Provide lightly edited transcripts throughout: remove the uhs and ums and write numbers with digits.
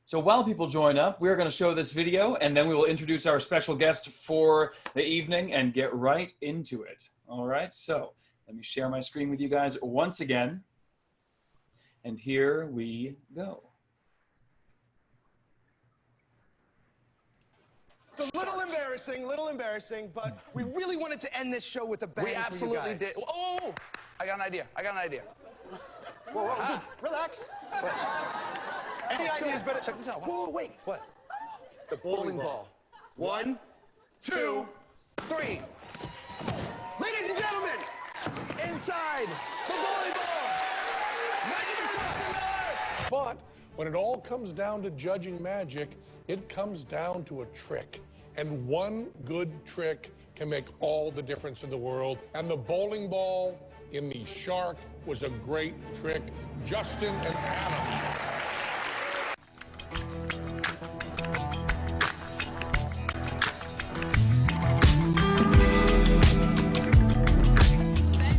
So while people join up, we're going to show this video, and then we will introduce our special guest for the evening and get right into it. All right, so let me share my screen with you guys once again. And here we go. It's a little embarrassing, but we really wanted to end this show with a bang. We absolutely did. Oh, I got an idea. Whoa, dude, relax. Any ideas better? Check this out. Whoa, wait. What? The bowling ball. 1, 2, 3. Ladies and gentlemen, inside the bowling ball. MagicFlix! But when it all comes down to judging magic, it comes down to a trick. And one good trick can make all the difference in the world. And the bowling ball in the shark was a great trick. Justin and Adam.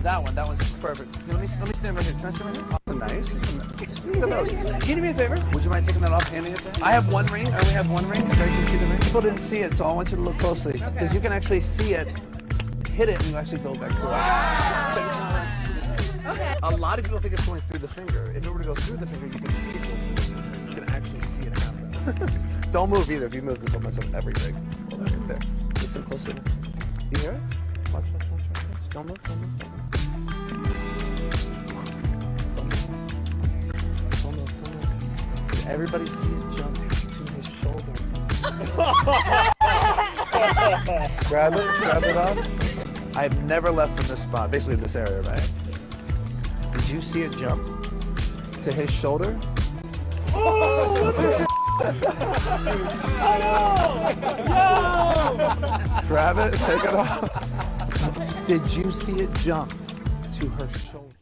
That one's perfect. Let me stand right here. Can I stand right here? Oh, nice. Look at those. Can you do me a favor? Would you mind taking that off, handing it to him? I have one ring. I only have one ring. So you can see the ring. People didn't see it, so I want you to look closely. Because you can actually see it, hit it, and you actually go back through it. Okay. A lot of people think it's going through the finger. If it were to go through the finger, you can see it go through the finger. You can actually see it happen. Don't move either. If you move, this will mess up everything. Hold on right there. Listen closer. You hear it? Watch. Don't move. Everybody see it jump to his shoulder. Grab it off. I've never left from this spot, basically this area, right? Did you see it jump to his shoulder? Oh, no! Grab it, take it off. Did you see it jump to her shoulder?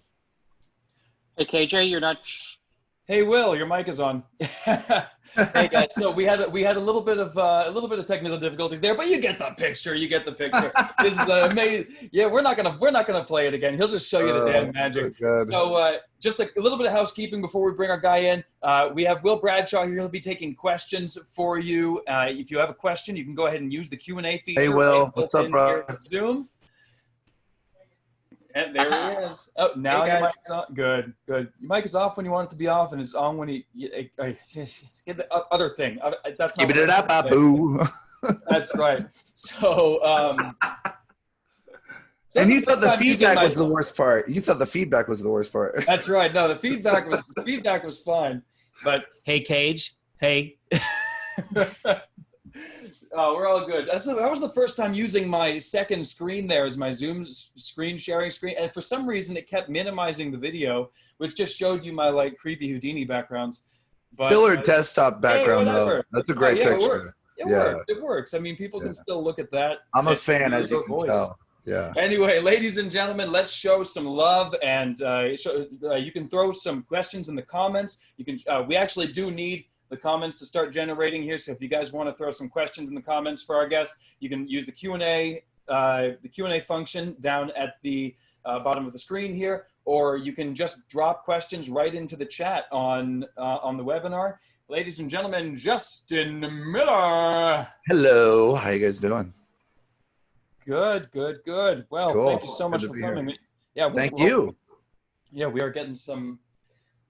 Hey KJ, you're not. Hey Will, your mic is on. Hey guys, so we had a little bit of technical difficulties there, but you get the picture. This is amazing. Yeah, we're not gonna play it again. He'll just show you the damn magic. So just a little bit of housekeeping before we bring our guy in. We have Will Bradshaw here. He'll be taking questions for you. If you have a question, you can go ahead and use the Q&A feature. Hey Will, right what's up, bro? Zoom. And there he is. Oh, now your mic's on. Good. Your mic is off when you want it to be off, and it's on when you get the other thing. That's not. Keep it up, boo. That's right. So, and you thought the feedback was the worst part. That's right. No, the feedback was fine. But hey, Cage. Hey. Oh, we're all good. That was the first time using my second screen there as my Zoom screen sharing screen. And for some reason, it kept minimizing the video, which just showed you my like creepy Houdini backgrounds. But, killer desktop background, though. That's a great picture. It works. I mean, people can still look at that. I'm a fan, as you can tell. Yeah. Anyway, ladies and gentlemen, let's show some love, and you can throw some questions in the comments. You can. We actually do need the comments to start generating here. So if you guys want to throw some questions in the comments for our guest, you can use the Q&A function down at the bottom of the screen here, or you can just drop questions right into the chat on the webinar. Ladies and gentlemen, Justin Miller. Hello, how you guys doing? Good. Well, cool. Thank you so much for coming. Yeah, thank you. Yeah, we are getting some.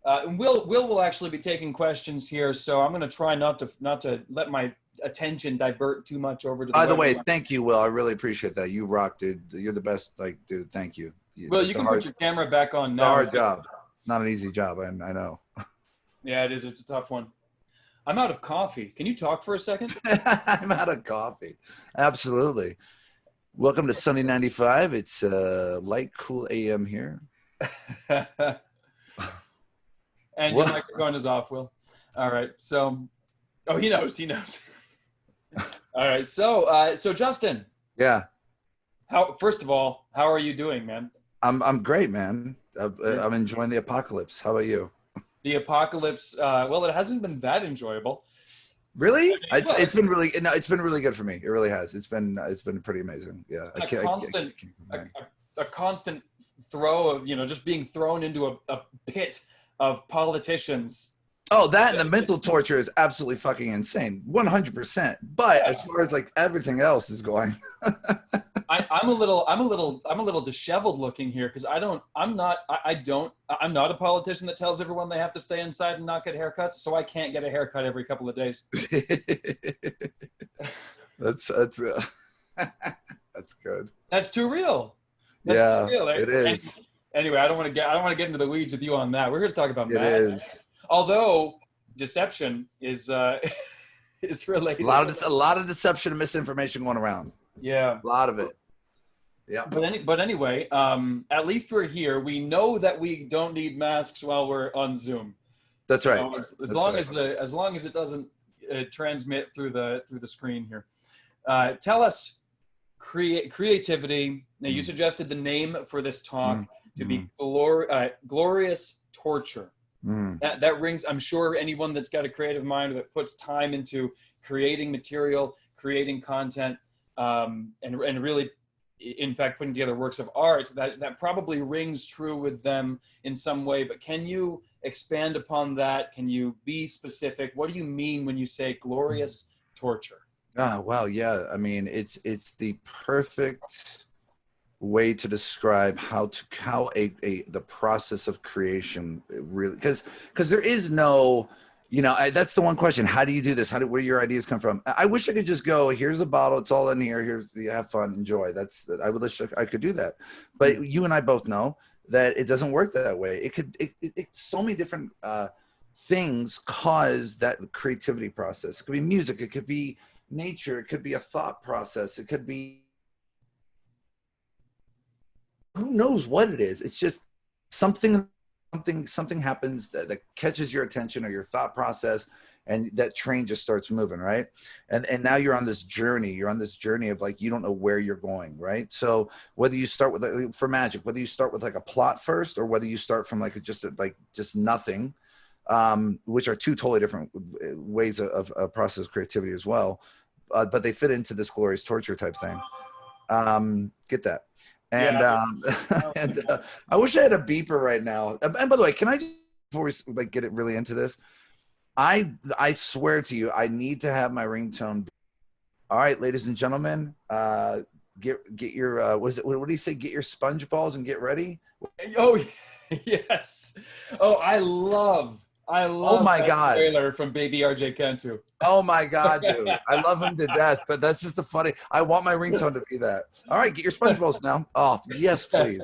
And Will will actually be taking questions here, so I'm going to try not to let my attention divert too much over to. By the way, thank you, Will. I really appreciate that. You rock, dude. You're the best. Like, dude, thank you. Well, you can put your camera back on now. It's a hard job, not an easy job. I know. Yeah, it is. It's a tough one. I'm out of coffee. Can you talk for a second? I'm out of coffee. Absolutely. Welcome to Sunny 95. It's light, cool AM here. And your microphone is off, Will. All right. So, he knows. All right. So Justin. Yeah. First of all, how are you doing, man? I'm great, man. I'm enjoying the apocalypse. How about you? The apocalypse. Well, it hasn't been that enjoyable. Really? It's been really good for me. It really has. It's been pretty amazing. Yeah. A constant throw of just being thrown into a pit of politicians Oh, that and the mental torture is absolutely fucking insane, 100%. But as far as like everything else is going, I'm a little disheveled looking here because I'm not a politician that tells everyone they have to stay inside and not get haircuts, so I can't get a haircut every couple of days. that's that's good. That's too real. That's Yeah, too real. it is. Anyway, I don't want to get into the weeds with you on that. We're here to talk about It magic. is. Although deception is is related. A lot of deception and misinformation going around. Yeah. A lot of it. Yeah. But anyway, at least we're here. We know that we don't need masks while we're on Zoom. That's right. As long as it doesn't transmit through the screen here. Tell us creativity. Now you suggested the name for this talk to be glorious torture. That rings. I'm sure anyone that's got a creative mind or that puts time into creating material, creating content, and really, in fact, putting together works of art, that probably rings true with them in some way. But can you expand upon that? Can you be specific? What do you mean when you say glorious torture? Ah, well, yeah. I mean, it's the perfect way to describe how the process of creation really, because there is no, that's the one question. How do you do this? Where do your ideas come from? I wish I could just go, here's a bottle, it's all in here, have fun, enjoy. I would wish I could do that. But you and I both know that it doesn't work that way. It's so many different things cause that creativity process. It could be music, it could be nature, it could be a thought process, it could be who knows what it is. It's just something happens that catches your attention or your thought process, and that train just starts moving, right? And now you're on this journey of like, you don't know where you're going, right? So whether you start with, for magic, whether you start with like a plot first, or whether you start from like just nothing, which are two totally different ways of process creativity as well, but they fit into this glorious torture type thing. Get that. And I wish I had a beeper right now. And by the way, can I just, before we get it really into this, I swear to you, I need to have my ringtone. All right, ladies and gentlemen, get your what do you say? Get your sponge balls and get ready. Oh yes. Oh, I love oh my that God. trailer from Baby RJ Cantu. Oh my God, dude. I love him to death, but that's just the funny. I want my ringtone to be that. All right, get your sponge balls now. Oh, yes, please.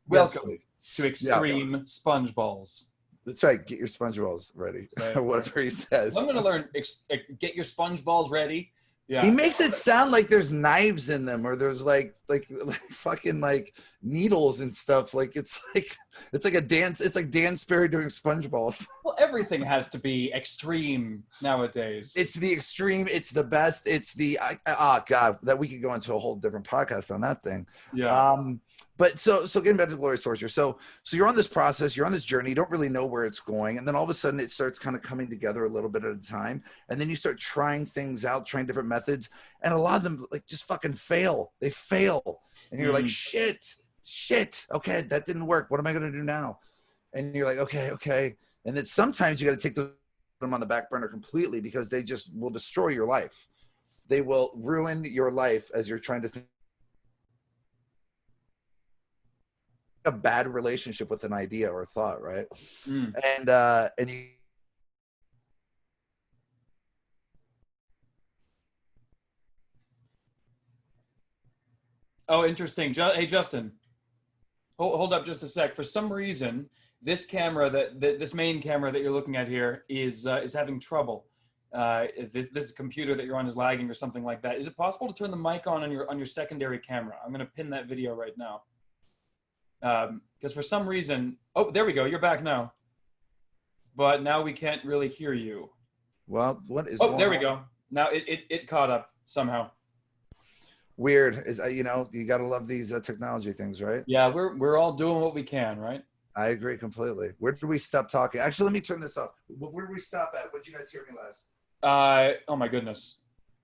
Welcome yes, please. to Extreme Sponge Balls. That's right. Get your sponge balls ready. Right. Whatever he says. I'm going to learn, get your sponge balls ready. Yeah. He makes it sound like there's knives in them, or there's like fucking like needles and stuff. Like it's like a dance. It's like Dan Sperry doing sponge balls. Well, everything has to be extreme nowadays. It's the extreme. It's the best. It's the God, that we could go into a whole different podcast on that thing. Yeah. But so getting back to glorious torture. So you're on this process. You're on this journey. You don't really know where it's going, and then all of a sudden it starts kind of coming together a little bit at a time, and then you start trying things out, trying different methods, and a lot of them like just fucking fail. They fail, and you're like, shit. Okay, that didn't work. What am I gonna do now? And you're like, okay. And then sometimes you got to take them on the back burner completely, because they just will destroy your life. They will ruin your life as you're trying to think. A bad relationship with an idea or a thought, right? And you. Oh, interesting. Hey, Justin, hold up just a sec. For some reason, this camera this main camera that you're looking at here is having trouble. If this computer that you're on is lagging or something like that. Is it possible to turn the mic on your secondary camera? I'm going to pin that video right now. Because for some reason, oh, there we go. You're back now. But now we can't really hear you. Well, what is? Oh, there we go. Now it caught up somehow. Weird is you got to love these technology things, right? Yeah, we're all doing what we can, right? I agree completely. Where did we stop talking? Actually, let me turn this off. Where did we stop at? What did you guys hear me last? Oh my goodness.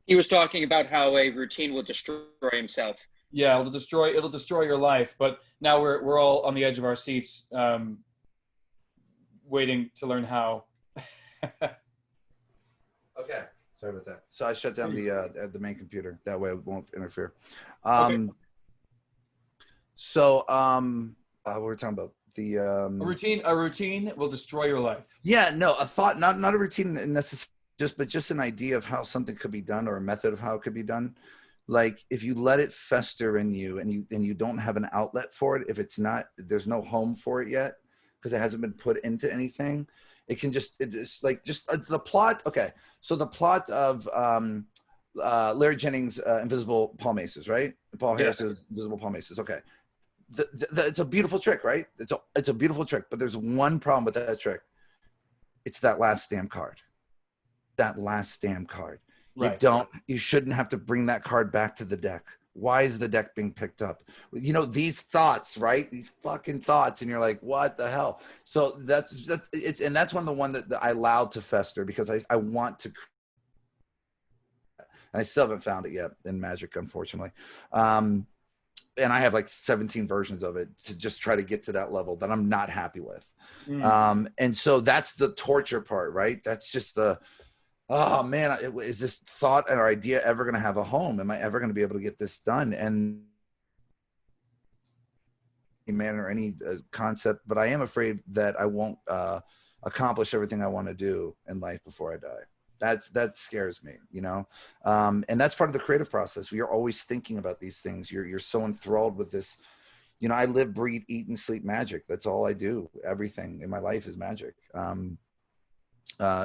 He was talking about how a routine will destroy himself. Yeah, it'll destroy your life. But now we're all on the edge of our seats, waiting to learn how. Okay. Sorry about that. So I shut down the main computer. That way it won't interfere. Okay. So what were we talking about? The A routine will destroy your life. yeah, no, a thought, not a routine necessarily, just an idea of how something could be done, or a method of how it could be done. Like if you let it fester in you and you don't have an outlet for it, if it's not, there's no home for it yet because it hasn't been put into anything, it can just, it's like just the plot. Okay. So the plot of Larry Jennings' Invisible Paul Maces, right? Paul Harris's Invisible Paul Maces. Okay. It's a beautiful trick, right? It's a beautiful trick, but there's one problem with that trick. It's that last damn card. That last damn card. Right. You shouldn't have to bring that card back to the deck. Why is the deck being picked up? You know, these thoughts, right? These fucking thoughts. And you're like, what the hell? So that's one that I allowed to fester because I want to, and I still haven't found it yet in Magic, unfortunately. And I have like 17 versions of it to just try to get to that level that I'm not happy with. And so that's the torture part, right? That's just the, oh man, is this thought or idea ever going to have a home? Am I ever going to be able to get this done? And manner, any concept, but I am afraid that I won't accomplish everything I want to do in life before I die. That scares me, you know? And that's part of the creative process. We are always thinking about these things. You're so enthralled with this, you know, I live, breathe, eat, and sleep magic. That's all I do. Everything in my life is magic.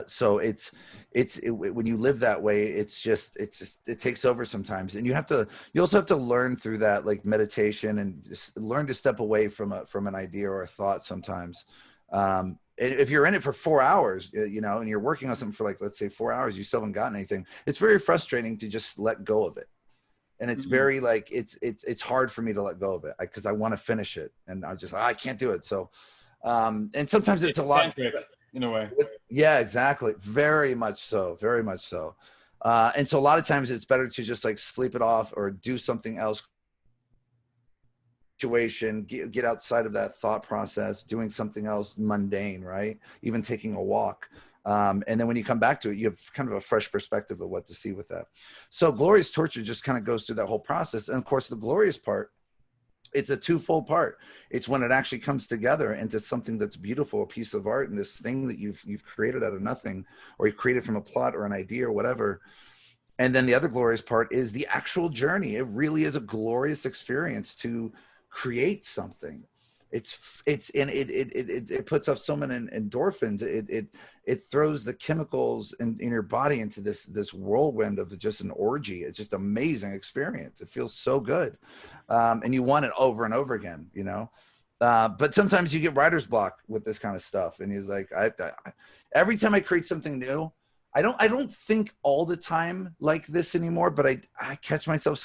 So when you live that way, it takes over sometimes, and you also have to learn through that, like meditation, and just learn to step away from an idea or a thought sometimes. If you're in it for 4 hours, you know, and you're working on something for like, let's say 4 hours, you still haven't gotten anything. It's very frustrating to just let go of it. And it's very like, it's hard for me to let go of it because I want to finish it, and I can't do it. So, and sometimes it's a lot. In a way. Yeah, exactly. Very much so. Very much so. And so a lot of times it's better to just like sleep it off or do something else. Get outside of that thought process, doing something else mundane, right? Even taking a walk. And then when you come back to it, you have kind of a fresh perspective of what to see with that. So glorious torture just kind of goes through that whole process. And of course, the glorious part, it's a twofold part. It's when it actually comes together into something that's beautiful, a piece of art, and this thing that you've created out of nothing, or you created from a plot or an idea or whatever. And then the other glorious part is the actual journey. It really is a glorious experience to create something. It puts off so many endorphins. It throws the chemicals in your body into this whirlwind of just an orgy. It's just amazing experience. It feels so good, and you want it over and over again, you know. But sometimes you get writer's block with this kind of stuff, and he's like, every time I create something new, I don't think all the time like this anymore, but I catch myself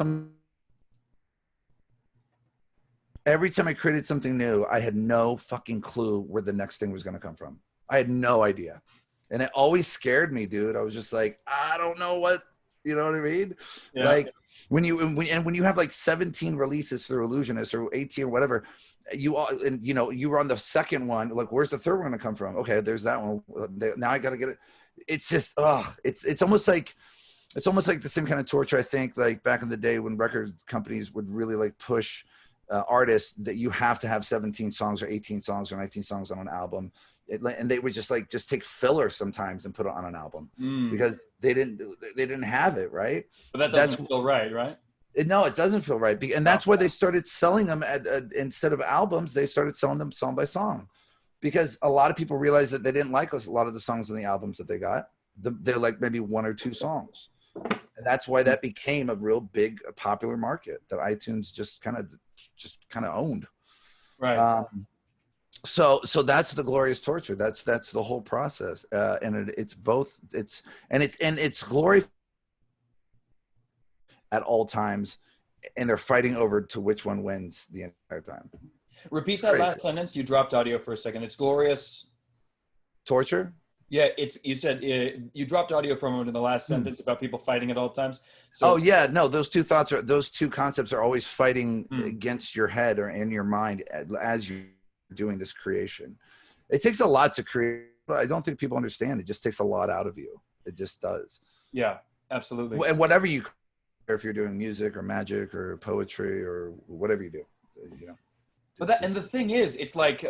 every time I created something new, I had no fucking clue where the next thing was going to come from. I had no idea. And it always scared me, dude. I was just like, I don't know what, you know what I mean? Yeah. Like when you have like 17 releases through Illusionist or 18 or whatever, you were on the second one. Like, where's the third one going to come from? Okay, there's that one. Now I got to get it. It's just, it's almost like the same kind of torture. I think like back in the day when record companies would really like push artists that you have to have 17 songs or 18 songs or 19 songs on an album, and they would just take filler sometimes and put it on an album because they didn't have it, right? But that doesn't feel right? No, it doesn't feel right, and that's why they started selling them instead of albums. They started selling them song by song, because a lot of people realized that they didn't like a lot of the songs on the albums that they got. They're like maybe one or two songs, and that's why that became a real big popular market that iTunes just kind of owned. Right. So that's the glorious torture. That's the whole process. And it's glorious at all times. And they're fighting over to which one wins the entire time. Repeat that last sentence. You dropped audio for a second. It's glorious torture. Yeah, you said you dropped audio from it in the last sentence about people fighting at all times. So, no, those two concepts are always fighting against your head or in your mind as you're doing this creation. It takes a lot to create I don't think people understand. It just takes a lot out of you. It just does. Yeah, absolutely. And whatever you, if you're doing music or magic or poetry or whatever you do, you know. But and the thing is, it's like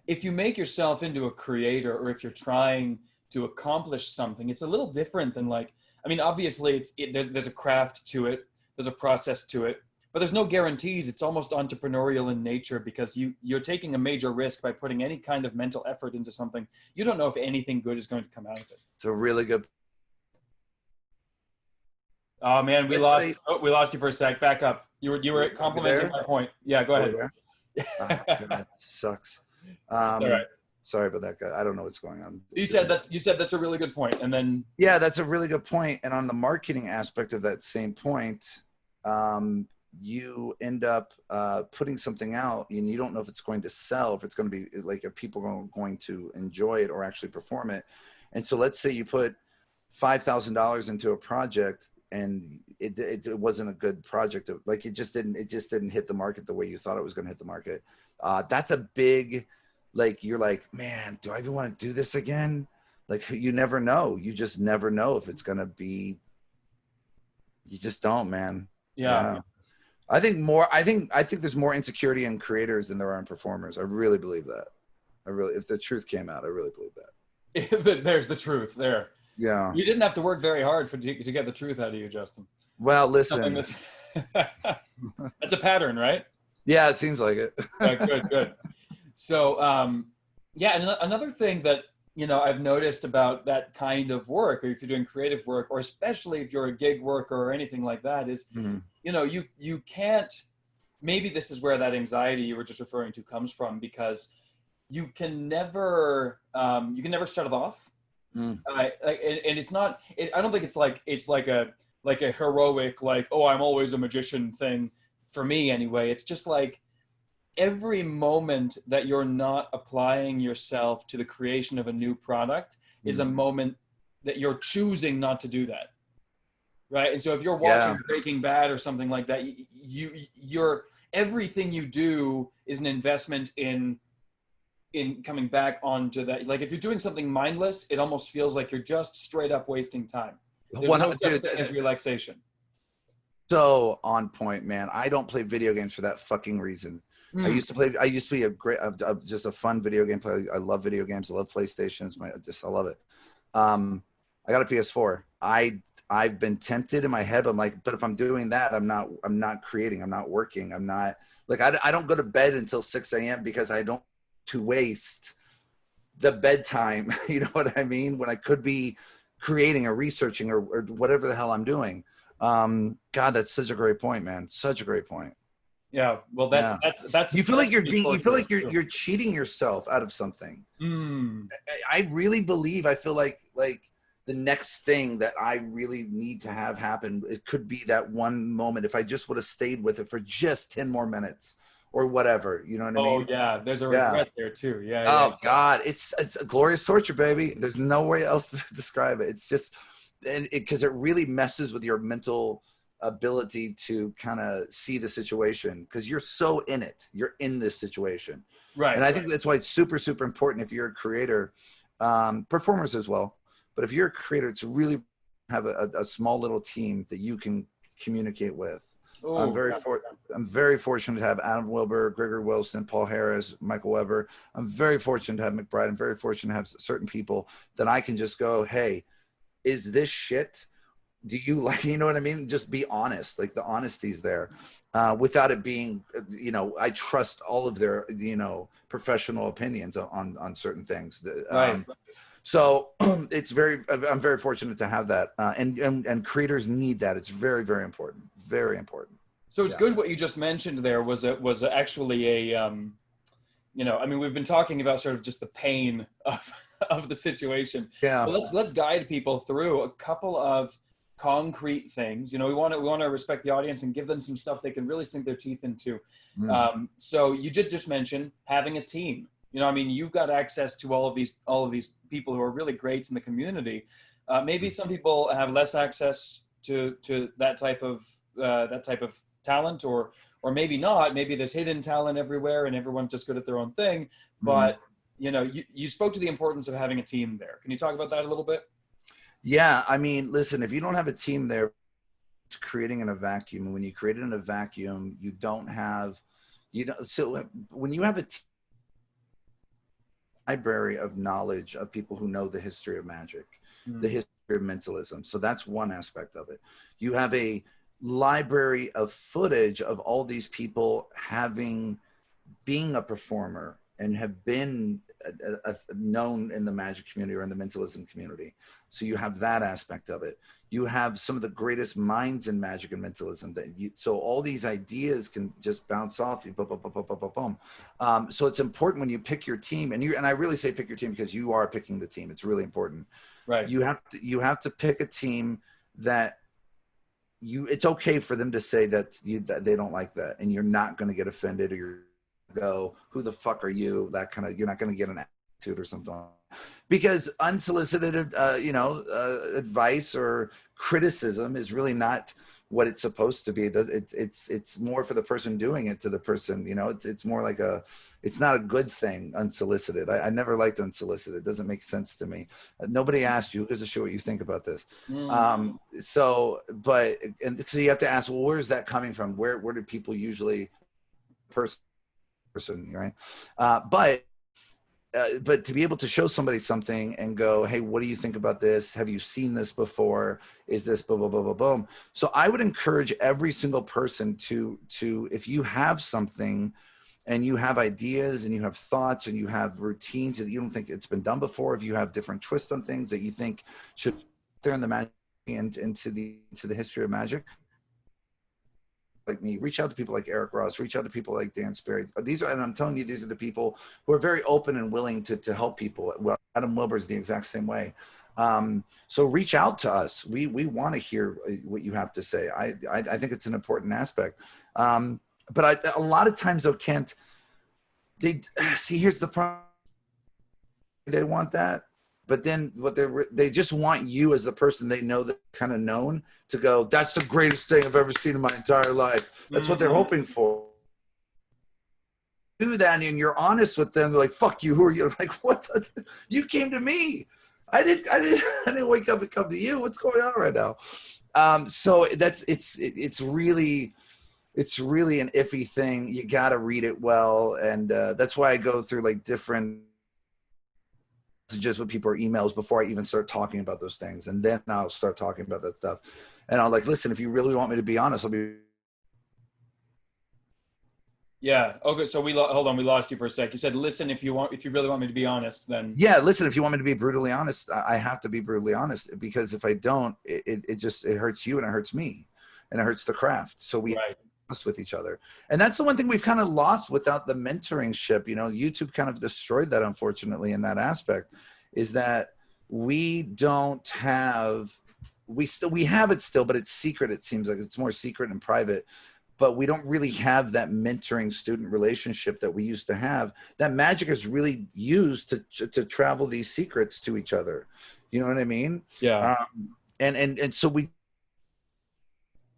if you make yourself into a creator, or if you're trying to accomplish something, it's a little different than like, I mean, obviously there's a craft to it, there's a process to it, but there's no guarantees. It's almost entrepreneurial in nature, because you're taking a major risk by putting any kind of mental effort into something. You don't know if anything good is going to come out of it. It's a really good. Oh man, we lost you for a sec. Back up. You were complimenting my point. Yeah, go ahead. Oh, that sucks. All right. Sorry about that, guy. I don't know what's going on. You said that's a really good point, and then that's a really good point. And on the marketing aspect of that same point, you end up putting something out, and you don't know if it's going to sell, if it's going to be like, if people are going to enjoy it or actually perform it. And so let's say you put $5,000 into a project, and it wasn't a good project. Like it just didn't hit the market the way you thought it was going to hit the market. That's a big, like, you're like, man, do I even want to do this again? Like, you never know. You just never know if it's going to be, you just don't, man. Yeah. I think there's more insecurity in creators than there are in performers. I really believe that. If the truth came out, I really believe that. There's the truth there. Yeah. You didn't have to work very hard to get the truth out of you, Justin. Well, listen. That's a pattern, right? Yeah, it seems like it. Good. So, and another thing that, I've noticed about that kind of work, or if you're doing creative work, or especially if you're a gig worker or anything like that, is, you can't, maybe this is where that anxiety you were just referring to comes from, because you can never shut it off. And it's not, I don't think it's like a heroic, like, oh, I'm always a magician thing for me anyway. It's just like every moment that you're not applying yourself to the creation of a new product is a moment that you're choosing not to do that. Right. And so if you're watching Breaking Bad or something like that, you're everything you do is an investment in coming back onto that. Like if you're doing something mindless, it almost feels like you're just straight up wasting time. There's no such thing as relaxation. So on point, man. I don't play video games for that fucking reason. I used to be just a fun video game player. I love video games. I love PlayStations. I love it. I got a PS4. I've been tempted in my head. But I'm like, but if I'm doing that, I'm not creating. I'm not working. I'm not like, I don't go to bed until 6 a.m. because I don't to waste the bedtime. You know what I mean? When I could be creating or researching or whatever the hell I'm doing. God, that's such a great point, man. Such a great point. Yeah. Well, that's, you feel like you're cheating yourself out of something. I really believe, I feel like the next thing that I really need to have happen, it could be that one moment. If I just would have stayed with it for just 10 more minutes or whatever, you know what I mean? Oh yeah. There's a regret there too. Yeah. Oh God. It's a glorious torture, baby. There's no way else to describe it. It's just, because it really messes with your mental ability to kind of see the situation, because you're so in it. You're in this situation. Right. And I think that's why it's super, super important if you're a creator, performers as well. But if you're a creator, it's really have a small little team that you can communicate with. Ooh, I'm very fortunate to have Adam Wilbur, Gregory Wilson, Paul Harris, Michael Weber. I'm very fortunate to have McBride. I'm very fortunate to have certain people that I can just go, hey, is this shit? Do you like, you know what I mean? Just be honest. Like the honesty's there, without it being, I trust all of their, professional opinions on certain things. Right. So I'm very fortunate to have that. And creators need that. It's very, very important. Very important. So it's good what you just mentioned there was actually a, we've been talking about sort of just the pain of the situation. Yeah. But let's guide people through a couple of concrete things. We want to respect the audience and give them some stuff they can really sink their teeth into. So you did just mention having a team. You've got access to all of these people who are really greats in the community. Maybe some people have less access to that type of talent, or maybe not. Maybe there's hidden talent everywhere and everyone's just good at their own thing. But you know, you spoke to the importance of having a team there. Can you talk about that a little bit? Yeah, I mean, listen, if you don't have a team there, it's creating in a vacuum. And when you create it in a vacuum, you don't have, you know, so when you have a library of knowledge of people who know the history of magic, the history of mentalism. So that's one aspect of it. You have a library of footage of all these people being a performer and have been known in the magic community or in the mentalism community. So you have that aspect of it. You have some of the greatest minds in magic and mentalism so all these ideas can just bounce off you. Boom, boom, boom, boom, boom, boom. So it's important when you pick your team, and I really say pick your team because you are picking the team. It's really important. Right. You have to pick a team that it's okay for them to say that they don't like that, and you're not going to get offended, or you're go, who the fuck are you? That kind of, you're not going to get an attitude or something, because unsolicited, advice or criticism is really not what it's supposed to be. It's more for the person doing it to the person, it's more like it's not a good thing, unsolicited. I never liked unsolicited. It doesn't make sense to me. Nobody asked you. Who gives a shit what you think about this? So you have to ask, well, where is that coming from? Where do people usually person, right? But to be able to show somebody something and go, hey, what do you think about this? Have you seen this before? Is this blah, blah, blah, blah, boom. So I would encourage every single person to, if you have something and you have ideas and you have thoughts and you have routines that you don't think it's been done before, if you have different twists on things that you think should there in the magic and into the history of magic, like me, reach out to people like Eric Ross, reach out to people like Dan Sperry. And I'm telling you, these are the people who are very open and willing to help people. Well, Adam Wilber is the exact same way. So reach out to us. We want to hear what you have to say. I think it's an important aspect. But a lot of times though, Kent, here's the problem. They want that. But then they just want you as the person they know that kind of known to go, that's the greatest thing I've ever seen in my entire life. That's what they're hoping for. Do that and you're honest with them. They're like, fuck you. Who are you? Like, what? You came to me. I didn't wake up and come to you. What's going on right now? So it's really an iffy thing. You got to read it well. And that's why I go through like different messages with people or emails before I even start talking about those things. And then I'll start talking about that stuff. And I'll like, listen, if you really want me to be honest, I'll be. Yeah. Okay. So hold on. We lost you for a sec. You said, listen, if you really want me to be honest, then. Yeah. Listen, if you want me to be brutally honest, I have to be brutally honest, because if I don't, it hurts you and it hurts me and it hurts the craft. So we with each other. And that's the one thing we've kind of lost without the mentoring ship. YouTube kind of destroyed that, unfortunately, in that aspect, is that we have it still, but it's secret. It seems like it's more secret and private, but we don't really have that mentoring student relationship that we used to have, that magic is really used to travel these secrets to each other. You know what I mean? Yeah. And so we,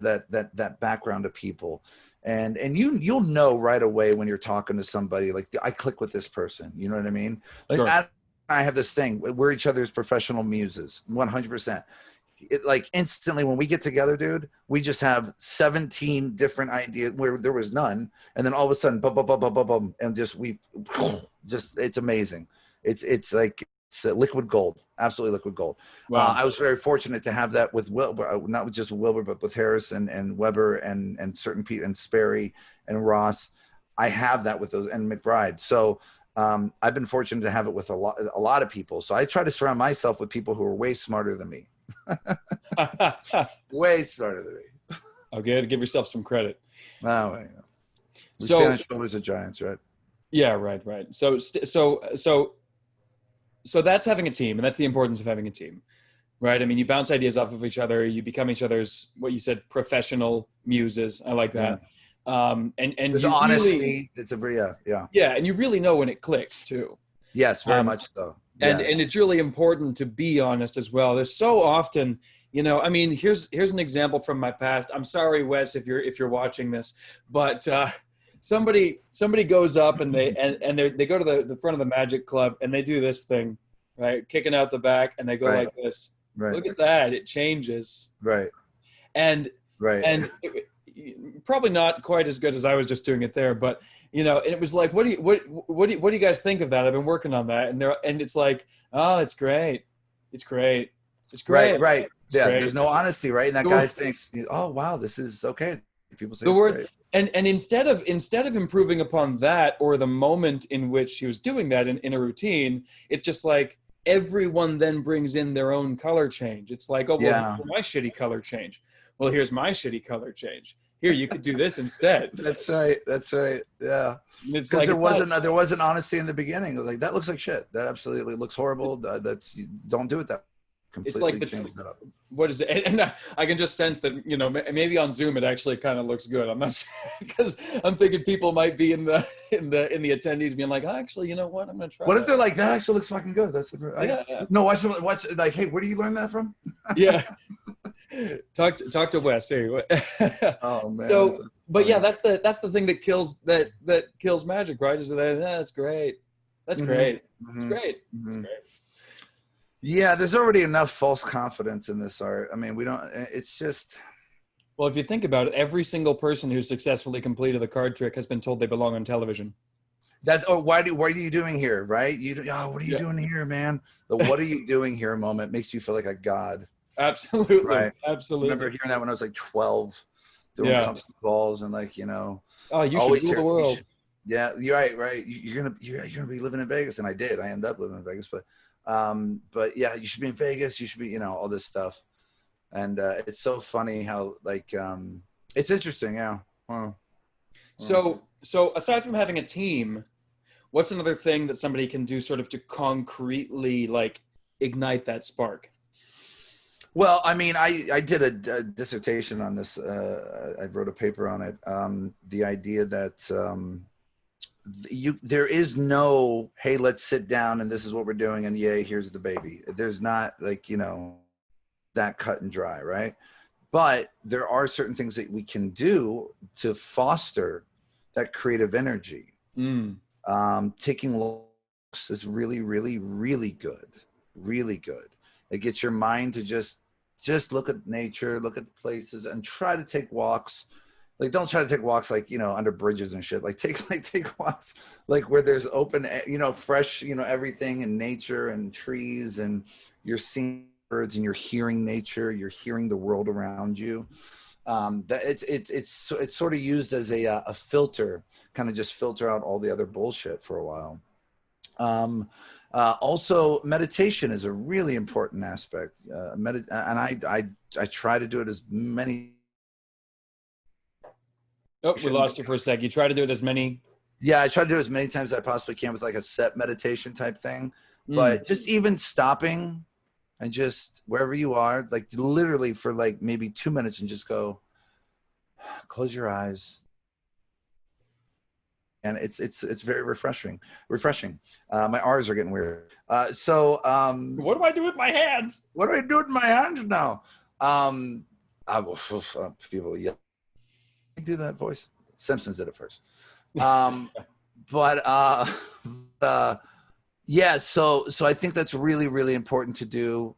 that background of people, and you'll know right away when you're talking to somebody, like, I click with this person, you know what I mean? Like, sure. I have this thing, we're each other's professional muses, 100%. It, like, instantly when we get together, dude, we just have 17 different ideas where there was none, and then all of a sudden, boom, boom, boom, boom, boom, boom, and it's amazing. It's like, it's liquid gold, absolutely liquid gold. Wow. I was very fortunate to have that with Wilbur, not with just Wilbur, but with Harris and Weber and certain people, and Sperry and Ross. I have that with those, and McBride. So I've been fortunate to have it with a lot of people. So I try to surround myself with people who are way smarter than me. Way smarter than me. Okay, to give yourself some credit. Oh, yeah. We stand on the shoulders of giants, right? Yeah, right. So that's having a team, and that's the importance of having a team, right? I mean, you bounce ideas off of each other, you become each other's, what you said, professional muses. I like that. Yeah. And there's honesty. It's yeah. Yeah, and you really know when it clicks too. Yes, very much so. Yeah. And it's really important to be honest as well. There's so often, I mean, here's an example from my past. I'm sorry, Wes, if you're watching this, but somebody goes up and they go to the front of the Magic Club and they do this thing, right? Kicking out the back, and they go Right. like this. Right. Look at that. It changes. Right. And Right. and probably not quite as good as I was just doing it there, but and it was like, what do you guys think of that? I've been working on that, and it's like, oh, it's great. It's great. It's great. Right. Right. Yeah. Great. There's no honesty, right? And that guy thinks, oh wow, this is okay. People say the it's word great. and instead of improving upon that or the moment in which he was doing that in a routine, it's just like everyone then brings in their own color change. It's like, oh well, Yeah. here's my shitty color change. Well, here's my shitty color change. Here, you could do this instead. That's right. That's right. Yeah. It's Because like there wasn't honesty in the beginning. It was like, that looks like shit. That absolutely looks horrible. Don't do it that way. It's like Change that up. what is it? And I can just sense that maybe on Zoom it actually kind of looks good. I'm not because I'm thinking people might be in the attendees being like, oh, actually, you know what? I'm gonna try. What if they're like, that actually looks fucking good? That's Yeah. No, watch like, hey, where do you learn that from? Yeah. Talk to Wes. Hey. Oh man. So, but yeah, that's the thing that kills magic, right? Is that that's great. That's great. It's great. It's great. Yeah, there's already enough false confidence in this art. I mean, it's just. Well, if you think about it, every single person who successfully completed the card trick has been told they belong on television. That's what are you doing here, right? What are you doing here, man? The what are you doing here moment makes you feel like a god. Absolutely. Right. Absolutely. I remember hearing that when I was like 12, doing balls and like, oh, you should rule the world. Yeah, you're right. You're gonna be living in Vegas, and I did. I ended up living in Vegas, but yeah, you should be in Vegas. You should be, all this stuff, and it's so funny how like it's interesting, yeah. Wow. So aside from having a team, what's another thing that somebody can do sort of to concretely like ignite that spark? Well, I mean, I did a dissertation on this. I wrote a paper on it. The idea that there is no, hey, let's sit down and this is what we're doing and yay, here's the baby. There's not like, that cut and dry, right? But there are certain things that we can do to foster that creative energy. Taking walks is really, really, really good. Really good. It gets your mind to just look at nature, look at the places, and try to take walks. Like, don't try to take walks like, under bridges and shit. Like take walks like where there's open, fresh, everything in nature and trees, and you're seeing birds and you're hearing nature, you're hearing the world around you. That it's sort of used as a filter, kind of just filter out all the other bullshit for a while. Also, meditation is a really important aspect. And I try to do it as many. Oh, we lost you for a sec. You try to do it as many. Yeah, I try to do it as many times as I possibly can with like a set meditation type thing. But just even stopping and just wherever you are, like literally for like maybe 2 minutes and just go, close your eyes. And it's very refreshing. My R's are getting weird. What do I do with my hands? What do I do with my hands now? I will people yell. Do that voice. Simpsons did it first. Yeah, so I think that's really, really important to do.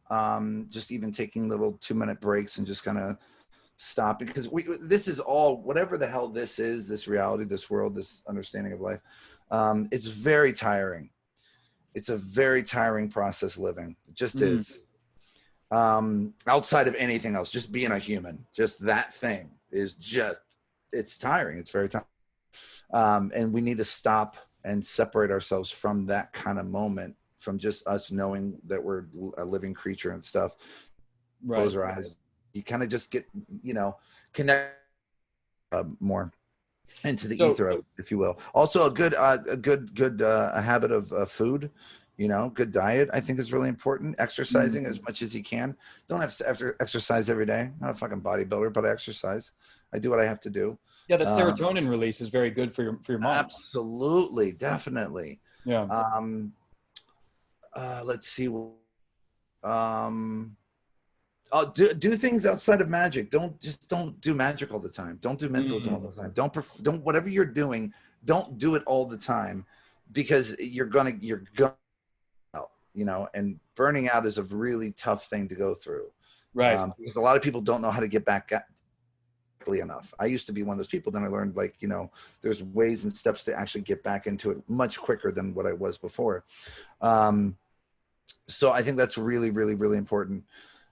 Just even taking little 2-minute breaks and just kind of stop, because this is all, whatever the hell this is, this reality, this world, this understanding of life, it's very tiring. It's a very tiring process living. It just is. Outside of anything else, just being a human, just that thing is just, it's tiring. It's very tiring. And we need to stop and separate ourselves from that kind of moment, from just us knowing that we're a living creature and stuff. Right. Close our eyes. You kind of just get, connect more into the ether, if you will. Also, a good habit of food, good diet, I think is really important. Exercising as much as you can. Don't have to exercise every day. I'm not a fucking bodybuilder, but I exercise. I do what I have to do. Yeah, the serotonin release is very good for your mom. Absolutely, definitely. Yeah. Let's see. Do things outside of magic. Don't do magic all the time. Don't do mentalism all the time. Don't whatever you're doing, don't do it all the time, because you're gonna and burning out is a really tough thing to go through. Right. Because a lot of people don't know how to get back quickly enough. I used to be one of those people. Then I learned, like, there's ways and steps to actually get back into it much quicker than what I was before. So I think that's really, really, really important.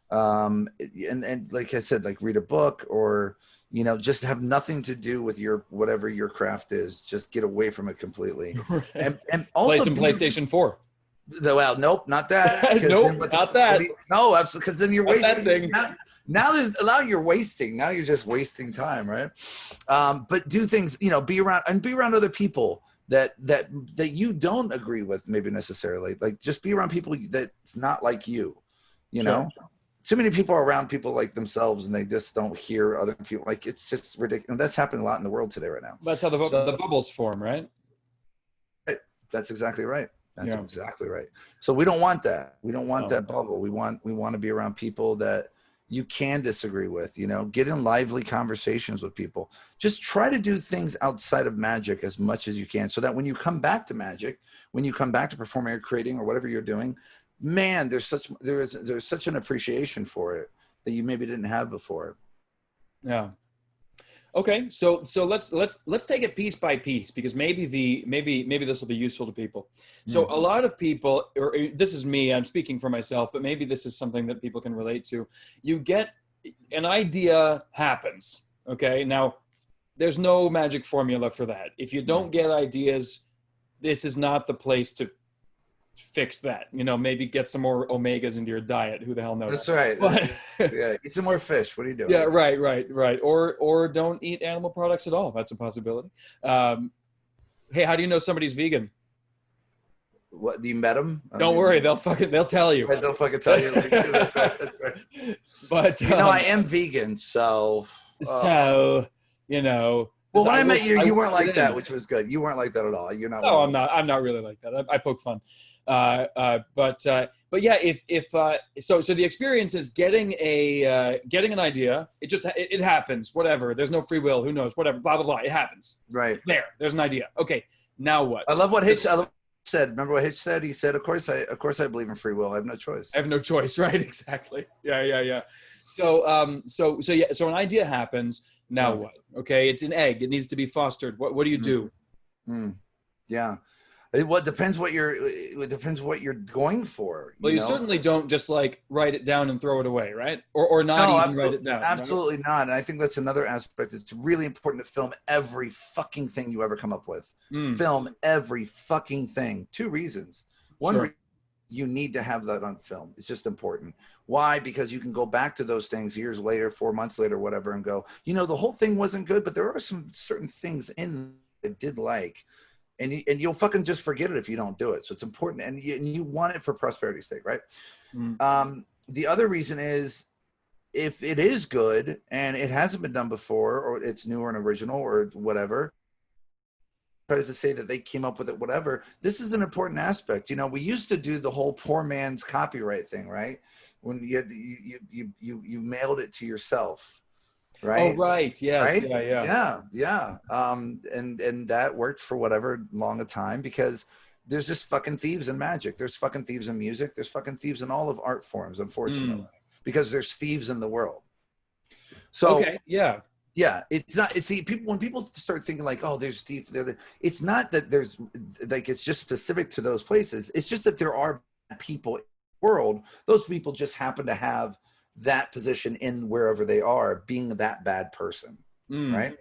And like I said, like, read a book, or, just have nothing to do with whatever your craft is. Just get away from it completely. Right. And also play some PlayStation 4. Well, nope, not that. Nope, not that. No, absolutely, because then you're wasting. That thing. Now you're wasting. Now you're just wasting time, right? But do things, be around other people that you don't agree with, maybe necessarily. Like, just be around people that's not like you. Sure. Too many people are around people like themselves, and they just don't hear other people. Like, it's just ridiculous. And that's happening a lot in the world today right now. That's how the bubbles form, right? Right. That's exactly right. That's exactly right. So we don't want that. We don't want that bubble. We want to be around people that you can disagree with, get in lively conversations with people. Just try to do things outside of magic as much as you can, so that when you come back to magic, when you come back to performing or creating or whatever you're doing, man, there's such an appreciation for it that you maybe didn't have before. Yeah. Okay, so let's take it piece by piece, because maybe this will be useful to people. So a lot of people, or this is me, I'm speaking for myself, but maybe this is something that people can relate to. You get an idea happens. Okay, now there's no magic formula for that. If you don't get ideas, this is not the place to fix that. Maybe get some more omegas into your diet. Who the hell knows? That's right. But, yeah, eat some more fish. What are you doing? Yeah, right. Or don't eat animal products at all. That's a possibility. Hey, how do you know somebody's vegan? What, you met them? Don't worry, they'll tell you. Right, they'll fucking tell you. That's right. But I am vegan, so. Well, when I met you, you weren't like that, which was good. You weren't like that at all. You're not. No, I'm not. I'm not really like that. I poke fun. But yeah, so the experience is getting an idea. It happens. Whatever. There's no free will. Who knows? Whatever. Blah blah blah. It happens. Right. There's an idea. Okay. Now what? I love what Hitch said. Remember what Hitch said? He said, "Of course I believe in free will. I have no choice." I have no choice. Right. Exactly. Yeah. So an idea happens. Now what? Okay, it's an egg. It needs to be fostered. What do you do? Yeah. It depends what you're going for. You certainly don't just like write it down and throw it away, right? Or not even write it down. Absolutely not. And I think that's another aspect. It's really important to film every fucking thing you ever come up with. Film every fucking thing. 2 reasons. One, you need to have that on film. It's just important. Why? Because you can go back to those things years later, 4 months later, whatever, and go, the whole thing wasn't good, but there are some certain things in that I did like. And you'll fucking just forget it if you don't do it. So it's important, and you want it for prosperity's sake, right? The other reason is, if it is good and it hasn't been done before, or it's new or an original or whatever, tries to say that they came up with it, whatever. This is an important aspect. We used to do the whole poor man's copyright thing, right? When you mailed it to yourself. Right. Oh, right. Yes. Right? Yeah. And that worked for whatever long a time, because there's just fucking thieves in magic. There's fucking thieves in music. There's fucking thieves in all of art forms, unfortunately, because there's thieves in the world. So, okay. Yeah. It's not, when people start thinking like, oh, there's thieves there. It's not that there's like, it's just specific to those places. It's just that there are people in the world. Those people just happen to have that position in wherever they are, being that bad person, right?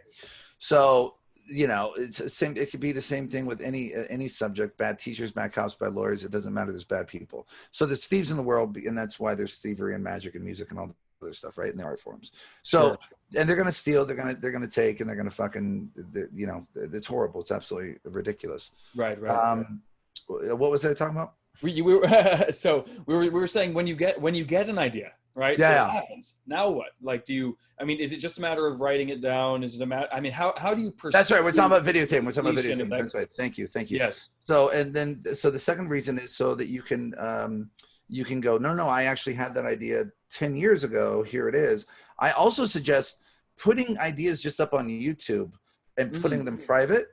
So it's the same. It could be the same thing with any subject. Bad teachers, bad cops, bad lawyers. It doesn't matter. There's bad people. So there's thieves in the world, and that's why there's thievery in magic and music and all the other stuff, right? In the art forms. So, and they're gonna steal. They're gonna take, and they're gonna fucking. It's horrible. It's absolutely ridiculous. Right. What was I talking about? We were saying when you get an idea. Right. Yeah. What happens? Now what? Like, is it just a matter of writing it down? Is it a matter? How do you pursue? That's right. We're talking about videotape. That's right. Thank you. Yes. So the second reason is so that you can go, no, I actually had that idea 10 years ago, here it is. I also suggest putting ideas just up on YouTube and putting them private.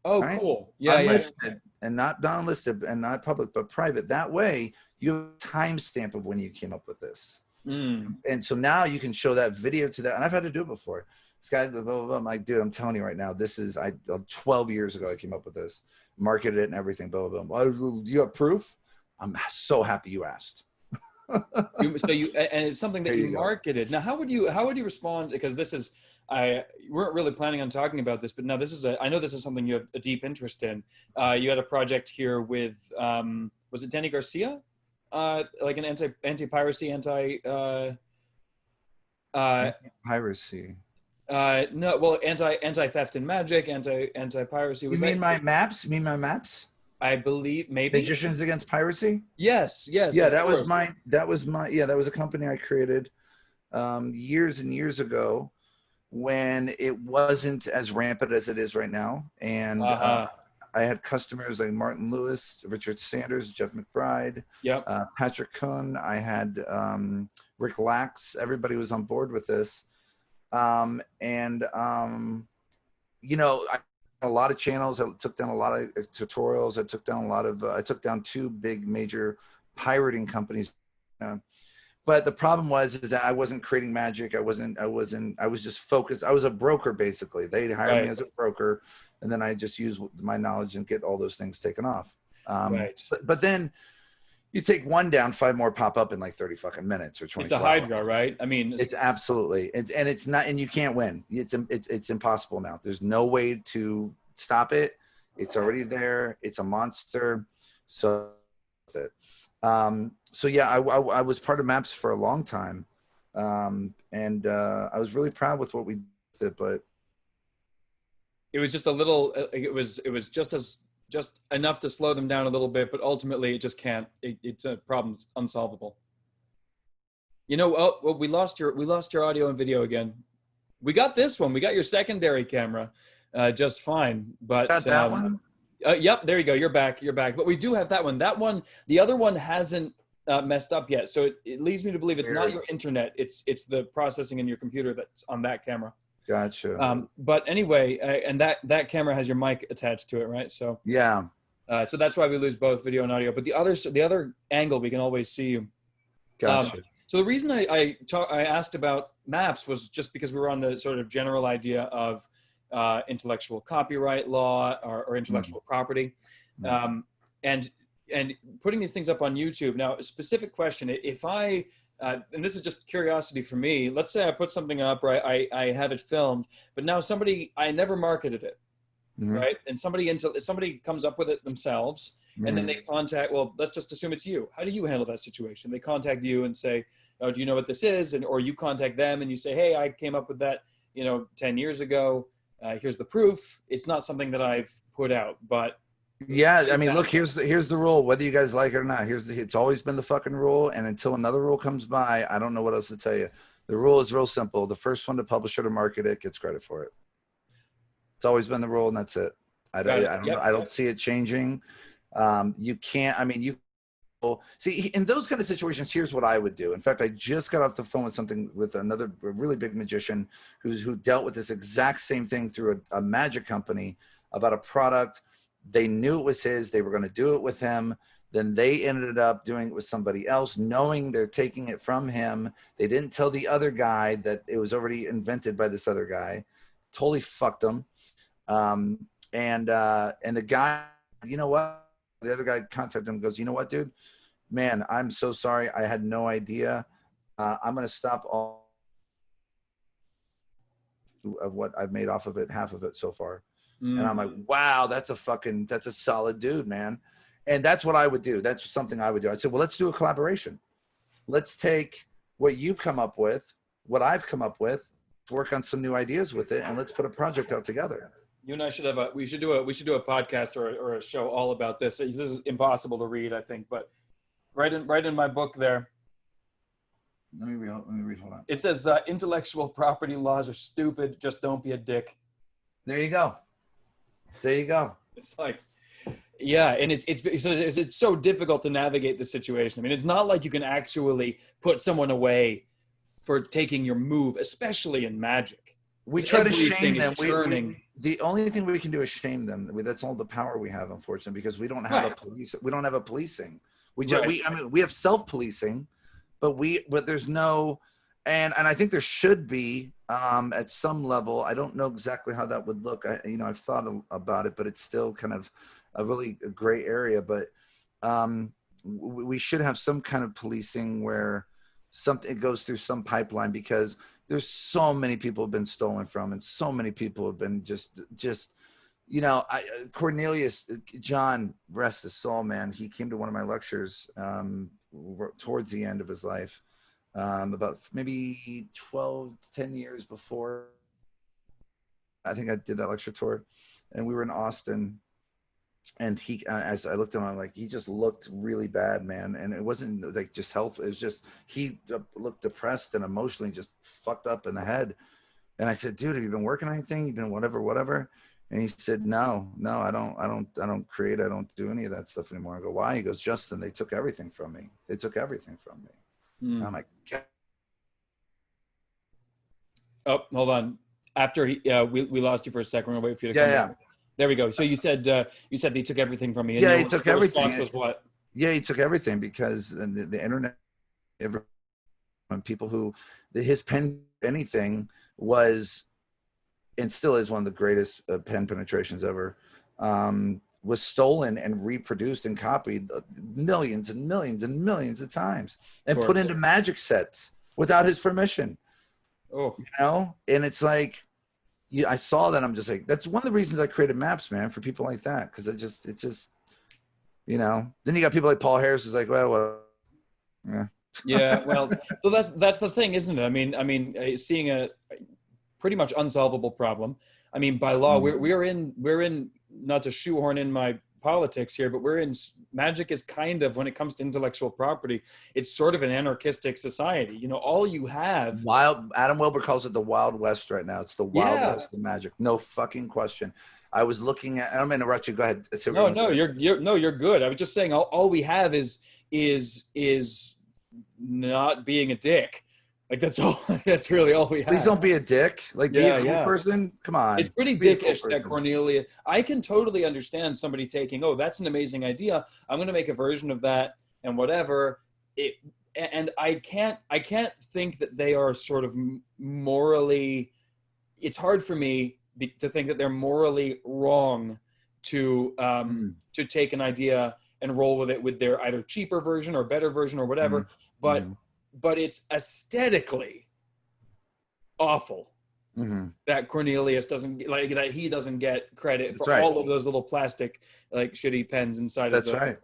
Oh, right? cool. Yeah, unlisted and not unlisted and not public, but private. That way you have a timestamp of when you came up with this. And so now you can show that video to that. And I've had to do it before. This guy, blah, blah, blah. I'm like, dude, I'm telling you right now, this is 12 years ago I came up with this, marketed it and everything, blah, blah, blah. You have proof? I'm so happy you asked. and it's something that you marketed. Now, how would you respond? Because this is, we weren't really planning on talking about this, but now this is I know this is something you have a deep interest in. You had a project here with, was it Danny Garcia? Like an anti-piracy, piracy. No, well, anti-theft in Magic, anti-piracy. You mean my maps? You mean my maps? I believe maybe Magicians Against Piracy. Yes. Yeah, that was a company I created years and years ago when it wasn't as rampant as it is right now. And I had customers like Martin Lewis, Richard Sanders, Jeff McBride, Patrick Kuhn. I had Rick Lax. Everybody was on board with this. You know, a lot of channels. I took down a lot of tutorials. I took down I took down 2 big major pirating companies. But the problem was that I wasn't creating magic. I was just focused. I was a broker basically. They hired me as a broker, and then I just use my knowledge and get all those things taken off. But then you take one down, 5 more pop up in like 30 fucking minutes or 20. It's a hydra, right? I mean, it's absolutely, and it's not, and you can't win. It's impossible now. There's no way to stop it. It's already there. It's a monster. So yeah, I was part of Maps for a long time, and I was really proud with what we did, but it was just a little. It was just enough to slow them down a little bit, but ultimately it just can't. It's a problem. It's unsolvable. You know, well, we lost your audio and video again. We got this one. We got your secondary camera, just fine. But got that one. Yep, there you go. You're back. But we do have that one. That one, the other one hasn't messed up yet. So it leads me to believe it's not your internet. It's the processing in your computer that's on that camera. Gotcha. But anyway, and that camera has your mic attached to it, right? So yeah. So that's why we lose both video and audio. But the other angle, we can always see you. Gotcha. So the reason I asked about Maps was just because we were on the sort of general idea of intellectual copyright law or intellectual property, and putting these things up on YouTube. Now, a specific question: if I and this is just curiosity for me. Let's say I put something up, right? I have it filmed, but now I never marketed it, right? And somebody comes up with it themselves, and then they contact. Well, let's just assume it's you. How do you handle that situation? They contact you and say, "Oh, do you know what this is?" Or you contact them and you say, "Hey, I came up with that, 10 years ago. Here's the proof. It's not something that I've put out, but." Yeah, I mean, look, here's the rule, whether you guys like it or not. It's always been the fucking rule, and until another rule comes by, I don't know what else to tell you. The rule is real simple. The first one to publish it or market it gets credit for it. It's always been the rule, and that's it. I don't see it changing. You can't. I mean, see, in those kind of situations, here's what I would do. In fact, I just got off the phone with another really big magician who dealt with this exact same thing through a magic company about a product. They knew it was his. They were going to do it with him. Then they ended up doing it with somebody else, knowing they're taking it from him. They didn't tell the other guy that it was already invented by this other guy. Totally fucked them. And the guy, you know what? The other guy contacted him and goes, "You know what, dude? Man, I'm so sorry. I had no idea. I'm going to stop all of what I've made off of it, half of it so far." And I'm like, wow, that's a solid dude, man. And that's what I would do. That's something I would do. I'd say, well, let's do a collaboration. Let's take what you've come up with, what I've come up with, work on some new ideas with it, and let's put a project out together. You and I should have we should do a podcast or a show all about this. This is impossible to read, I think, but right in my book there. Let me read. Hold on. It says intellectual property laws are stupid. Just don't be a dick. There you go. There you go. It's like, Yeah, and it's so difficult to navigate the situation. I mean, it's not like you can actually put someone away for taking your move, especially in Magic. We try to Everything shame is them. churning. The only thing we can do is shame them. That's all the power we have, unfortunately, because we don't have Right. a police. We don't have a policing. Right. I mean, we have self-policing, but there's no, and I think there should be at some level. I don't know exactly how that would look. I've thought about it, but it's still kind of a really gray area. But we should have some kind of policing where it goes through some pipeline, because there's so many people have been stolen from, and so many people have been just Cornelius, John, rest his soul, man. He came to one of my lectures towards the end of his life, about maybe 10 years before. I think I did that lecture tour, and we were in Austin. And he, as I looked at him, I'm like, he just looked really bad, man. And it wasn't like just health. It was just, he looked depressed and emotionally just fucked up in the head. And I said, dude, have you been working on anything? You've been whatever. And he said, no, I don't create. I don't do any of that stuff anymore. I go, why? He goes, Justin, they took everything from me. They took everything from me. And I'm like, oh, hold on. After we lost you for a second. We're gonna wait for you to come back. There we go. So you said they took everything from me. And he took everything. Response was what? Yeah, he took everything, because the internet, people who his pen anything was, and still is, one of the greatest pen penetrations ever, was stolen and reproduced and copied millions and millions and millions of times, and put into Magic sets without his permission. Oh, and it's like, I saw that. I'm just like, that's one of the reasons I created maps, man, for people like that. Cause it's just, then you got people like Paul Harris is like, well, yeah. Yeah. Well, that's the thing, isn't it? I mean, seeing a pretty much unsolvable problem. I mean, by law, we're in, not to shoehorn in my politics here, but Magic is kind of, when it comes to intellectual property, it's sort of an anarchistic society. All you have, Adam Wilber calls it the Wild West right now. It's the Wild West of Magic. No fucking question. I was looking at, I'm gonna interrupt you. Go ahead. No, you're good. I was just saying all we have is not being a dick. Like, that's all. That's really all we have. Please don't be a dick. Like, be a cool person. Come on. It's pretty dickish that Cornelia. I can totally understand somebody taking, oh, that's an amazing idea, I'm going to make a version of that and whatever. And I can't think that they are sort of morally. It's hard for me to think that they're morally wrong to take an idea and roll with it with their either cheaper version or better version or whatever. But it's aesthetically awful that Cornelius doesn't like that. He doesn't get credit for all of those little plastic, like, shitty pens inside of the. That's right.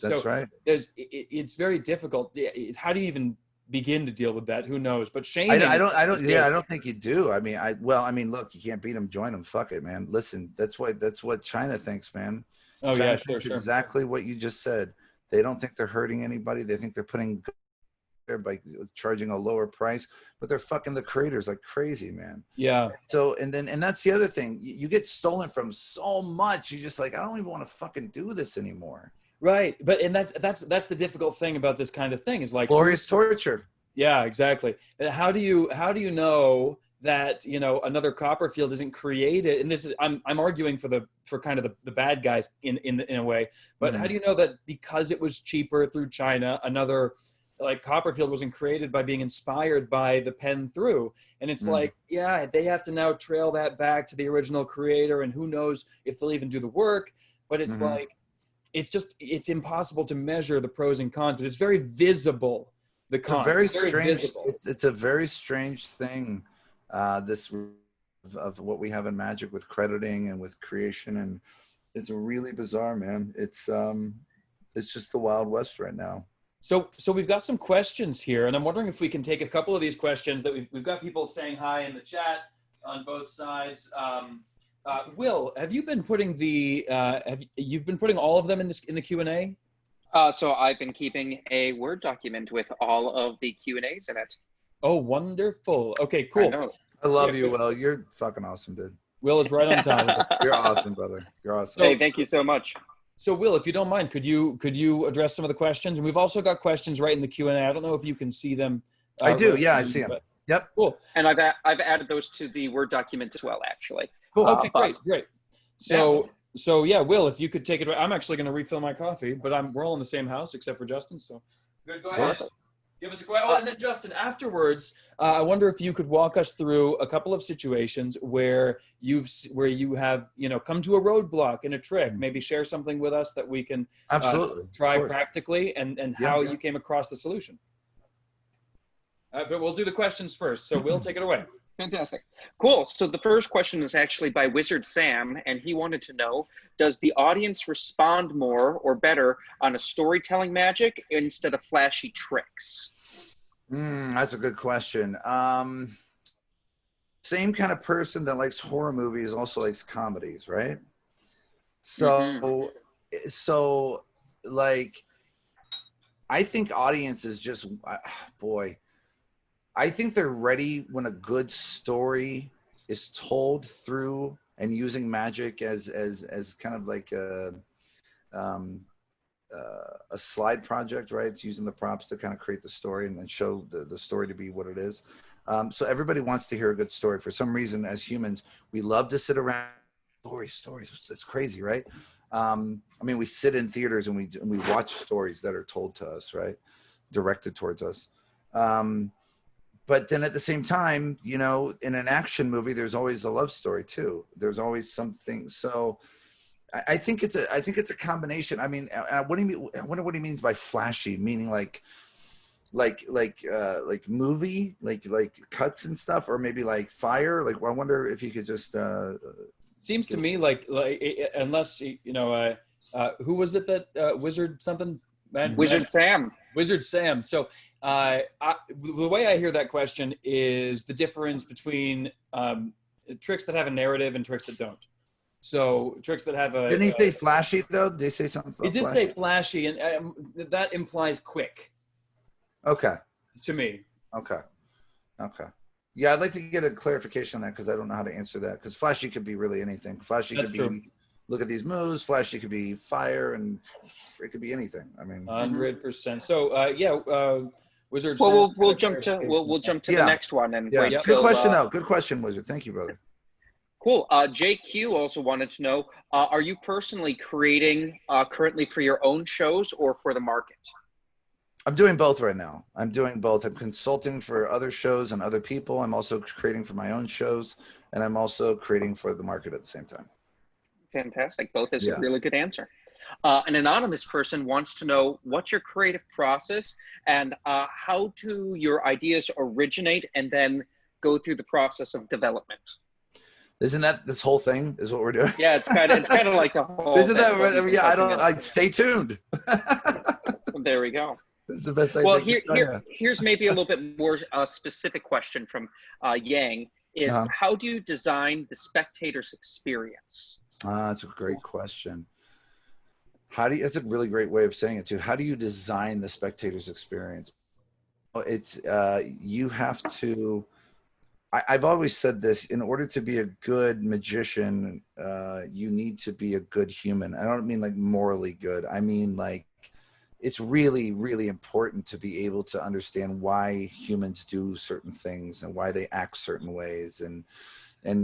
That's right. It's very difficult. How do you even begin to deal with that? Who knows? But Shane, I don't think you do. I mean, look, you can't beat them, join them. Fuck it, man. Listen, that's what China thinks, man. Oh, China sure. Exactly what you just said. They don't think they're hurting anybody. They think they're putting by charging a lower price, but they're fucking the creators like crazy, man. Yeah. So and that's the other thing. You get stolen from so much. You just like, I don't even want to fucking do this anymore. Right. But that's the difficult thing about this kind of thing is like glorious torture. Yeah, exactly. How do you know that another Copperfield isn't created? And this is I'm arguing for kind of the bad guys in a way. But how do you know that because it was cheaper through China, another like Copperfield wasn't created by being inspired by the pen through? And it's like, yeah, they have to now trail that back to the original creator, and who knows if they'll even do the work. But it's like, it's impossible to measure the pros and cons, but it's very visible. The cons. It's a very strange thing. This of what we have in Magic with crediting and with creation, and it's really bizarre, man. It's just the Wild West right now. So we've got some questions here, and I'm wondering if we can take a couple of these questions that we've got people saying hi in the chat on both sides. Will, have you been putting you've been putting all of them in the Q&A? So I've been keeping a Word document with all of the Q&As in it. Oh, wonderful. Okay, cool. I love you, Will. You're fucking awesome, dude. Will is right on top of it. You're awesome, brother. You're awesome. Hey, thank you so much. So Will, if you don't mind, could you address some of the questions? And we've also got questions right in the Q&A. I don't know if you can see them. I do. right Yeah, I now, see them. but- Yep. Cool. And I've added those to the Word document as well, actually. Cool. Okay, But- great. So yeah, Will, if you could take it away. I'm actually going to refill my coffee, but we're all in the same house except for Justin. So good, go ahead. Give us a question. Oh, and then Justin, afterwards, I wonder if you could walk us through a couple of situations where you have come to a roadblock in a trick. Maybe share something with us that we can Absolutely. try practically, and how you came across the solution. But we'll do the questions first. So Will, take it away. Fantastic. Cool. So the first question is actually by Wizard Sam, and he wanted to know, does the audience respond more or better on a storytelling magic instead of flashy tricks? That's a good question. Same kind of person that likes horror movies also likes comedies, right? So, like, I think audiences just, boy, I think they're ready when a good story is told through and using magic as kind of like a slide project, right? It's using the props to kind of create the story and then show the story to be what it is. So everybody wants to hear a good story. For some reason, as humans, we love to sit around stories. It's crazy, right? I mean, we sit in theaters and we watch stories that are told to us, right? Directed towards us. But then at the same time, in an action movie, there's always a love story too. There's always something. So I think it's a combination. I mean, what do you mean? I wonder what he means by flashy, meaning like movie, like cuts and stuff, or maybe like fire. Like, I wonder if you could just. Seems to me like unless who was it that Wizard something? Wizard Sam. So the way I hear that question is the difference between tricks that have a narrative and tricks that don't. So tricks that have a. Didn't he say flashy though? Did they say something? He did say flashy, and that implies quick. Okay. To me. Okay. Yeah, I'd like to get a clarification on that because I don't know how to answer that. Because flashy could be really anything. Flashy could be. Look at these moves. Flashy could be fire, and it could be anything. I mean, 100%. So Wizard. Well, we'll jump to the next one and wait. Good question though. Good question, Wizard. Thank you, brother. Cool. JQ also wanted to know: are you personally creating currently for your own shows or for the market? I'm doing both right now. I'm consulting for other shows and other people. I'm also creating for my own shows, and I'm also creating for the market at the same time. Fantastic. Both is a really good answer. An anonymous person wants to know what's your creative process and how do your ideas originate and then go through the process of development? Isn't that this whole thing is what we're doing? Yeah, it's kind of like the whole. Isn't that? Yeah, stay tuned. There we go. This is the best. Well, here's maybe a little bit more specific question from Yang. Is how do you design the spectator's experience? That's a great question. That's a really great way of saying it too. How do you design the spectator's experience? It's you have to. I've always said this: in order to be a good magician, you need to be a good human. I don't mean like morally good. I mean like it's really, really important to be able to understand why humans do certain things and why they act certain ways. And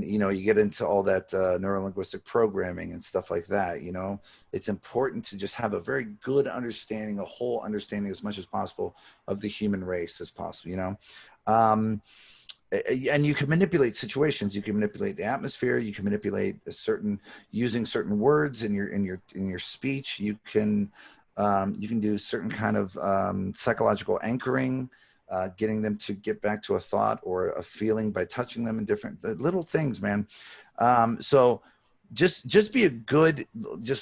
you get into all that neurolinguistic programming and stuff like that. It's important to just have a very good understanding, a whole understanding as much as possible of the human race as possible. And you can manipulate situations. You can manipulate the atmosphere. You can manipulate using certain words in your speech. You can do certain kind of psychological anchoring. Getting them to get back to a thought or a feeling by touching them in different little things, man. So just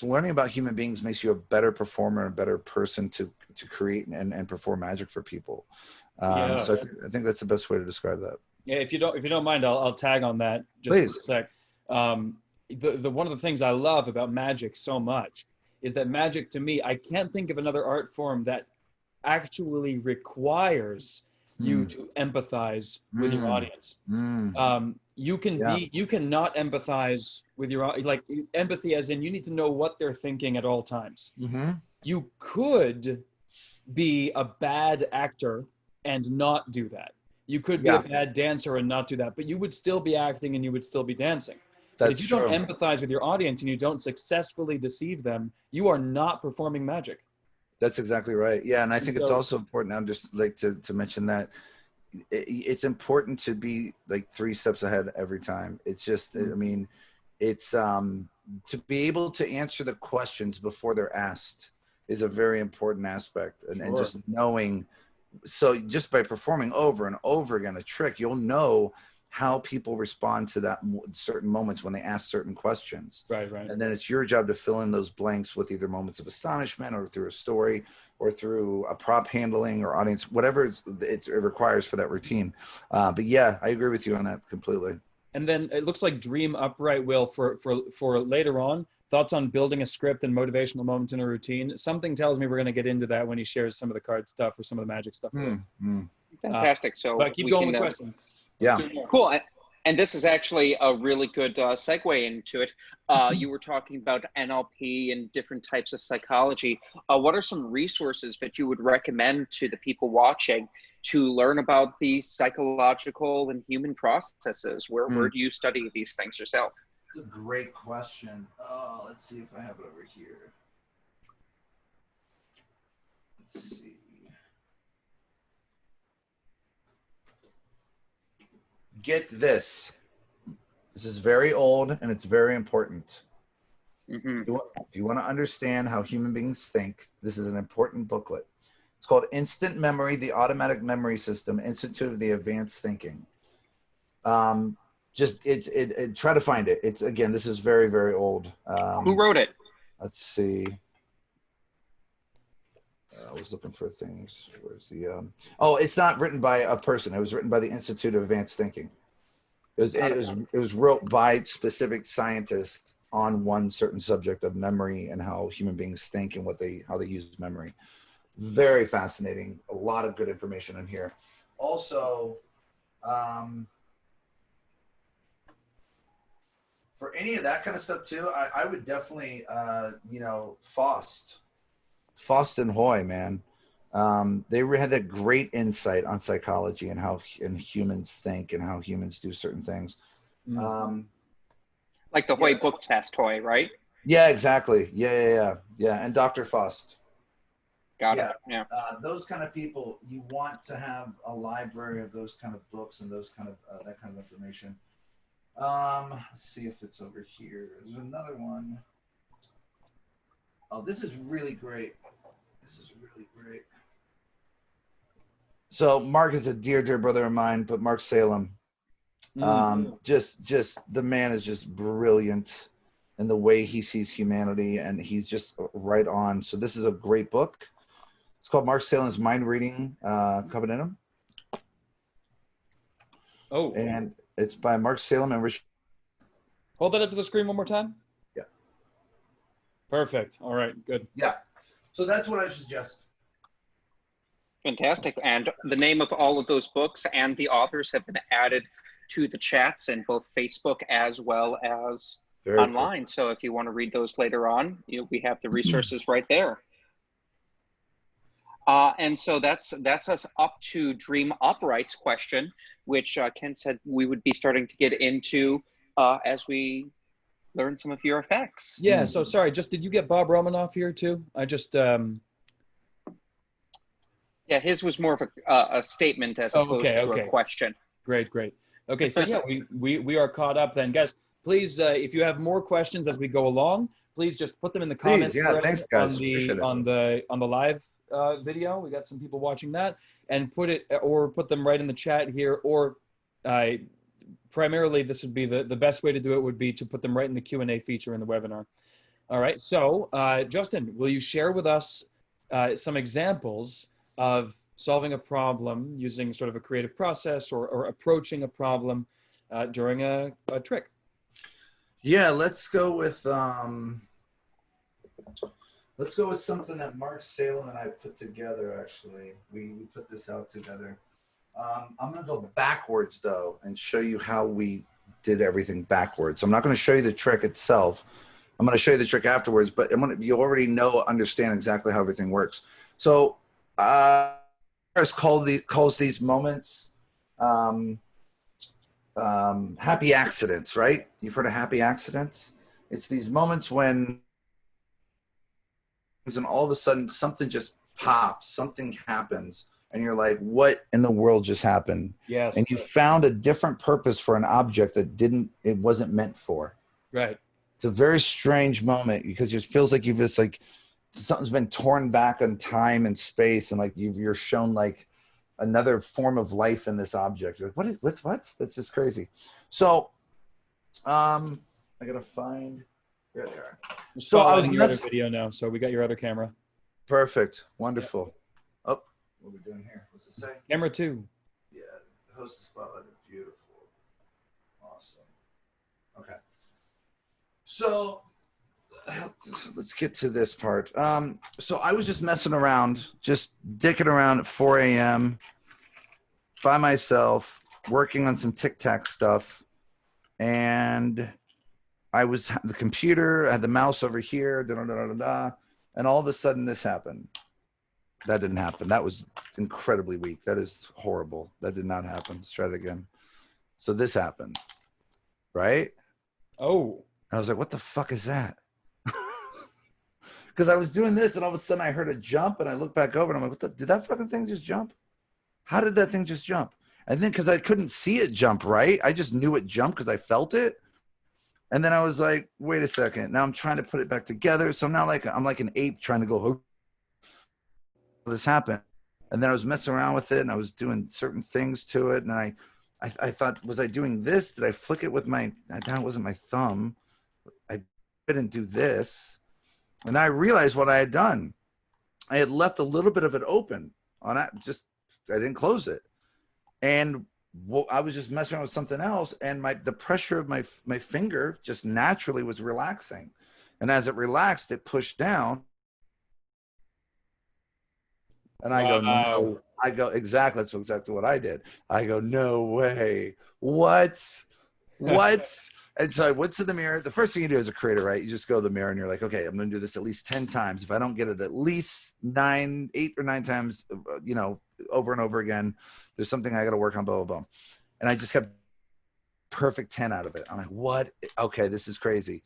learning about human beings makes you a better performer, a better person to create and perform magic for people. So I think that's the best way to describe that. Yeah, if you don't mind, I'll tag on that just Please. for a sec. The one of the things I love about magic so much is that magic, to me, I can't think of another art form that actually requires you to empathize with your audience. you can you cannot empathize with your, like, empathy as in you need to know what they're thinking at all times. You could be a bad actor and not do that. You could be a bad dancer and not do that, but you would still be acting and you would still be dancing. But if you don't empathize with your audience and you don't successfully deceive them, you are not performing magic. That's exactly right. Yeah, and I think it's also important now, just like to mention that it's important to be like 3 steps ahead every time. It's just, I mean, it's to be able to answer the questions before they're asked is a very important aspect, and just knowing. So just by performing over and over again a trick, you'll know how people respond to that certain moments when they ask certain questions. Right. And then it's your job to fill in those blanks with either moments of astonishment or through a story or through a prop handling or audience, whatever it requires for that routine. But yeah, I agree with you on that completely. And then it looks like Dream Upright will for later on. Thoughts on building a script and motivational moments in a routine. Something tells me we're going to get into that when he shares some of the card stuff or some of the magic stuff. Fantastic. So but keep going with questions. Cool. And this is actually a really good segue into it. You were talking about NLP and different types of psychology. What are some resources that you would recommend to the people watching to learn about these psychological and human processes? Where do you study these things yourself? That's a great question. Let's see if I have it over here. Let's see. Get this. This is very old and it's very important. If you want to understand how human beings think, this is an important booklet. It's called Instant Memory, the Automatic Memory System, Institute of the Advanced Thinking. Just try to find it. It's, again, this is very, very old. Who wrote it? Let's see. I was looking for things. Where's the oh, it's not written by a person. It was written by the Institute of Advanced Thinking. It was wrote by specific scientists on one certain subject of memory and how human beings think and how they use memory. Very fascinating. A lot of good information in here. Also, for any of that kind of stuff too, I would definitely, Faust and Hoy, man. They had that great insight on psychology and how humans think and how humans do certain things. Like the Hoy book test, Hoy, right? Yeah, exactly. Yeah. And Dr. Faust. Got it. Yeah. Those kind of people, you want to have a library of those kind of books and those kind of that kind of information. Let's see if it's over here. There's another one. Oh, this is really great. So Mark is a dear brother of mine, but Mark Salem, just the man is just brilliant in the way he sees humanity, and he's just right on. So this is a great book. It's called Mark Salem's Mind Reading Covenantum. Oh, and it's by Mark Salem and Rich. Hold that up to the screen one more time. Yeah. Perfect. All right. Good. Yeah. So that's what I suggest. Fantastic. And the name of all of those books and the authors have been added to the chats in both Facebook as well as online. Cool. So if you want to read those later on, we have the resources right there. And so that's us up to Dream Upright's question, which Ken said we would be starting to get into as we learn some of your effects. Yeah. So sorry, did you get Bob Romanoff here too? I just. Yeah, his was more of a statement as opposed to a question. Great. Okay, so yeah, we are caught up then, guys. Please, if you have more questions as we go along, please just put them in the comments. Yeah, thanks, guys. on the live video. We got some people watching that, and put them right in the chat here, or primarily this would be the best way to do it would be to put them right in the Q&A feature in the webinar. All right, so Justin, will you share with us some examples of solving a problem using sort of a creative process or approaching a problem during a trick? Yeah, let's go with something that Mark Salem and I put together. Actually, we put this out together. I'm gonna go backwards though and show you how we did everything backwards. So I'm not going to show you the trick itself. I'm going to show you the trick afterwards, but you already understand exactly how everything works. So calls these moments happy accidents, right? You've heard of happy accidents? It's these moments when and all of a sudden something just pops, something happens, and you're like, what in the world just happened? Yes. And you found a different purpose for an object that it wasn't meant for. Right. It's a very strange moment because it feels like you've just like something's been torn back on time and space, and like you're shown like another form of life in this object. You're like, what? That's just crazy. So I gotta find. There they are. So I was your other video now, so we got your other camera. Perfect. Wonderful. Oh, what are we doing here? What's it say? Camera 2. Yeah, the host spotlight is beautiful. Awesome. Okay. So let's get to this part. So I was just messing around, just dicking around at 4 a.m. by myself, working on some tic-tac stuff, and I was the computer, I had the mouse over here, and all of a sudden this happened. That didn't happen. That was incredibly weak. That is horrible. That did not happen. Let's try it again. So this happened, right? Oh. And I was like, what the fuck is that? Because I was doing this, and all of a sudden I heard a jump, and I looked back over, and I'm like, did that fucking thing just jump? How did that thing just jump? And then because I couldn't see it jump, right? I just knew it jumped because I felt it. And then I was like, wait a second. Now I'm trying to put it back together. So now I'm like an ape trying to go, this happened. And then I was messing around with it, and I was doing certain things to it. And I thought, was I doing this? Did I flick it with that wasn't my thumb. I didn't do this. And I realized what I had done. I had left a little bit of it open on it. I didn't close it. And I was just messing around with something else, and the pressure of my finger just naturally was relaxing. And as it relaxed, it pushed down. And I go, no. I go, exactly. That's exactly what I did. I go, no way. What? And so I went to the mirror. The first thing you do as a creator, right? You just go to the mirror and you're like, okay, I'm going to do this at least 10 times. If I don't get it at least 8 or 9 times, over and over again, there's something I got to work on, blah, blah, blah. And I just kept perfect 10 out of it. I'm like, what? Okay, this is crazy.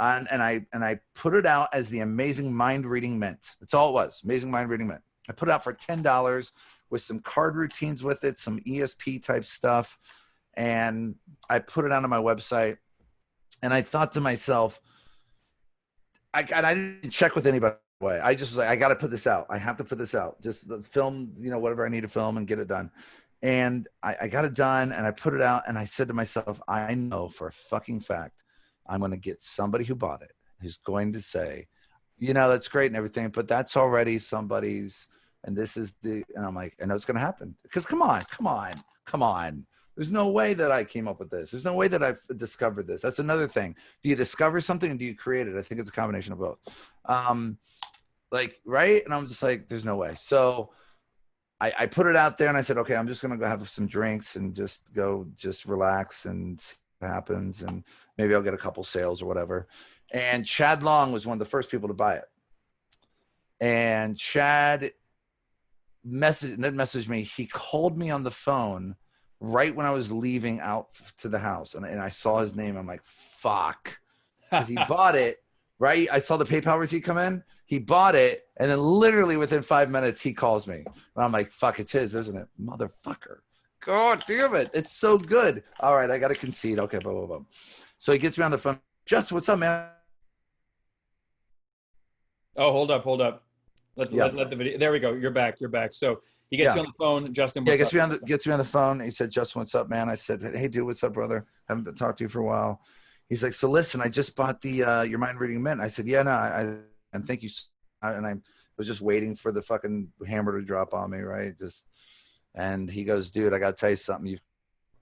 And I put it out as the Amazing Mind Reading Mint. That's all it was. Amazing Mind Reading Mint. I put it out for $10 with some card routines with it, some ESP type stuff. And I put it onto my website, and I thought to myself, I didn't check with anybody. I just was like, I got to put this out. I have to put this out. Just film, whatever I need to film and get it done. And I got it done, and I put it out, and I said to myself, I know for a fucking fact, I'm going to get somebody who bought it who's going to say, that's great and everything, but that's already somebody's, and this is and I'm like, I know it's going to happen. Because come on. There's no way that I came up with this. There's no way that I've discovered this. That's another thing. Do you discover something, and do you create it? I think it's a combination of both. Right? And I'm just like, there's no way. So I put it out there, and I said, okay, I'm just going to go have some drinks and just relax and see what happens. And maybe I'll get a couple sales or whatever. And Chad Long was one of the first people to buy it. And Chad messaged me. He called me on the phone right when I was leaving out to the house, and I saw his name. I'm like, fuck, because he bought it, right? I saw the PayPal receipt come in. He bought it, and then literally within 5 minutes, he calls me. And I'm like, fuck, it's his, isn't it? Motherfucker. God damn it. It's so good. All right, I got to concede. Okay, blah, blah, blah. So he gets me on the phone. Justin, what's up, man? Oh, hold up. Let the video. There we go. You're back. So he gets you on the phone. Justin, what's up? Gets me on the phone. He said, Justin, what's up, man? I said, hey, dude, what's up, brother? Haven't talked to you for a while. He's like, so listen, I just bought the your mind reading mint. I said, yeah, no, and thank you. And I was just waiting for the fucking hammer to drop on me, right? And he goes, dude, I got to tell you something. You've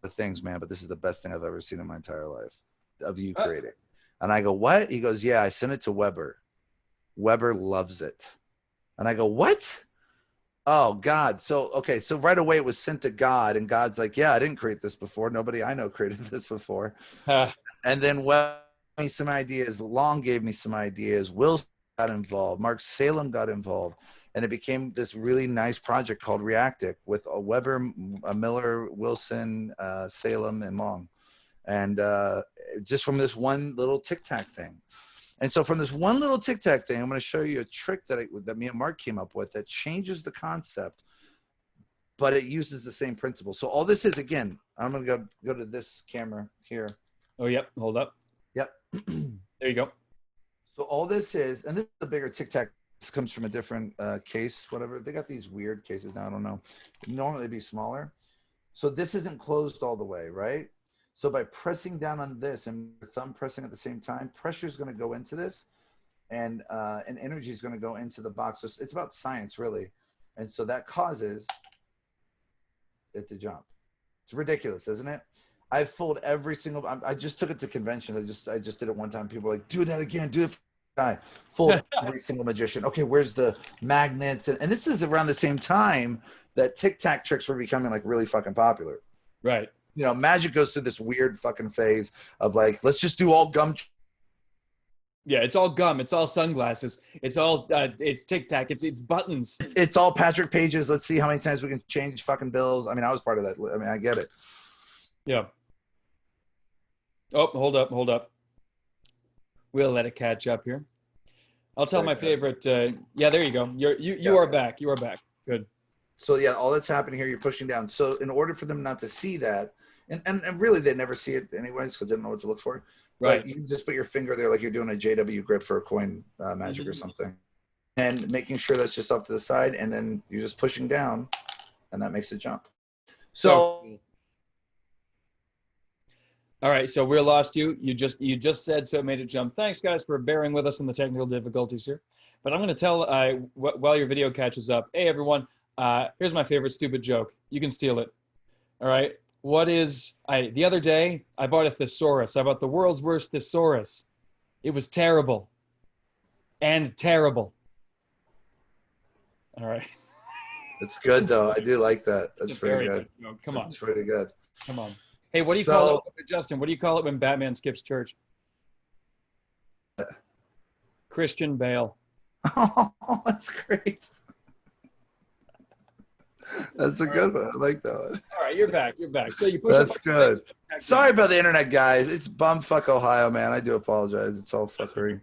the things, man, but this is the best thing I've ever seen in my entire life of you creating. And I go, what? He goes, yeah, I sent it to Weber. Weber loves it. And I go, what? Oh God. So okay, so right away it was sent to God, and God's like, yeah, I didn't create this before. Nobody I know created this before. And then well, gave me some ideas. Long gave me some ideas. Will got involved. Mark Salem got involved, and it became this really nice project called Reactic with Weber, Miller, Wilson, Salem, and Long, and just from this one little Tic Tac thing. And so from this one little Tic Tac thing, I'm going to show you a trick that me and Mark came up with that changes the concept, but it uses the same principle. So all this is, again, I'm going to go to this camera here. Oh, yep. Hold up. Yep. There you go. So all this is, and this is a bigger Tic Tac. This comes from a different case, whatever. They got these weird cases now. I don't know. Normally they'd be smaller. So this isn't closed all the way, right? So by pressing down on this and your thumb pressing at the same time, pressure is going to go into this, and energy is going to go into the box. So it's about science, really. And so that causes it to jump. It's ridiculous, isn't it? I've fooled every single. I just took it to convention. I just did it one time. People were like, do that again. Do it. Guy fooled every single magician. Okay, where's the magnets? And this is around the same time that Tic Tac tricks were becoming like really fucking popular. Right. You know, magic goes through this weird fucking phase of like, let's just do all gum. Yeah, it's all gum. It's all sunglasses. It's all it's Tic Tac. It's buttons. It's all Patrick Pages. Let's see how many times we can change fucking bills. I mean, I was part of that. I mean, I get it. Yeah. Oh, hold up. We'll let it catch up here. I'll tell my favorite. Yeah, there you go. You are back. You are back. Good. So yeah, all that's happening here, you're pushing down. So in order for them not to see that, and really they never see it anyways because they don't know what to look for. Right. But you can just put your finger there like you're doing a JW grip for a coin magic or something, and making sure that's just off to the side, and then you're just pushing down, and that makes it jump. So. All right, so we lost you. You just said so it made it jump. Thanks, guys, for bearing with us in the technical difficulties here. But I'm going to tell while your video catches up. Hey, everyone. Here's my favorite stupid joke. You can steal it. All right. The other day, I bought a thesaurus. I bought the world's worst thesaurus. It was terrible. And terrible. All right. It's good, though. I do like that. That's very good. Joke. Come on. That's pretty good. Come on. Hey, what do you call it, Justin? What do you call it when Batman skips church? Christian Bale. Oh, that's great. That's a good one. I like that one. All right, you're back. You're back. So you push. That's good. Sorry about the internet, guys. It's bumfuck Ohio, man. I do apologize. It's all fuckery.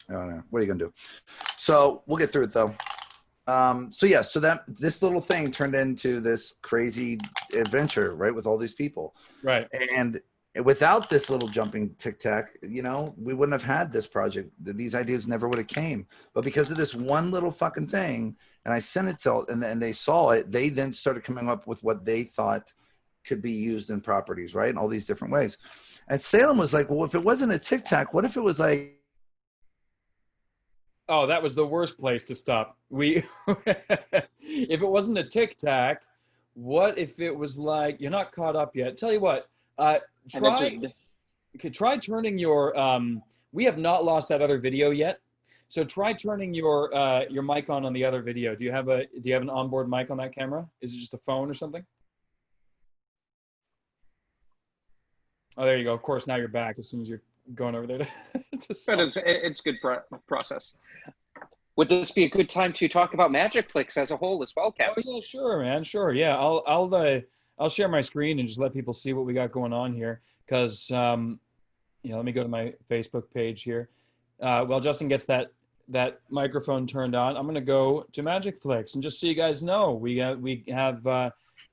I don't know. What are you gonna do? So we'll get through it though. So yeah, so that this little thing turned into this crazy adventure, right, with all these people. Right. And without this little jumping Tic Tac, you know, we wouldn't have had this project. These ideas never would have came. But because of this one little fucking thing, and I sent it to, and they saw it, they then started coming up with what they thought could be used in properties, right, in all these different ways. And Salem was like, well, if it wasn't a Tic Tac, what if it was like. Oh, that was the worst place to stop. If it wasn't a Tic Tac, what if it was like, you're not caught up yet. Tell you what, try turning your, we have not lost that other video yet. So try turning your mic on the other video. Do you have an onboard mic on that camera? Is it just a phone or something? Oh, there you go. Of course, now you're back as soon as you're going over there to but it's good process. Would this be a good time to talk about MagicFlix as a whole as well, Kevin? Oh yeah, sure, man, sure. Yeah, I'll share my screen and just let people see what we got going on here. Because let me go to my Facebook page here. While Justin gets that microphone turned on, I'm gonna go to MagicFlix and just so you guys know, we have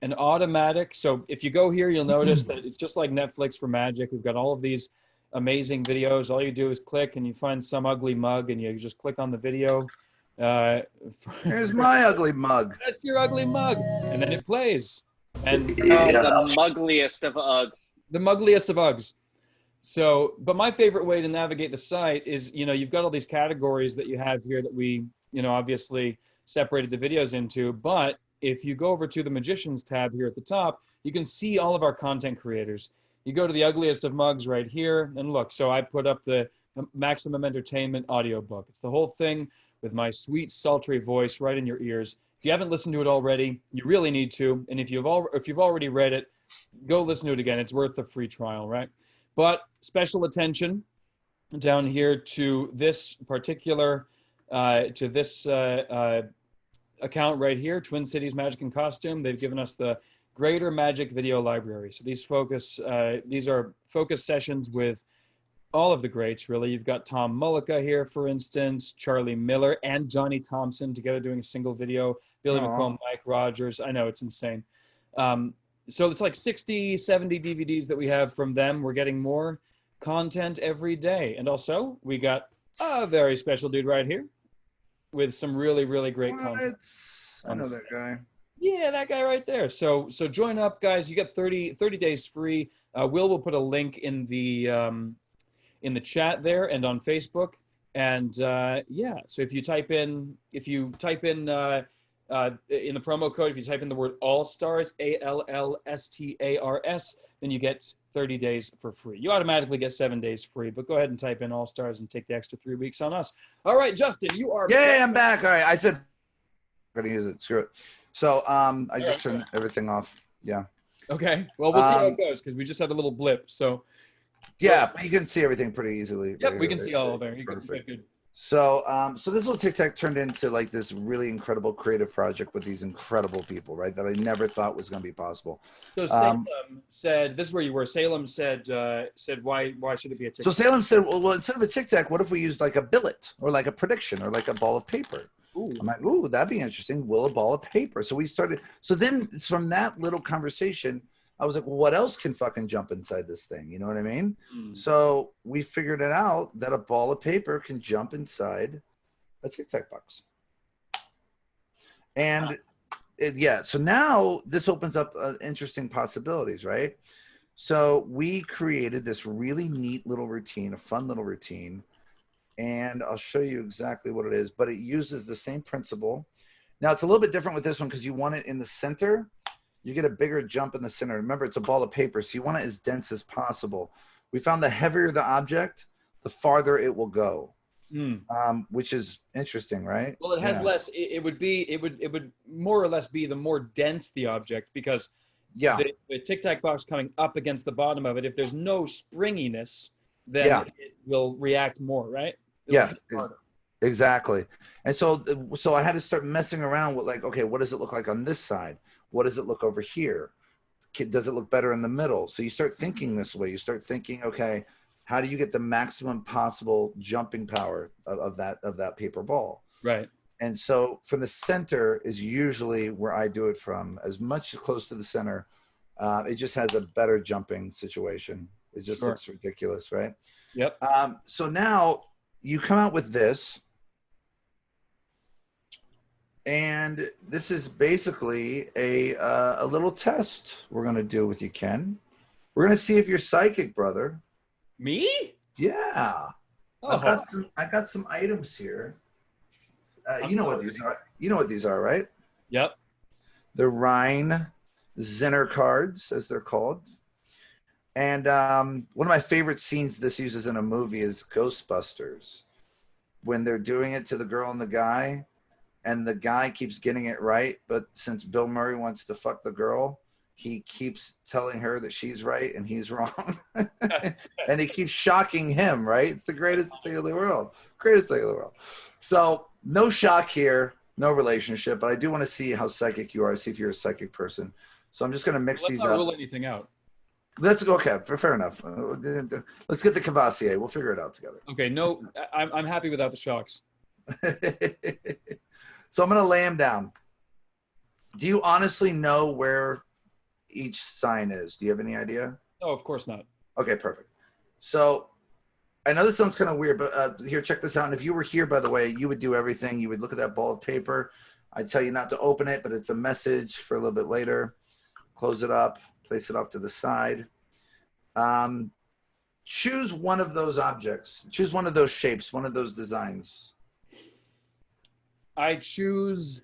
an automatic. So if you go here, you'll notice that it's just like Netflix for Magic. We've got all of these amazing videos. All you do is click and you find some ugly mug and you just click on the video. Here's my ugly mug. That's your ugly mug. And then it plays. And the muggliest of Ugg. The muggliest of Uggs. So, but my favorite way to navigate the site is, you've got all these categories that you have here that we, obviously separated the videos into. But if you go over to the Magicians tab here at the top, you can see all of our content creators. You go to the ugliest of mugs right here and look. So I put up the Maximum Entertainment audiobook. It's the whole thing with my sweet, sultry voice right in your ears. If you haven't listened to it already, you really need to. And if you've already read it, go listen to it again. It's worth the free trial, right? But special attention down here to this particular account right here, Twin Cities Magic and Costume. They've given us the Greater Magic Video Library. So these are focus sessions with all of the greats, really. You've got Tom Mullica here, for instance, Charlie Miller, and Johnny Thompson together doing a single video, Billy McComb, Mike Rogers. I know, it's insane. So it's like 60, 70 DVDs that we have from them. We're getting more content every day. And also, we got a very special dude right here with some really, really great content. I know that guy. Yeah, that guy right there. So join up, guys. You get 30 days free. Will put a link in the chat there and on Facebook. And yeah, so if you type in in the promo code, if you type in the word All Stars, ALLSTARS, then you get 30 days for free. You automatically get 7 days free, but go ahead and type in All Stars and take the extra 3 weeks on us. All right, Justin, you are back. I'm back. All right, I said I'm gonna use it. Screw it. So I just turned everything off. Yeah. Okay. Well, we'll see how it goes because we just had a little blip. So. Yeah, but you can see everything pretty easily. Yep, we can see all there. Good. So, so this little Tic Tac turned into like this really incredible creative project with these incredible people, right? That I never thought was going to be possible. So Salem said, "This is where you were." Salem said, why should it be a Tic Tac?" So Salem said, well, instead of a Tic Tac, what if we used like a billet or like a prediction or like a ball of paper? Ooh. I'm like, ooh, that'd be interesting. Will a ball of paper? So we started. So then from that little conversation, I was like, well, what else can fucking jump inside this thing? You know what I mean? So we figured it out that a ball of paper can jump inside a Tic Tac box. And yeah, so now this opens up interesting possibilities, right? So we created this really neat little routine, a fun little routine. And I'll show you exactly what it is, but it uses the same principle. Now it's a little bit different with this one because you want it in the center. You get a bigger jump in the center. Remember, it's a ball of paper, so you want it as dense as possible. We found the heavier the object, the farther it will go, which is interesting, right? Well, it has less. It would more or less be the more dense the object because the Tic Tac box coming up against the bottom of it. If there's no springiness, then it will react more, right? Exactly. And so I had to start messing around with like, okay, what does it look like on this side? What does it look over here? Does it look better in the middle? So you start thinking this way. You start thinking, okay, how do you get the maximum possible jumping power of that paper ball? Right. And so from the center is usually where I do it from, as much close to the center. It just has a better jumping situation. It just looks ridiculous, right? Yep. So now you come out with this. And this is basically a little test we're going to do with you, Ken. We're going to see if you're psychic, brother. Me? Yeah. Oh. I got some items here. You know what these are. You know what these are, right? Yep. The Rhine Zinner cards, as they're called. And one of my favorite scenes this uses in a movie is Ghostbusters. When they're doing it to the girl and the guy. And the guy keeps getting it right, but since Bill Murray wants to fuck the girl, he keeps telling her that she's right and he's wrong. And he keeps shocking him, right? It's the greatest thing in the world. Greatest thing in the world. So no shock here, no relationship, but I do want to see how psychic you are, see if you're a psychic person. So I'm just going to mix these up. Let's not rule anything out. Let's go. Okay, fair enough. Let's get the Cavassier. We'll figure it out together. Okay, no, I'm happy without the shocks. So I'm going to lay them down. Do you honestly know where each sign is? Do you have any idea? No, of course not. Okay, perfect. So I know this sounds kind of weird, but here, check this out. And if you were here, by the way, you would do everything. You would look at that ball of paper. I'd tell you not to open it, but it's a message for a little bit later. Close it up, place it off to the side. Choose one of those objects. Choose one of those shapes, one of those designs. I choose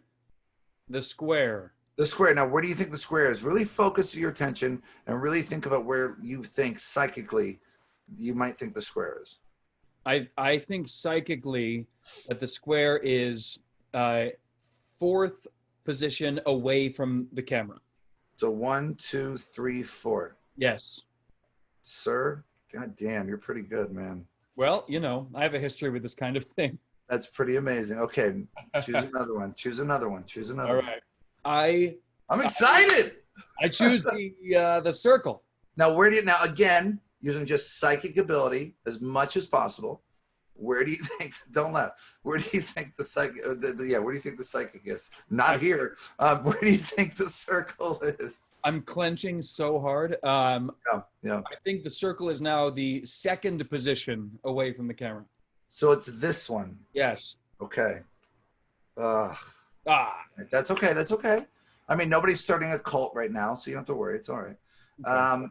the square. The square. Now, where do you think the square is? Really focus your attention and really think about where you think psychically you might think the square is. I think psychically that the square is fourth position away from the camera. So 1, 2, 3, 4. Yes. Sir, god damn, you're pretty good, man. Well, you know, I have a history with this kind of thing. That's pretty amazing. Okay, choose another one. Choose another one. Choose another All right. I'm excited. I choose the circle. Now, now again, using just psychic ability as much as possible, where do you think, don't laugh, where do you think the psychic, where do you think the psychic is? Not here. Where do you think the circle is? I'm clenching so hard. Yeah. I think the circle is now the second position away from the camera. So it's this one. Yes. Okay. Ah. That's okay. That's okay. I mean, nobody's starting a cult right now, so you don't have to worry. It's all right. Okay.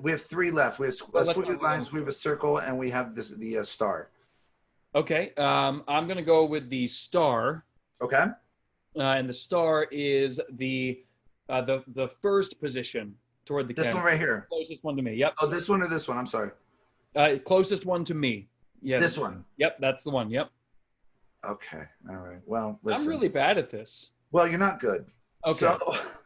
We have 3 left. We have squiggly lines, we have a circle, and we have the star. Okay. I'm going to go with the star. Okay. And the star is the first position toward the camera. This one right here. Closest one to me. Yep. Oh, this one or this one? I'm sorry. Closest one to me. Yeah. This one. Yep, that's the one. Yep. Okay. All right. Well, listen. I'm really bad at this. Well, you're not good. Okay.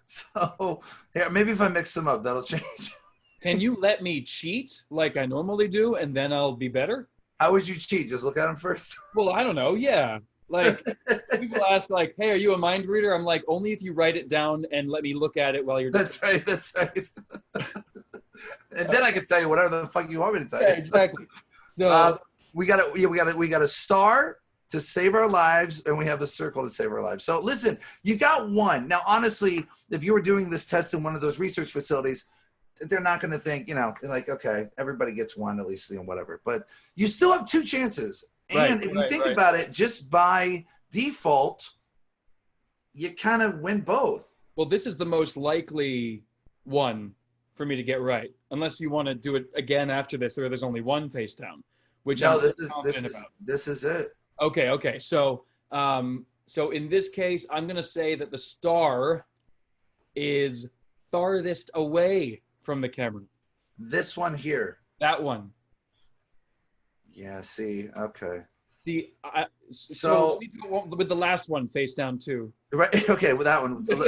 So yeah, maybe if I mix them up, that'll change. Can you let me cheat like I normally do, and then I'll be better? How would you cheat? Just look at them first? Well, I don't know. Yeah. Like, people ask, like, hey, are you a mind reader? I'm like, only if you write it down and let me look at it while you're That's right. That's right. And then I can tell you whatever the fuck you want me to tell you. Yeah, exactly. So we got a star to save our lives, and we have a circle to save our lives. So listen, you got one. Now, honestly, if you were doing this test in one of those research facilities, they're not going to think, they're like, okay, everybody gets one at least, whatever. But you still have 2 chances. And if you think about it, just by default, you kind of win both. Well, this is the most likely one for me to get right, unless you want to do it again after this, or there's only one face down, which I'm confident about. This is it. Okay. So in this case, I'm going to say that the star is farthest away from the camera. This one here. That one. Yeah, see, okay. So with the last one face down too. Right, okay, with that one. Let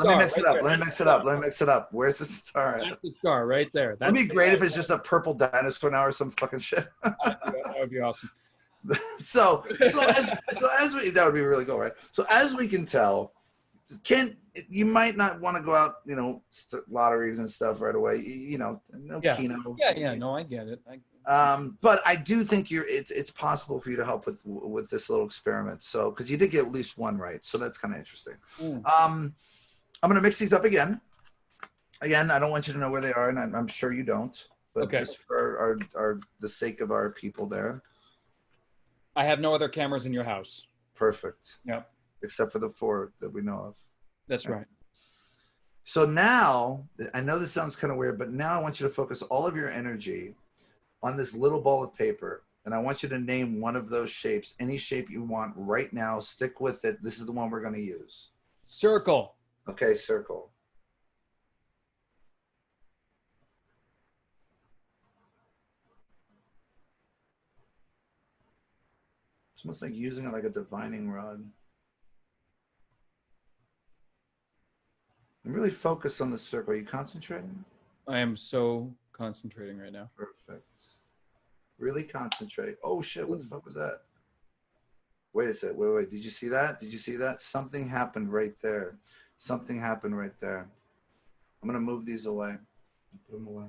me mix it up. Where's the star? That's the star right there. That'd be great if it's just a purple dinosaur now or some fucking shit. That would be awesome. So as we, that would be really cool, right? So as we can tell, you might not want to go out, lotteries and stuff right away. No Keno. Yeah. No, I get it. But I do think it's possible for you to help with this little experiment. So because you did get at least one right, so that's kind of interesting. I'm gonna mix these up again. Again, I don't want you to know where they are, and I'm sure you don't. But just for the sake of our people there. I have no other cameras in your house. Perfect. Yep. Except for the 4 that we know of. That's right. So now, I know this sounds kind of weird, but now I want you to focus all of your energy on this little ball of paper, and I want you to name one of those shapes, any shape you want right now. Stick with it. This is the one we're going to use. Circle. Okay, circle. It's almost like using it like a divining rod. And really focus on the circle. Are you concentrating? I am so concentrating right now. Perfect. Really concentrate. Oh shit, what the fuck was that? Wait a sec. Wait. Did you see that? Did you see that? Something happened right there. Something happened right there. I'm going to move these away. Put them away.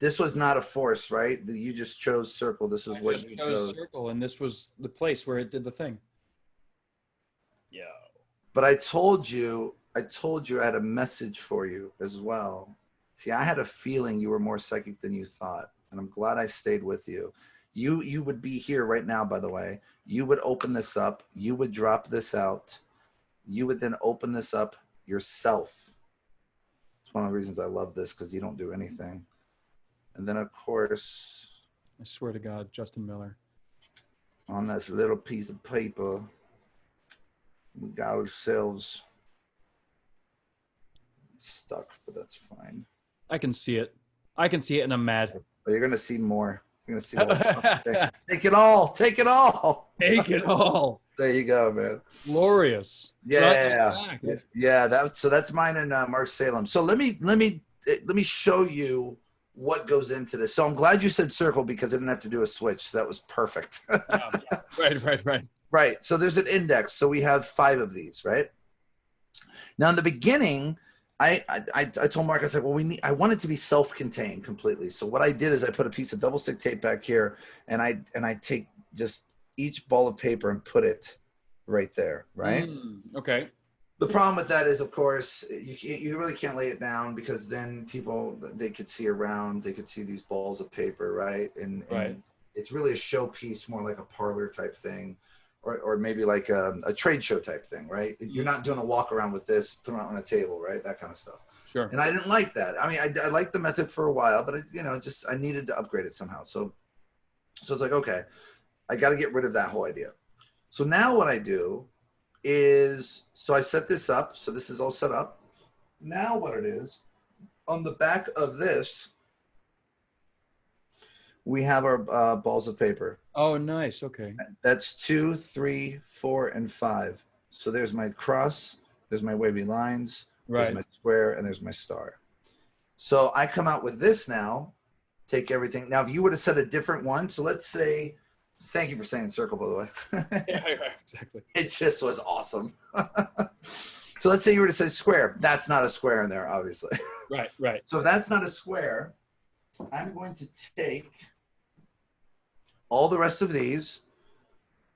This was not a force, right? You just chose circle. This is what you chose. Circle, and this was the place where it did the thing. Yeah. But I told you I had a message for you as well. See, I had a feeling you were more psychic than you thought, and I'm glad I stayed with you. You would be here right now, by the way. You would open this up. You would drop this out. You would then open this up yourself. It's one of the reasons I love this, because you don't do anything. And then, of course, I swear to God, Justin Miller. On this little piece of paper, we got ourselves stuck, but that's fine. I can see it. I can see it, and I'm mad. But you're going to see more. You're gonna see the whole thing. Take it all. Take it all. Take it all. There you go, man. Glorious. Yeah. Yeah. So that's mine and Mark Salem. So let me show you what goes into this. So I'm glad you said circle because I didn't have to do a switch. So that was perfect. Right. So there's an index. So we have 5 of these, right? Now in the beginning, I told Mark, I said, well, I want it to be self-contained completely. So what I did is I put a piece of double stick tape back here, and I take just each ball of paper and put it right there, right? Okay. The problem with that is, of course, you really can't lay it down because then they could see around, they could see these balls of paper, right? And it's really a showpiece, more like a parlor type thing. Or maybe like a trade show type thing, right? You're not doing a walk around with this, put it on a table, right? That kind of stuff. Sure. And I didn't like that. I mean, I liked the method for a while, but I needed to upgrade it somehow. So it's like, okay, I got to get rid of that whole idea. So now what I do is, so I set this up. So this is all set up. Now what it is, on the back of this, we have our balls of paper. Oh, nice. Okay. That's 2, 3, 4, and 5. So there's my cross, there's my wavy lines, there's my square, and there's my star. So I come out with this now, take everything. Now, if you would have said a different one, so let's say, thank you for saying circle, by the way. Yeah, exactly. It just was awesome. So let's say you were to say square. That's not a square in there, obviously. Right. So if that's not a square, I'm going to take all the rest of these.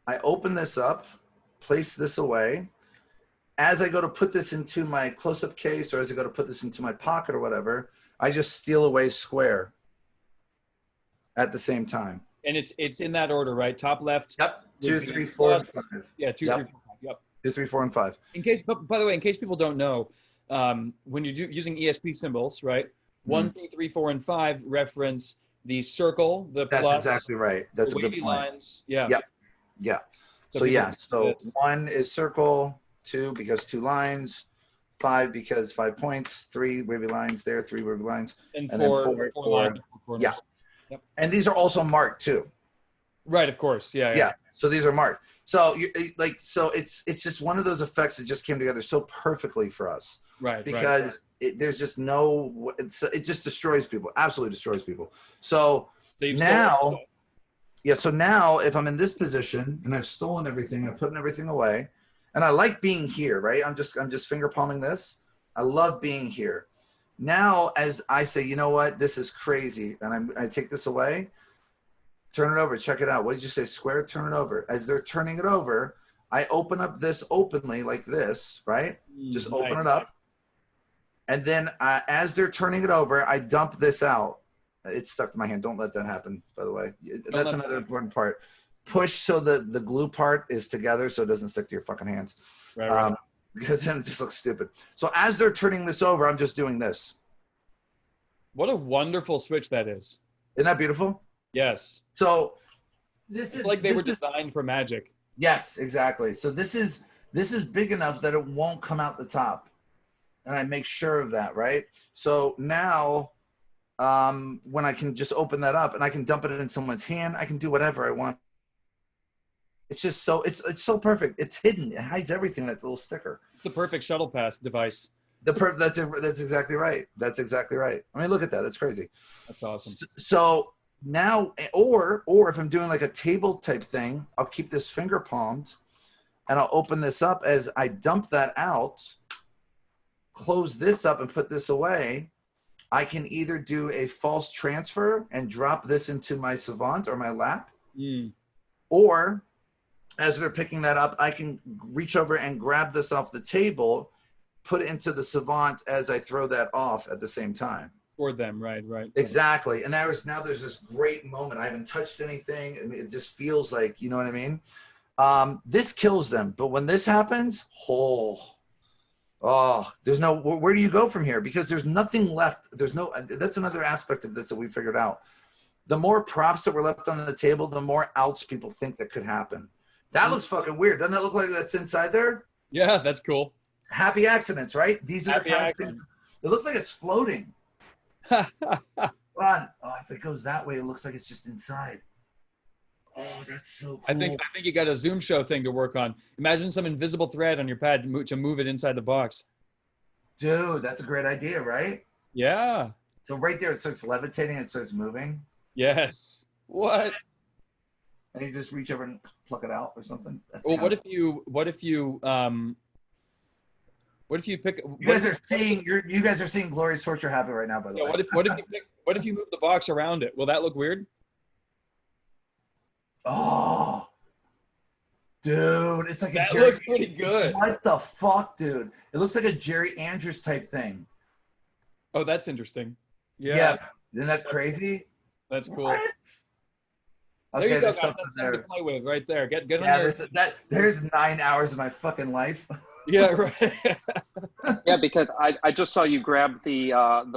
I open this up, place this away. As I go to put this into my close-up case, or as I go to put this into my pocket or whatever, I just steal away square at the same time. And it's in that order, right? Top left. Yep. 2, 3, 4, and 5. Yeah, 2, 3, 4, 5. Yep. 2, 3, 4, and 5. In case, by the way, in case people don't know, when you're using ESP symbols, right? 1, 2, 3, 4, and 5 reference the circle, the That's plus. That's exactly right. That's the a good wavy point. lines. Yeah. Yep. Yeah. So 1 is circle, 2 because 2 lines, 5 because 5 points, 3 wavy lines there, 3 wavy lines, and then 4 4. Yeah. Yep. And these are also marked too. Right, of course. Yeah. So these are marked. So it's just one of those effects that just came together so perfectly for us. Right. Because there's just no, it just destroys people, absolutely destroys people. So now, so now if I'm in this position and I've stolen everything, I'm putting everything away, and I like being here, right? I'm just finger palming this. I love being here. Now, as I say, you know what, this is crazy, and I take this away, turn it over, check it out. What did you say? Square, turn it over. As they're turning it over, I open up this openly like this, right? Just open it up. And then as they're turning it over, I dump this out. It's stuck to my hand. Don't let that happen, by the way. That's another important part. Push so the glue part is together so it doesn't stick to your fucking hands. Right. Because then it just looks stupid. So as they're turning this over, I'm just doing this. What a wonderful switch that is. Isn't that beautiful? Yes. So this is like they were designed for magic. Yes, exactly. So this is big enough that it won't come out the top. And I make sure of that, right? So now when I can just open that up and I can dump it in someone's hand, I can do whatever I want. It's just so it's so perfect. It's hidden. It hides everything. That little sticker. It's the perfect shuttle pass device. That's exactly right. That's exactly right. I mean, look at that. That's crazy. That's awesome. So now, or if I'm doing like a table type thing, I'll keep this finger palmed, and I'll open this up as I dump that out. Close this up and put this away. I can either do a false transfer and drop this into my savant or my lap, or as they're picking that up, I can reach over and grab this off the table, put it into the savant as I throw that off at the same time. For them, right. Exactly. And there's this great moment. I haven't touched anything, and it just feels like, you know what I mean? This kills them, but when this happens, there's no, where do you go from here? Because there's nothing left. That's another aspect of this that we figured out. The more props that were left on the table, the more outs people think that could happen. That looks fucking weird. Doesn't that look like that's inside there? Yeah, that's cool. Happy accidents, right? These are the kind of things. It looks like it's floating. on. Oh, if it goes that way, it looks like it's just inside. Oh, that's so cool. I think you got a Zoom show thing to work on. Imagine some invisible thread on your pad to move it inside the box. Dude, that's a great idea, right? Yeah. So right there, it starts levitating, it starts moving. Yes. What? And you just reach over and pluck it out or something. That's Well, what kinda- if you pick? You guys are seeing you guys are seeing glorious torture happen right now, by the Yeah, way. what if you move the box around it? Will that look weird? Oh, dude, it's like That a Jerry. looks pretty good. What the fuck, dude? It looks like a Jerry Andrews type thing. Oh, that's interesting. Yeah, Isn't that crazy? that's cool. What? There Okay, you go, there's guys. something That's something to there. play with right there. Get on Yeah, there. there's 9 hours of my fucking life. Yeah, right. Yeah, because I just saw you grab the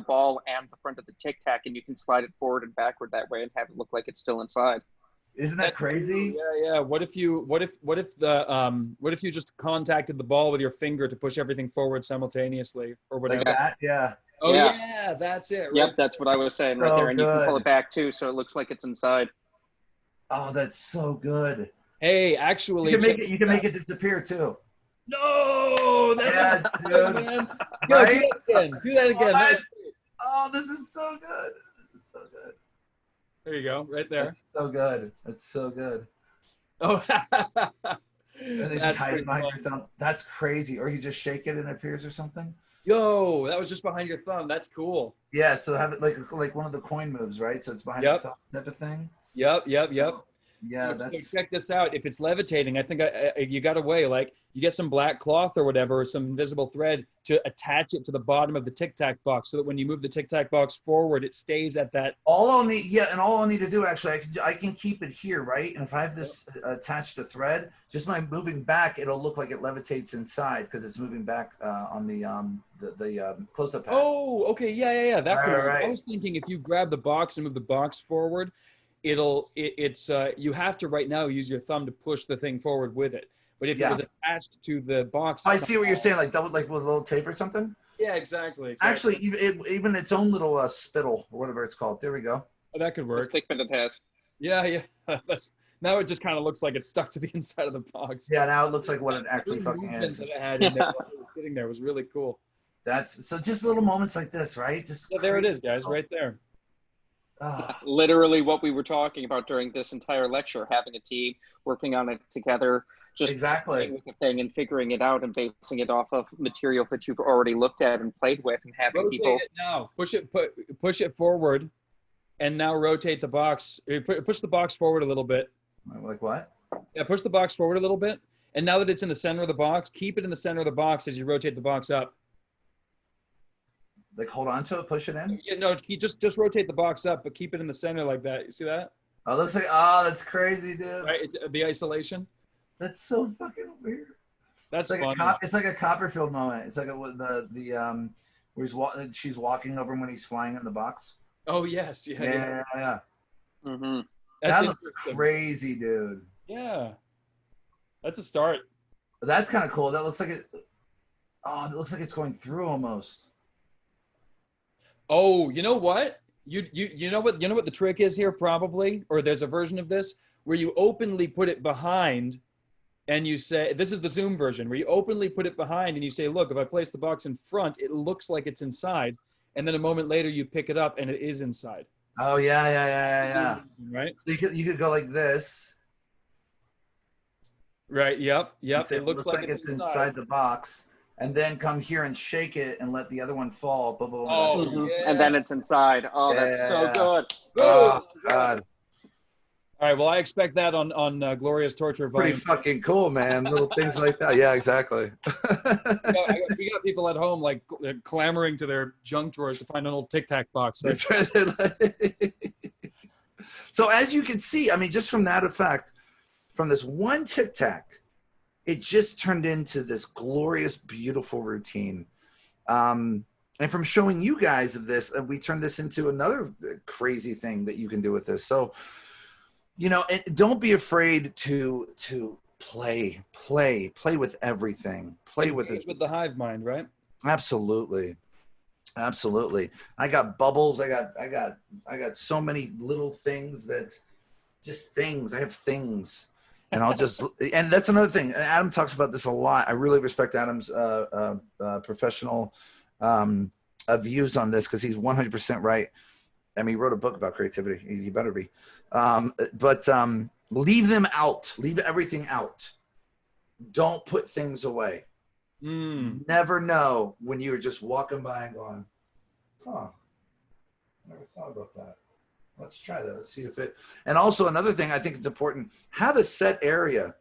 ball and the front of the Tic Tac, and you can slide it forward and backward that way and have it look like it's still inside. Isn't that crazy? Yeah. What if you just contacted the ball with your finger to push everything forward simultaneously or whatever? Like that? Yeah. Oh Yeah. yeah, that's it. Right? Yep, that's what I was saying right So there, and you can pull good. it back too, so it looks like it's inside. Oh, that's so good. Hey, actually, You check can make this it disappear too. No, Yeah, that's dude. man. Yo, Right? do that again. Do that again. What? Oh, this is so good. This is so good. There you go, right there. That's so good. That's so good. Oh, And then that's tie pretty it behind fun. your thumb. That's crazy. Or you just shake it and it appears or something. Yo, that was just behind your thumb. That's cool. Yeah, so have it like one of the coin moves, right? So it's behind Yep. your thumb type of thing. Yep. Yeah, So that's check this out. If it's levitating, I think you got a way. Like you get some black cloth or whatever, or some invisible thread to attach it to the bottom of the Tic Tac box, so that when you move the Tic Tac box forward, it stays at that. all I'll need. Yeah, and all I'll need to do actually, I can keep it here, right? And if I have this attached to thread, just by moving back, it'll look like it levitates inside because it's moving back on the close-up pad. Oh, okay, yeah. That could work. Right. I was thinking if you grab the box and move the box forward, it's you have to right now use your thumb to push the thing forward with it. But if it was attached to the box, I see what you're saying, like double, like with a little tape or something. Yeah, exactly. Actually, even its own little spittle or whatever it's called. There we go. Oh, that could work. Stick it has. Yeah. That's now it just kind of looks like it's stuck to the inside of the box. Yeah, now it looks like what it actually The fucking movement is. that it had in there while it was sitting there was really cool. That's so just little moments like this, right? Just Yeah, there it is, guys, right there. Ah, Literally what we were talking about during this entire lecture, having a team working on it together, just exactly. playing with the thing and figuring it out and basing it off of material that you've already looked at and played with, and having Rotate people. it now. Push it forward, and now rotate the box. Push the box forward a little bit. Like what? Yeah, push the box forward a little bit. And now that it's in the center of the box, keep it in the center of the box as you rotate the box up. Like hold on to it, push it in. Yeah, no, just rotate the box up, but keep it in the center like that. You see that? Oh, it looks like that's crazy, dude. Right? It's the isolation. That's so fucking weird. That's It's like fun. it's like a Copperfield moment. It's like where she's walking over him when he's flying in the box. Oh yes, yeah. Mm-hmm. That's That looks interesting. crazy, dude. Yeah, that's a start. That's kind of cool. That looks like it. Oh, it looks like it's going through almost. Oh, you know what? You know what the trick is here probably, or there's a version of this where you openly put it behind, and you say this is the Zoom version where you openly put it behind and you say, look, if I place the box in front, it looks like it's inside, and then a moment later you pick it up and it is inside. Oh yeah. Right. So you could go like this. Right. Yep. and say, It looks like it's inside the box, and then come here and shake it and let the other one fall. Blah, blah, blah. Oh, Mhm. yeah. And then it's inside. Oh, that's so Yeah. good. Oh God. All right. Well, I expect that on Glorious Torture Pretty Volume. fucking cool, man. Little things like that. Yeah, exactly. We got people at home like clamoring to their junk drawers to find an old Tic Tac box. Right? So as you can see, I mean, just from that effect, from this one Tic Tac, it just turned into this glorious, beautiful routine. And from showing you guys of this, we turned this into another crazy thing that you can do with this. So, you know, don't be afraid to play with everything. Play with it. With the hive mind, right? Absolutely. Absolutely. I got bubbles. I got so many little things that just things. I have things. And I'll just, and that's another thing. And Adam talks about this a lot. I really respect Adam's professional views on this, because he's 100% right. I mean, he wrote a book about creativity. You better be. But leave them out. Leave everything out. Don't put things away. Never know when you're just walking by and going, huh, never thought about that. Let's try that. Let's see if it. And also another thing I think it's important, have a set area.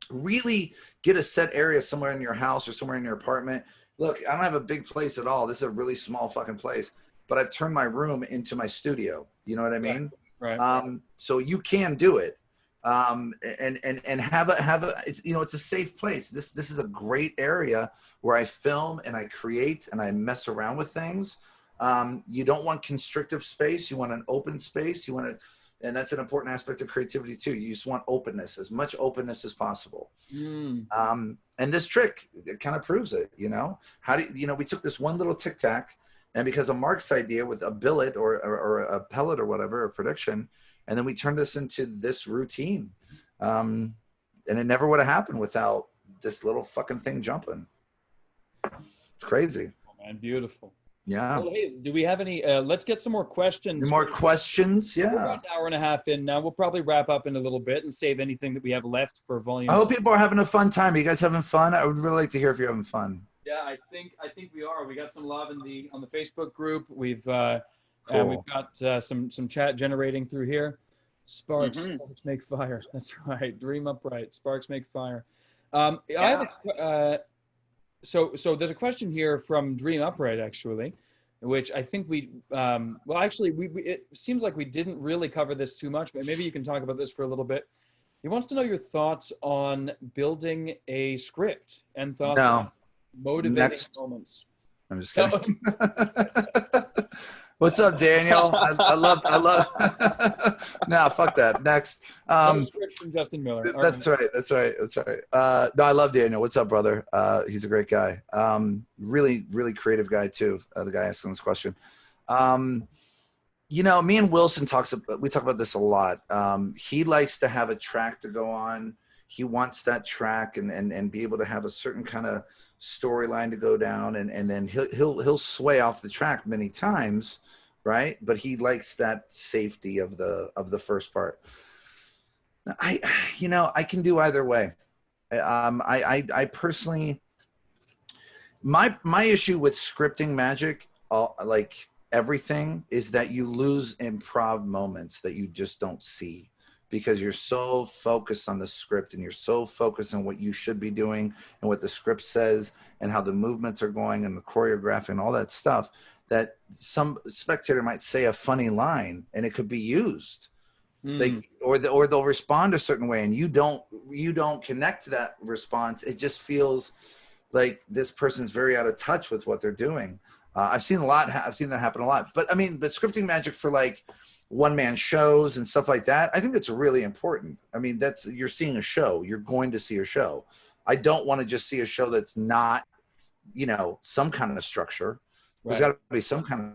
Really get a set area somewhere in your house or somewhere in your apartment. Look, I don't have a big place at all. This is a really small fucking place, but I've turned my room into my studio. You know what I mean? Right. So you can do it. And have a it's, you know, it's a safe place. This is a great area where I film and I create and I mess around with things. You don't want constrictive space. You want an open space. You want to, and that's an important aspect of creativity too. You just want openness, as much openness as possible. And this trick, it kind of proves it. You know, how do you know? We took this one little tic tac, and because of Mark's idea with a billet or a pellet or whatever, a prediction. And then we turned this into this routine. And it never would have happened without this little fucking thing jumping. It's crazy. Oh, man, beautiful. Yeah. Well, hey, do we have any, let's get some more questions. Any more questions? Yeah. We're about an hour and a half in now. We'll probably wrap up in a little bit and save anything that we have left for volume. I hope people are having a fun time. Are you guys having fun? I would really like to hear if you're having fun. Yeah, I think we are. We got some love on the Facebook group. We've we've got some chat generating through here. Sparks make fire. That's right. Dream upright. Sparks make fire. I have so there's a question here from Dream Upright, actually, which I think well, actually, it seems like we didn't really cover this too much, but maybe you can talk about this for a little bit. He wants to know your thoughts on building a script and thoughts on motivating moments. I'm just kidding. What's up, Daniel? I love. Nah, fuck that. Next. From Justin Miller. That's right. No, I love Daniel. What's up, brother? He's a great guy. Really, really creative guy too. The guy asking this question. You know, me and Wilson we talk about this a lot. He likes to have a track to go on. He wants that track and be able to have a certain kind of storyline to go down, and then he'll sway off the track many times, right? But he likes that safety of the first part. I can do either way. I personally, my issue with scripting magic, like everything, is that you lose improv moments that you just don't see, because you're so focused on the script and you're so focused on what you should be doing and what the script says and how the movements are going and the choreography and all that stuff, that some spectator might say a funny line and it could be used. Or they'll respond a certain way and you don't connect to that response. It just feels like this person's very out of touch with what they're doing. I've seen that happen a lot. But I mean, the scripting magic for like one-man shows and stuff like that, I think that's really important. I mean, you're seeing a show. You're going to see a show. I don't want to just see a show that's not, some kind of structure. Right. There's got to be some kind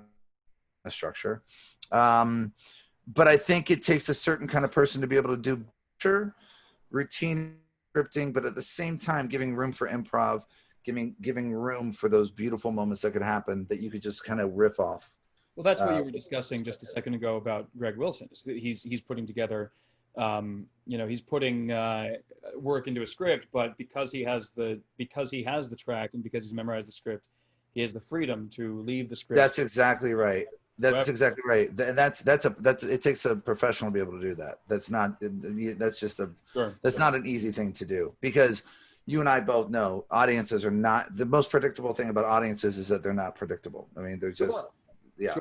of structure. But I think it takes a certain kind of person to be able to do routine scripting, but at the same time giving room for improv, giving room for those beautiful moments that could happen that you could just kind of riff off. Well, that's what you were discussing just a second ago about Greg Wilson. He's putting together, he's putting work into a script, but because he has the track and because he's memorized the script, he has the freedom to leave the script. That's exactly right. Exactly right. It takes a professional to be able to do that. That's not an easy thing to do, because you and I both know audiences are not, the most predictable thing about audiences is that they're not predictable. I mean, they're just, yeah.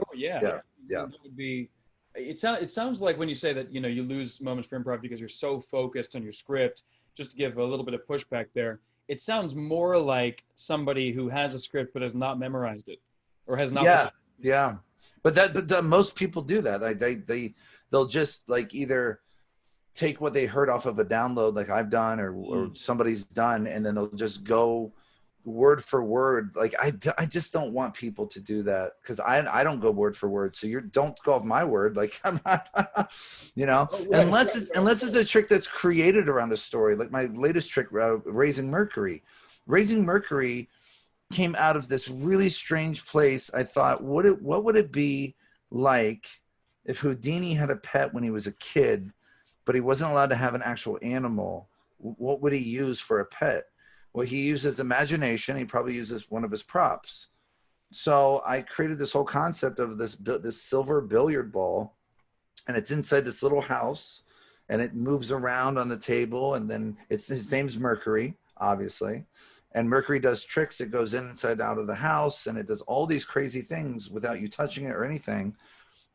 That would be, it sounds like when you say that, you lose moments for improv because you're so focused on your script, just to give a little bit of pushback there, it sounds more like somebody who has a script but has not memorized it or has not. Yeah. But most people do that. They'll just like either take what they heard off of a download like I've done or somebody's done, and then they'll just go word for word. Like I just don't want people to do that, because I don't go word for word. So don't go off my word. Like I'm not, you know, unless it's a trick that's created around a story. Like my latest trick, Raising Mercury. Raising Mercury came out of this really strange place. I thought, what would it be like if Houdini had a pet when he was a kid, but he wasn't allowed to have an actual animal? What would he use for a pet? Well, he uses imagination. He probably uses one of his props. So I created this whole concept of this silver billiard ball, and it's inside this little house, and it moves around on the table, and then his name's Mercury, obviously. And Mercury does tricks. It goes inside out of the house, and it does all these crazy things without you touching it or anything.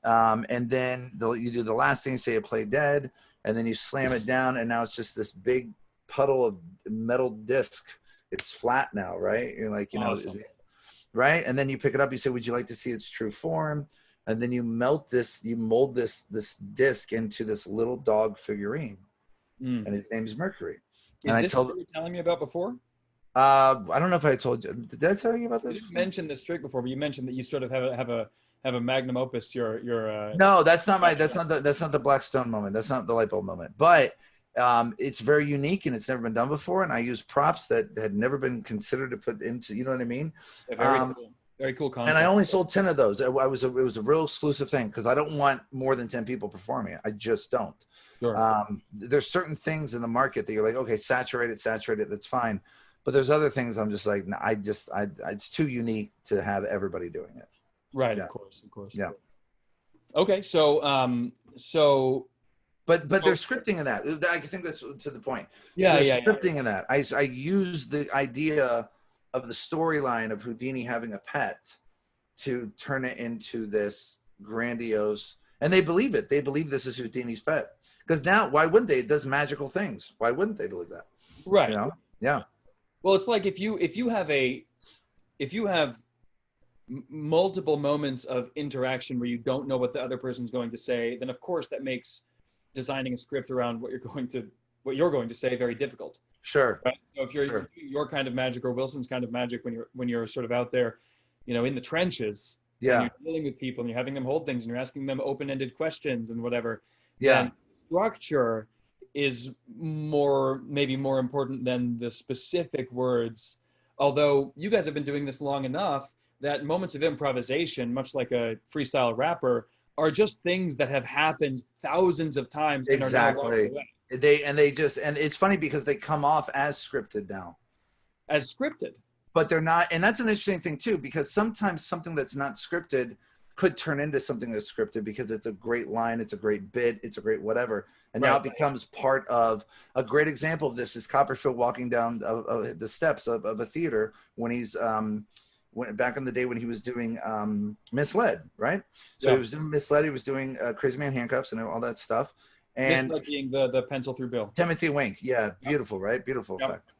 And then you do the last thing, say you play dead, and then you slam it down, and now it's just this big puddle of metal disc. It's flat now, right? You're like, you know, awesome. Right? And then you pick it up. You say, would you like to see its true form? And then you mold this disc into this little dog figurine, and his name is Mercury. Is this what you were telling me about before? I don't know if I told you. Did I tell you about this? You didn't mention this trick before, but you mentioned that you sort of have a magnum opus. No, that's not the Blackstone moment. That's not the light bulb moment. But it's very unique, and it's never been done before. And I use props that had never been considered to put into. You know what I mean? Yeah, very cool concept. And I only sold 10 of those. It was a real exclusive thing, because I don't want more than 10 people performing it. I just don't. Sure. There's certain things in the market that you're like, okay, saturate it, that's fine. But there's other things I'm just like, no, it's too unique to have everybody doing it. Right. Yeah. Of course. Yeah. Okay. So, But they're scripting in that. I think that's to the point. Yeah. They're scripting in that. I use the idea of the storyline of Houdini having a pet to turn it into this grandiose, and they believe it. They believe this is Houdini's pet. Because now, why wouldn't they? It does magical things. Why wouldn't they believe that? Right. You know? Yeah. Well, it's like if you have multiple moments of interaction where you don't know what the other person's going to say, then of course that makes designing a script around what you're going to say very difficult. Sure. Right? So if you're your kind of magic or Wilson's kind of magic, when you're sort of out there, you know, in the trenches, yeah, and you're dealing with people and you're having them hold things and you're asking them open-ended questions and whatever. Yeah. Then structure is maybe more important than the specific words. Although you guys have been doing this long enough that moments of improvisation, much like a freestyle rapper, are just things that have happened thousands of times. Exactly. And it's funny because they come off as scripted now. As scripted. But they're not, and that's an interesting thing too, because sometimes something that's not scripted could turn into something that's scripted because it's a great line, it's a great bit, it's a great whatever. And now it becomes part of a great example of this is Copperfield walking down the steps of a theater when he's back in the day when he was doing Misled, right? So he was doing Misled, he was doing Crazy Man Handcuffs and all that stuff. And Misled being the pencil through Bill. Timothy Wink, yeah, beautiful, right? Beautiful effect.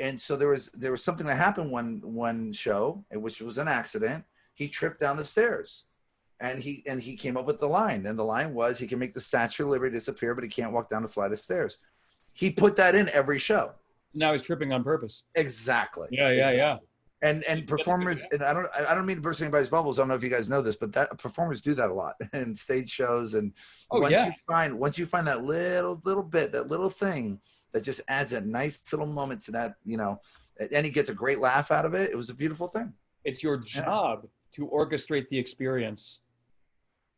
And so there was something that happened one show, which was an accident. He tripped down the stairs, and he came up with the line, and the line was, he can make the Statue of Liberty disappear, but he can't walk down a flight of stairs. He put that in every show. Now he's tripping on purpose. Exactly. Yeah. And performers, and I don't mean to burst anybody's bubbles. I don't know if you guys know this, but performers do that a lot in stage shows. And once you find that little bit, that little thing that just adds a nice little moment to that, you know, and he gets a great laugh out of it. It was a beautiful thing. It's your job to orchestrate the experience.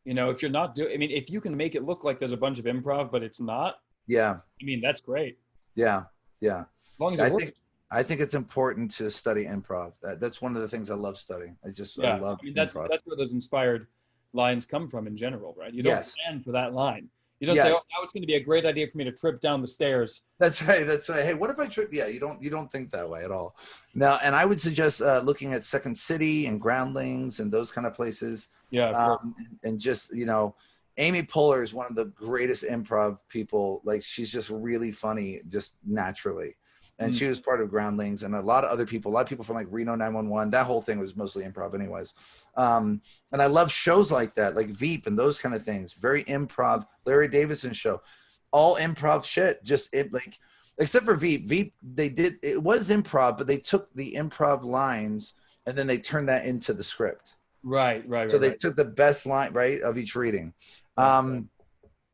You know, if you're not if you can make it look like there's a bunch of improv, but it's not. Yeah. I mean, that's great. Yeah. As long as it works. I think it's important to study improv. That's one of the things I love studying. I love that's improv. That's where those inspired lines come from in general, right? You don't plan for that line. You don't say, "Oh, now it's going to be a great idea for me to trip down the stairs." That's right. Hey, what if I trip? Yeah, you don't think that way at all. Now, and I would suggest looking at Second City and Groundlings and those kind of places. Yeah. And just, you know, Amy Poehler is one of the greatest improv people. Like, she's just really funny, just naturally. And she was part of Groundlings, and a lot of people from like Reno 911. That whole thing was mostly improv anyways. And I love shows like that, like Veep and those kind of things. Very improv. Larry Davidson show, all improv shit. Just like Except for Veep. Veep, it was improv, but they took the improv lines and then they turned that into the script. Right. So they took the best line, right, of each reading,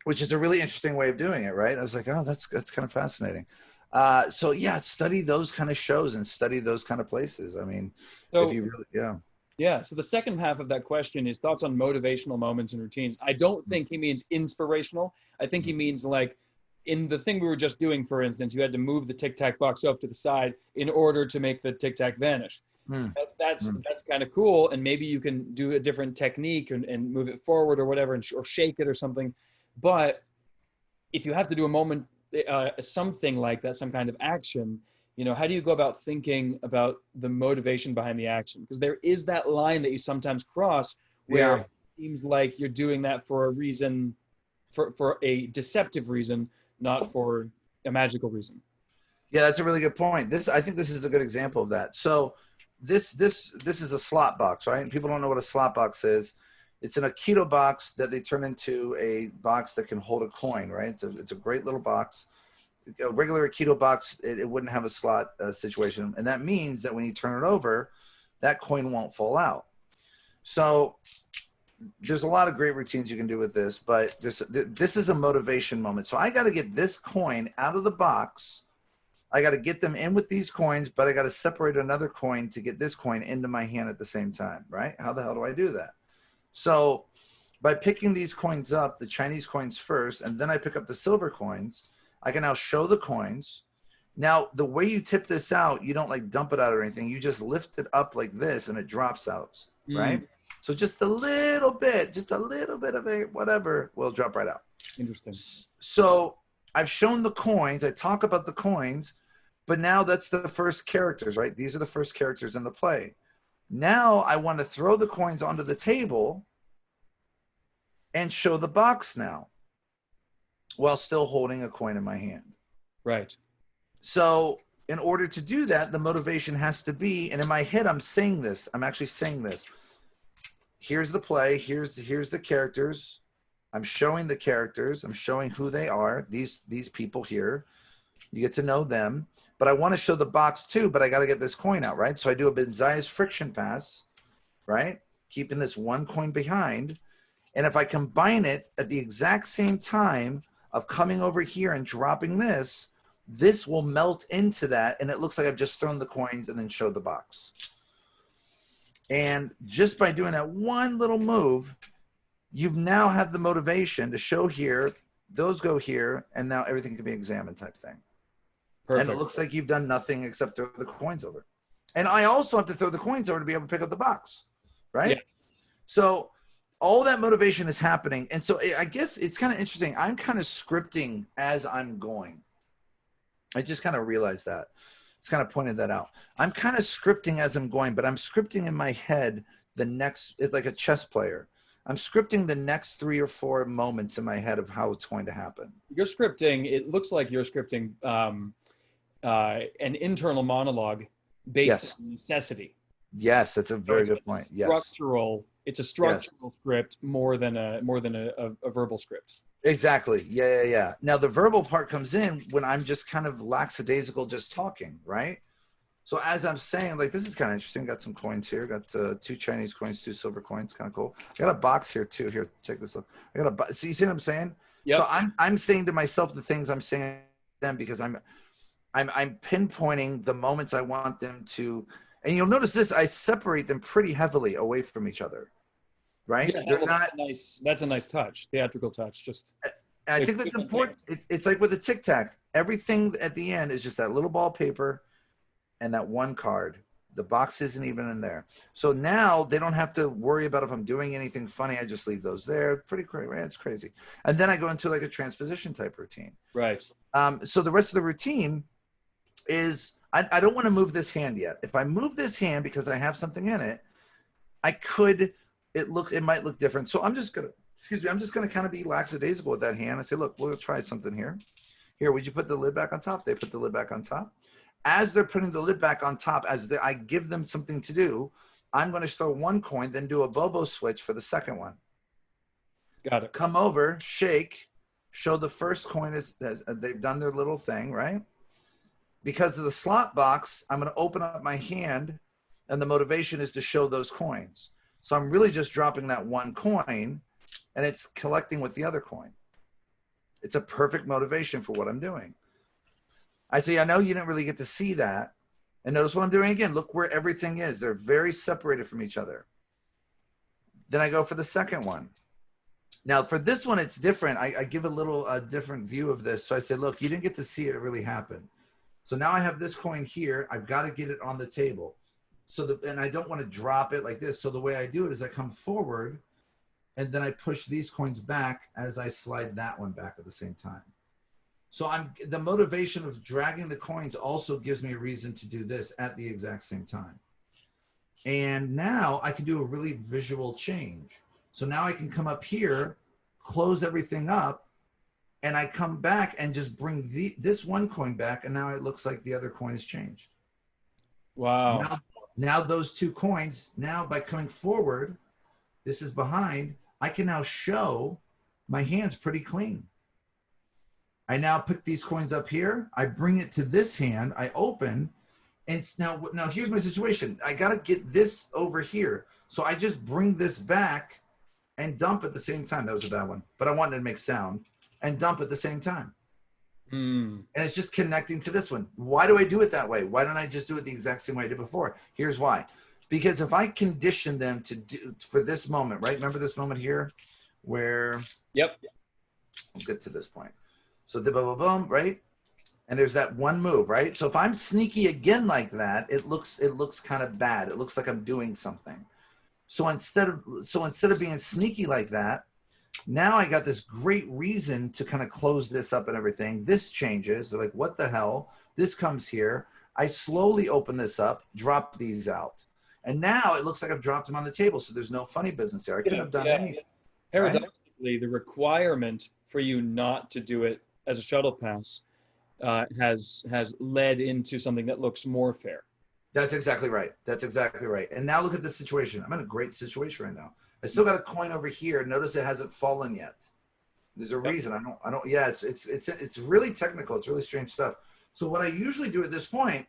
which is a really interesting way of doing it, right? I was like, oh, that's kind of fascinating. So yeah, study those kind of shows and study those kind of places. I mean, if you really, Yeah. So the second half of that question is thoughts on motivational moments and routines. I don't think he means inspirational. I think he means like in the thing we were just doing, for instance, you had to move the Tic Tac box off to the side in order to make the Tic Tac vanish. That's kind of cool. And maybe you can do a different technique and move it forward or whatever, or shake it or something. But if you have to do a moment, something like that, some kind of action, you know, how do you go about thinking about the motivation behind the action? Because there is that line that you sometimes cross where it seems like you're doing that for a reason, for a deceptive reason, not for a magical reason. Yeah, that's a really good point. I think this is a good example of that. So this is a slot box, right? And people don't know what a slot box is. It's an Aikido box that they turn into a box that can hold a coin, right? It's a great little box. A regular Aikido box, it wouldn't have a slot situation. And that means that when you turn it over, that coin won't fall out. So there's a lot of great routines you can do with this, but this is a motivation moment. So I got to get this coin out of the box. I got to get them in with these coins, but I got to separate another coin to get this coin into my hand at the same time, right? How the hell do I do that? So by picking these coins up, the Chinese coins first, and then I pick up the silver coins, I can now show the coins. Now, the way you tip this out, you don't like dump it out or anything. You just lift it up like this and it drops out, right? So just a little bit of a whatever will drop right out. Interesting. So I've shown the coins. I talk about the coins, but now that's the first characters, right? These are the first characters in the play. Now I want to throw the coins onto the table and show the box now while still holding a coin in my hand. Right. So in order to do that, the motivation has to be, and in my head, I'm saying this. I'm actually saying this. Here's the play. Here's the characters. I'm showing the characters. I'm showing who they are. These people here. You get to know them. But I want to show the box too, but I got to get this coin out, right? So I do a Benzias friction pass, right? Keeping this one coin behind. And if I combine it at the exact same time of coming over here and dropping this, this will melt into that. And it looks like I've just thrown the coins and then showed the box. And just by doing that one little move, you've now have the motivation to show here, those go here, and now everything can be examined type thing. Perfect. And it looks like you've done nothing except throw the coins over. And I also have to throw the coins over to be able to pick up the box, right? Yeah. So all that motivation is happening. And so I guess it's kind of interesting. I'm kind of scripting as I'm going. I just kind of realized that. It's kind of pointed that out. I'm kind of scripting as I'm going, but I'm scripting in my head the next, it's like a chess player. I'm scripting the next 3 or 4 moments in my head of how it's going to happen. You're scripting, it looks like you're scripting an internal monologue based on necessity. Yes, that's a very good point. Yes. It's a structural script more than a verbal script. Exactly. Yeah. Now the verbal part comes in when I'm just kind of lackadaisical, just talking, right? So as I'm saying, like, this is kind of interesting. Got some coins here. Got 2 Chinese coins, 2 silver coins. Kind of cool. I got a box here too. Here, check this out. I got a box. So you see what I'm saying? Yeah. So I'm saying to myself the things I'm saying to them because I'm pinpointing the moments I want them to. And you'll notice this. I separate them pretty heavily away from each other. Right? Yeah, they're not nice. That's a nice touch, theatrical touch. Just, I think that's important. It's like with a Tic Tac. Everything at the end is just that little ball of paper and that one card. The box isn't even in there. So now they don't have to worry about if I'm doing anything funny. I just leave those there. Pretty crazy. Right? It's crazy. And then I go into like a transposition type routine. Right. So the rest of the routine is I don't want to move this hand yet. If I move this hand because I have something in it, I could. It might look different. So I'm just gonna kind of be lackadaisical with that hand. I say, look, we'll try something here. Here, would you put the lid back on top? They put the lid back on top. As they're putting the lid back on top, I give them something to do, I'm going to throw one coin, then do a Bobo switch for the second one. Got it. Come over, shake, show the first coin as they've done their little thing, right? because of the slot box, I'm going to open up my hand, and the motivation is to show those coins. So I'm really just dropping that one coin, and it's collecting with the other coin. It's a perfect motivation for what I'm doing. I say, I know you didn't really get to see that. And notice what I'm doing again. Look where everything is. They're very separated from each other. Then I go for the second one. Now, for this one, it's different. I give a little different view of this. So I say, look, you didn't get to see it really happen. So now I have this coin here. I've got to get it on the table. And I don't want to drop it like this. So the way I do it is I come forward, and then I push these coins back as I slide that one back at the same time. So the motivation of dragging the coins also gives me a reason to do this at the exact same time. And now I can do a really visual change. So now I can come up here, close everything up, and I come back and just bring this one coin back, and now it looks like the other coin has changed. Wow. Now those two coins, now by coming forward, this is behind, I can now show my hands pretty clean. I now pick these coins up here. I bring it to this hand. I open. And now here's my situation. I got to get this over here. So I just bring this back and dump at the same time. That was a bad one. But I wanted to make sound. And dump at the same time. And it's just connecting to this one. Why do I do it that way? Why don't I just do it the exact same way I did before? Here's why. Because if I condition them to do for this moment, right? Remember this moment here where... Yep. We'll get to this point. So the boom, boom, boom, right? And there's that one move, right? So if I'm sneaky again like that, it looks kind of bad. It looks like I'm doing something. So instead of being sneaky like that, now I got this great reason to kind of close this up and everything. This changes. They're like, what the hell? This comes here. I slowly open this up, drop these out. And now it looks like I've dropped them on the table. So there's no funny business there. I couldn't have done anything. Paradoxically, right? The requirement for you not to do it as a shuttle pass has led into something that looks more fair. That's exactly right. That's exactly right. And now look at the situation. I'm in a great situation right now. I still got a coin over here. Notice it hasn't fallen yet. There's a reason. I don't. Yeah, it's really technical. It's really strange stuff. So what I usually do at this point.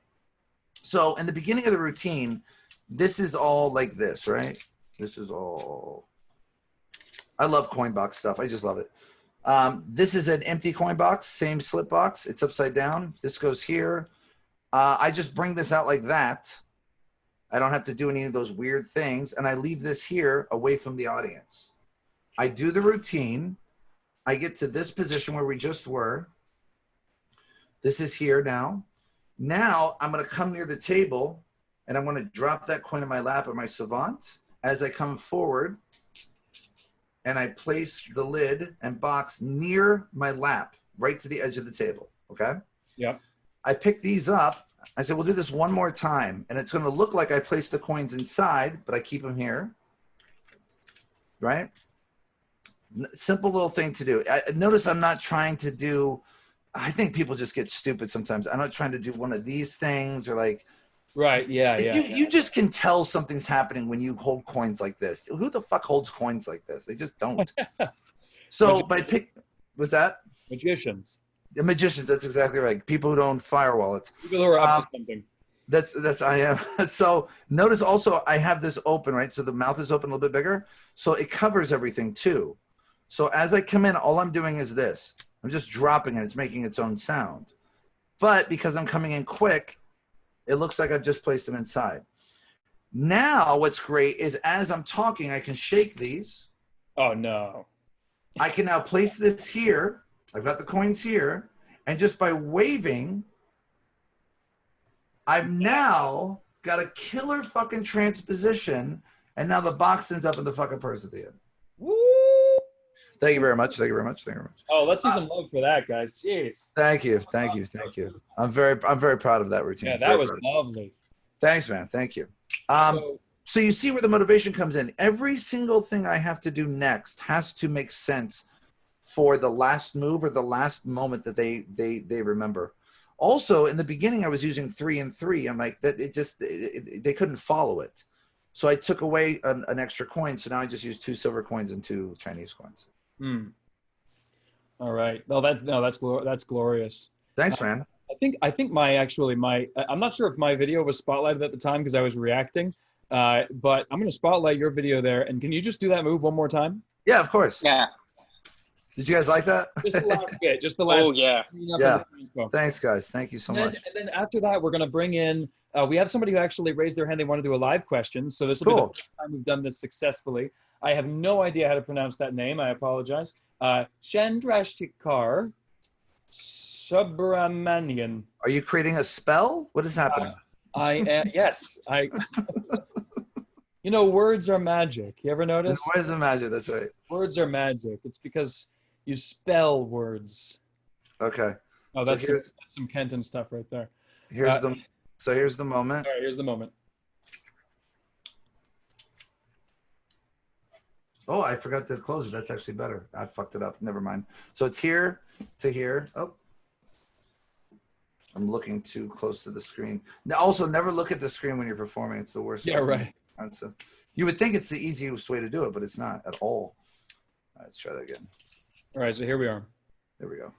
So in the beginning of the routine, this is all like this, right? This is all. I love coin box stuff. I just love it. This is an empty coin box, same slip box. It's upside down. This goes here. I just bring this out like that. I don't have to do any of those weird things. And I leave this here away from the audience. I do the routine. I get to this position where we just were. This is here now. Now I'm going to come near the table, and I'm going to drop that coin in my lap or my savant. As I come forward, and I place the lid and box near my lap, right to the edge of the table, okay? Yep. I pick these up. I said, we'll do this one more time. And it's going to look like I placed the coins inside, but I keep them here, right? Simple little thing to do. Notice I'm not trying to do, I think people just get stupid sometimes. I'm not trying to do one of these things or like. Right, yeah. You just can tell something's happening when you hold coins like this. Who the fuck holds coins like this? They just don't. So by pick, what's that? Magicians. The magicians, that's exactly right. People who don't fire wallets. People who are up to something. That's I am. So notice also I have this open, right? So the mouth is open a little bit bigger. So it covers everything too. So as I come in, all I'm doing is this. I'm just dropping it. It's making its own sound. But because I'm coming in quick, it looks like I've just placed them inside. Now what's great is as I'm talking, I can shake these. Oh, no. I can now place this here. I've got the coins here. And just by waving, I've now got a killer fucking transposition. And now the box ends up in the fucking purse at the end. Woo! Thank you very much. Thank you very much. Thank you very much. Oh, let's see some love for that, guys. Jeez. Thank you. Thank you. Thank you. I'm very proud of that routine. Yeah, that was lovely. Thanks, man. Thank you. So you see where the motivation comes in. Every single thing I have to do next has to make sense for the last move or the last moment that they remember. Also, in the beginning, I was using 3 and 3. I'm like, that they couldn't follow it. So I took away an extra coin. So now I just use 2 silver coins and 2 Chinese coins. All right. Well, that's glorious. Thanks, man. I think I'm not sure if my video was spotlighted at the time because I was reacting, but I'm going to spotlight your video there. And can you just do that move one more time? Yeah, of course. Yeah. Did you guys like that? Just the last bit. Just the last. Oh yeah. Yeah. Thanks, guys. Thank you so much. And then after that, we're going to bring in. We have somebody who actually raised their hand. They want to do a live question. So this will be the first time we've done this successfully. I have no idea how to pronounce that name. I apologize. Chandrasekhar Subramanian. Are you creating a spell? What is happening? Yes. You know, words are magic. You ever notice? Words are magic. That's right. Words are magic. It's because you spell words. Okay. Oh, that's some Kenton stuff right there. Here's here's the moment. All right, here's the moment. Oh, I forgot to close it. That's actually better. I fucked it up. Never mind. So it's here to here. Oh, I'm looking too close to the screen. Now, also, never look at the screen when you're performing. It's the worst. Yeah, right. You would think it's the easiest way to do it, but it's not at all. All right, let's try that again. All right, so here we are. There we go.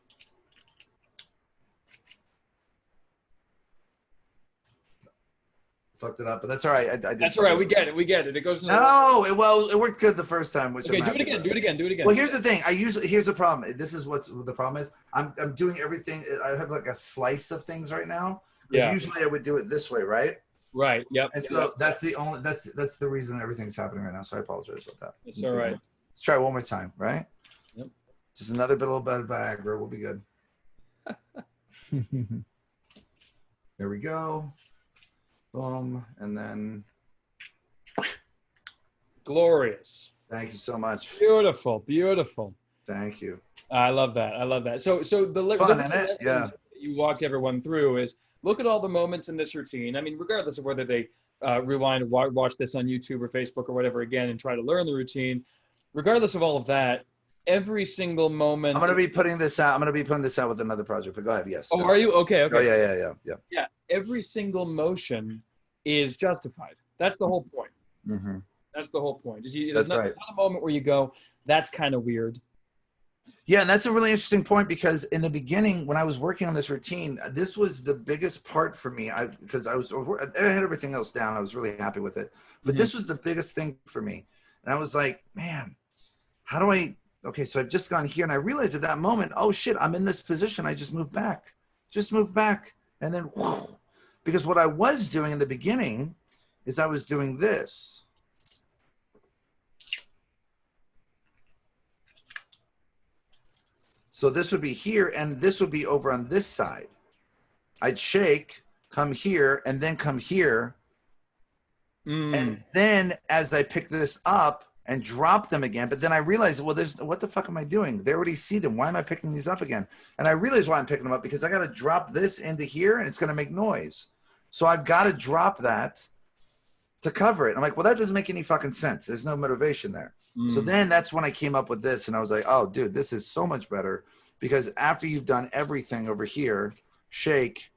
Fucked it up, but that's all right. That's all right. We get it. We get it. It goes. No, it worked good the first time. Which okay, do it again. Do it again. Do it again. Well, here's the thing. Here's the problem. This is what the problem is. I'm doing everything. I have like a slice of things right now. Yeah. Usually I would do it this way, right? Right. Yep. And so that's the reason everything's happening right now. So I apologize about that. It's all right. Let's try it one more time, right? Yep. Just another little bit of Viagra. We'll be good. There we go. Boom. And then. Glorious. Thank you so much. Beautiful. Beautiful. Thank you. I love that. I love that. So the fun, isn't it? Yeah. You walk everyone through is look at all the moments in this routine. I mean, regardless of whether they rewind and watch this on YouTube or Facebook or whatever again and try to learn the routine, regardless of all of that, every single moment. I'm going to be putting this out. I'm going to be putting this out with another project, but go ahead. Yes. Oh, are you? Okay. Okay. Oh, yeah. Yeah. Every single motion is justified. That's the whole point. Mm-hmm. That's the whole point. There's not a moment where you go, that's kind of weird. Yeah, and that's a really interesting point because in the beginning, when I was working on this routine, this was the biggest part for me. Because I had everything else down. I was really happy with it. But this was the biggest thing for me. And I was like, man, how do I, okay, so I've just gone here and I realized at that moment, oh shit, I'm in this position. I just moved back. And then, whoa. Because what I was doing in the beginning is I was doing this. So this would be here, and this would be over on this side. I'd shake, come here, and then come here. And then as I pick this up and drop them again, but then I realized, well, what the fuck am I doing? They already see them. Why am I picking these up again? And I realized why I'm picking them up, because I got to drop this into here, and it's going to make noise. So I've got to drop that to cover it. I'm like, well, that doesn't make any fucking sense. There's no motivation there. So then that's when I came up with this, and I was like, oh, dude, this is so much better, because after you've done everything over here, shake,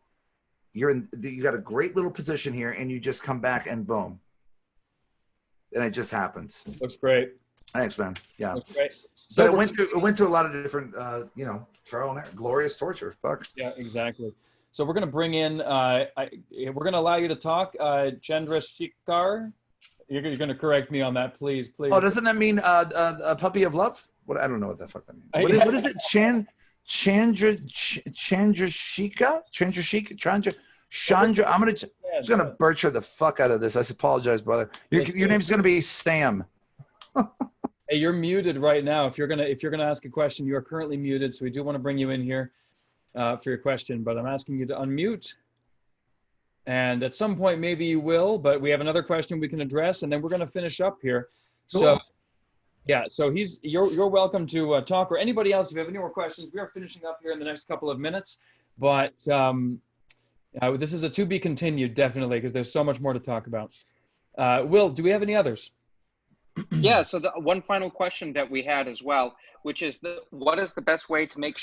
you got a great little position here, and you just come back and boom. And it just happens. Looks great. Thanks, man. Yeah. Looks great. So it went through a lot of different, trial and error, glorious torture. Fuck. Yeah, exactly. So we're going to bring in, we're going to allow you to talk, Chandrasekhar. You're going to correct me on that, please. Oh, doesn't that mean a puppy of love? What, I don't know what the fuck that means. What is it? Chandra. I'm gonna butcher the fuck out of this. I apologize, brother. Your name's gonna be Sam. Hey, you're muted right now. If you're gonna ask a question, you are currently muted. So we do want to bring you in here for your question, but I'm asking you to unmute. And at some point, maybe you will, but we have another question we can address, and then we're going to finish up here. Cool. So, yeah, so you're welcome to talk, or anybody else, if you have any more questions. We are finishing up here in the next couple of minutes, but this is a to be continued, definitely, because there's so much more to talk about. Will, do we have any others? Yeah, so the one final question that we had as well, which is what is the best way to make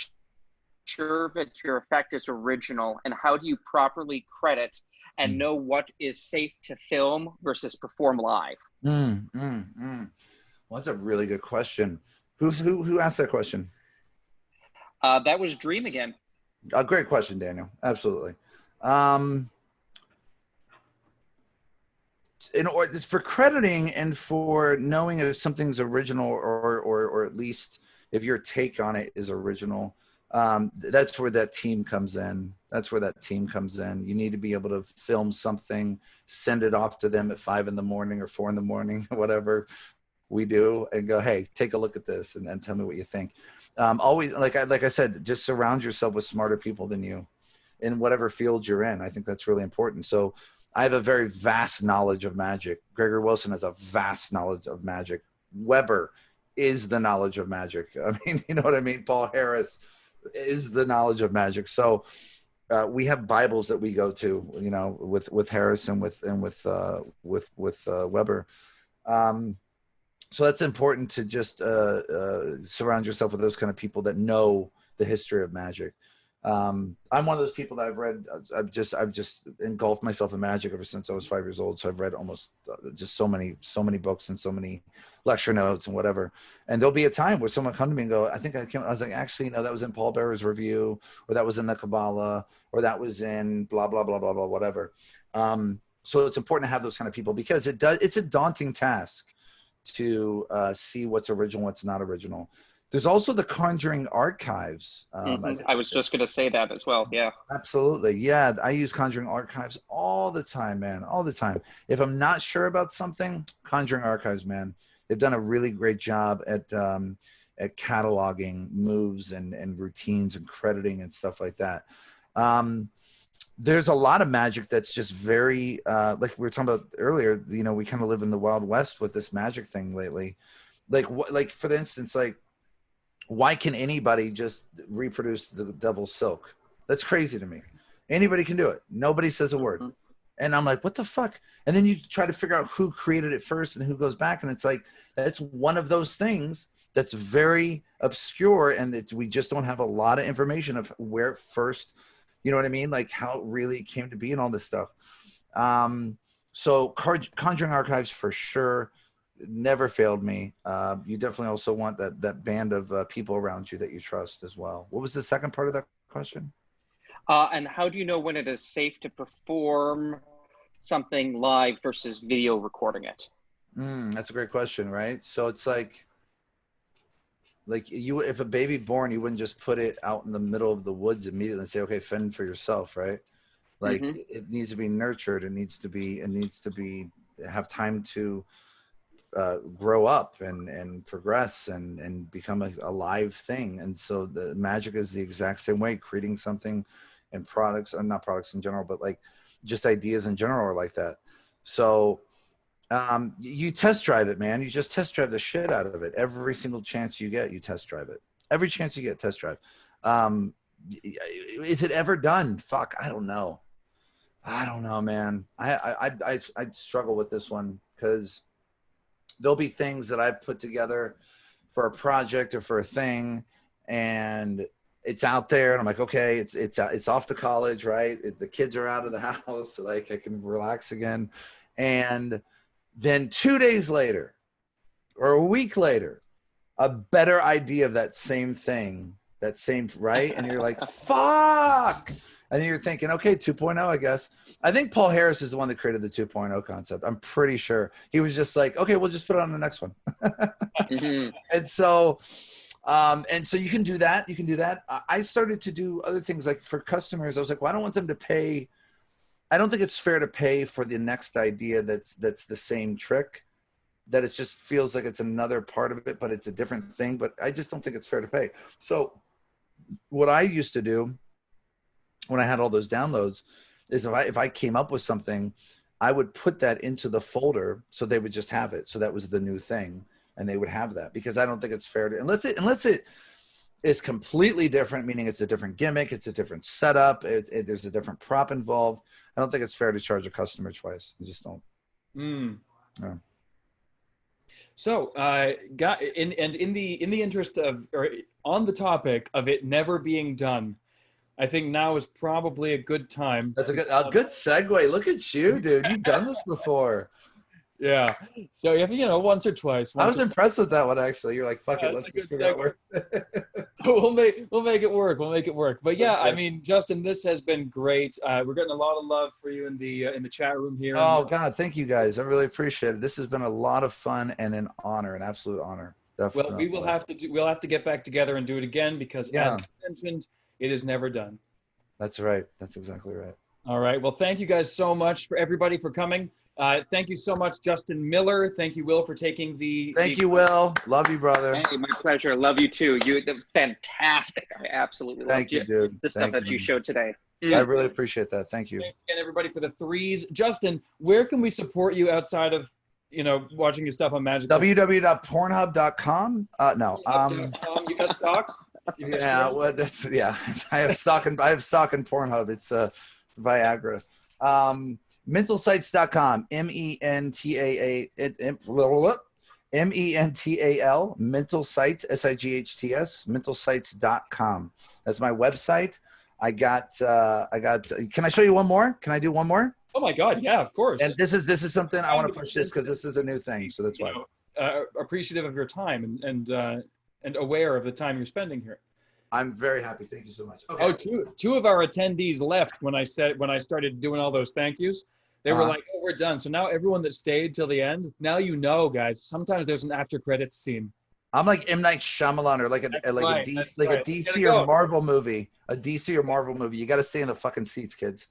sure that your effect is original, and how do you properly credit and know what is safe to film versus perform live? Well, that's a really good question. Who asked that question? That was Dream again. A great question, Daniel. Absolutely. In order for crediting and for knowing if something's original or at least if your take on it is original, that's where that team comes in. That's where that team comes in. You need to be able to film something, send it off to them at 5 in the morning or 4 in the morning, whatever we do, and go, hey, take a look at this and tell me what you think. Always, like I said, just surround yourself with smarter people than you in whatever field you're in. I think that's really important. So I have a very vast knowledge of magic. Gregory Wilson has a vast knowledge of magic. Weber is the knowledge of magic. I mean, you know what I mean? Paul Harris is the knowledge of magic. So we have Bibles that we go to, you know, with Harris and with Weber. So that's important to just surround yourself with those kind of people that know the history of magic. I'm one of those people that I've just engulfed myself in magic ever since I was 5 years old. So I've read almost just so many books and so many lecture notes and whatever. And there'll be a time where someone come to me and go, I was like, actually, no, that was in Paul Bearer's review, or that was in the Kabbalah, or that was in blah, blah, blah, blah, blah, whatever. So it's important to have those kind of people because it's a daunting task to see what's original, what's not original. There's also the Conjuring Archives. I was just going to say that as well. Yeah, absolutely. Yeah, I use Conjuring Archives all the time, man, all the time. If I'm not sure about something, Conjuring Archives, man, they've done a really great job at cataloging moves and routines and crediting and stuff like that. There's a lot of magic that's just very, like we were talking about earlier, you know, we kind of live in the Wild West with this magic thing lately. Like for instance, like, why can anybody just reproduce the devil's silk? That's crazy to me. Anybody can do it. Nobody says a word. And I'm like, what the fuck? And then you try to figure out who created it first and who goes back. And it's like, that's one of those things that's very obscure. And we just don't have a lot of information of where it first, you know what I mean? Like how it really came to be and all this stuff. So Conjuring Archives for sure. Never failed me. You definitely also want that band of people around you that you trust as well. What was the second part of that question? And how do you know when it is safe to perform something live versus video recording it? That's a great question, right? So it's like you, if a baby born, you wouldn't just put it out in the middle of the woods immediately and say, okay, fend for yourself, right? Like it needs to be nurtured. It needs to be have time to grow up and progress and become a live thing. And so the magic is the exact same way. Creating something and products, or not products in general, but like just ideas in general are like that. So you test drive it, man. You just test drive the shit out of it. Every single chance you get, you test drive it. Every chance you get, test drive. Is it ever done? Fuck, I don't know, man. I struggle with this one because there'll be things that I've put together for a project or for a thing, and it's out there, and I'm like, okay, it's off to college, right? The kids are out of the house, like I can relax again. And then 2 days later, or a week later, a better idea of that same thing, right? And you're like, fuck. And then you're thinking, okay, 2.0, I guess. I think Paul Harris is the one that created the 2.0 concept. I'm pretty sure. He was just like, okay, we'll just put it on the next one. And so you can do that. You can do that. I started to do other things like for customers. I was like, well, I don't want them to pay. I don't think it's fair to pay for the next idea that's the same trick, that it just feels like it's another part of it, but it's a different thing. But I just don't think it's fair to pay. So what I used to do when I had all those downloads is if I came up with something, I would put that into the folder so they would just have it. So that was the new thing, and they would have that, because I don't think it's fair to, unless it is completely different, meaning it's a different gimmick, it's a different setup, there's a different prop involved. I don't think it's fair to charge a customer twice. I just don't. Yeah. So, in the interest of, or on the topic of it never being done, I think now is probably a good time. That's a good segue. Look at you, dude. You've done this before. Yeah. So if once or twice. I was impressed with that one, actually. You're like, fuck it, let's figure out where. we'll make it work. We'll make it work. But yeah, I mean, Justin, this has been great. We're getting a lot of love for you in the chat room here. Oh God, thank you guys. I really appreciate it. This has been a lot of fun and an honor, an absolute honor. Well, we'll have to get back together and do it again because, as mentioned, it is never done. That's right. That's exactly right. All right. Well, thank you guys so much for everybody for coming. Thank you so much, Justin Miller. Thank you, Will, for taking the. Thank you, Will. Love you, brother. Hey, my pleasure. Love you too. You fantastic. I absolutely love you, dude. The stuff that you showed today. I really appreciate that. Thank you. Thanks again, everybody, for the threes. Justin, where can we support you outside of, watching your stuff on Magic? www.pornhub.com. No. You got stocks? Yeah. Well, I have stock in Pornhub. It's Viagra. Mentalsites.com. MENTAL. Mental Sites. SIGHTS. Mentalsites.com. That's my website. I got. Can I show you one more? Can I do one more? Oh my God! Yeah, of course. And this is something I want to push this because this is a new thing. So that's why. Appreciative of your time and aware of the time you're spending here. I'm very happy. Thank you so much. Okay. Oh, two of our attendees left when I started doing all those thank yous. They were like, "Oh, we're done." So now everyone that stayed till the end, now guys. Sometimes there's an after credits scene. I'm like M. Night Shyamalan or like a DC or Marvel movie. A DC or Marvel movie. You got to stay in the fucking seats, kids.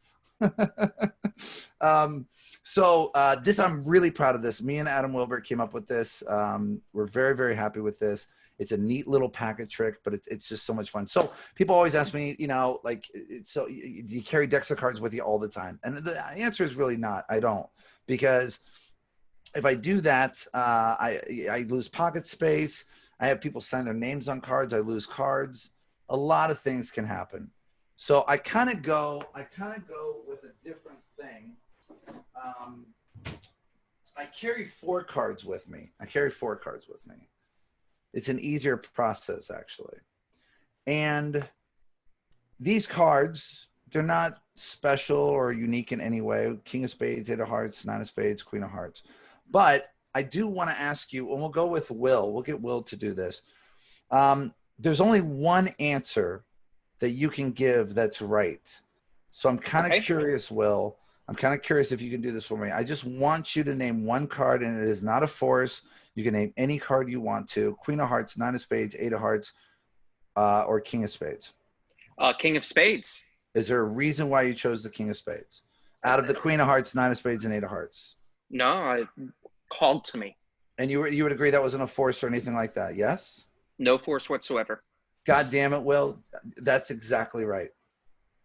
So this, I'm really proud of this. Me and Adam Wilbert came up with this. We're very, very happy with this. It's a neat little packet trick, but it's just so much fun. So people always ask me, do you carry decks of cards with you all the time? And the answer is really not. I don't, because if I do that, I lose pocket space. I have people sign their names on cards. I lose cards. A lot of things can happen. So I kind of go with a different thing. I carry 4 cards with me. It's an easier process, actually. And these cards, they're not special or unique in any way. King of Spades, 8 of Hearts, 9 of Spades, Queen of Hearts. But I do want to ask you, and we'll go with Will. We'll get Will to do this. There's only one answer that you can give that's right. So I'm kind of curious, Will. I'm kind of curious if you can do this for me. I just want you to name one card, and it is not a force. You can name any card you want to. Queen of Hearts, 9 of Spades, 8 of Hearts, or King of Spades. King of Spades. Is there a reason why you chose the King of Spades? Out of the Queen of Hearts, 9 of Spades, and 8 of Hearts. No, it called to me. And you would agree that wasn't a force or anything like that, yes? No force whatsoever. God damn it, Will. That's exactly right.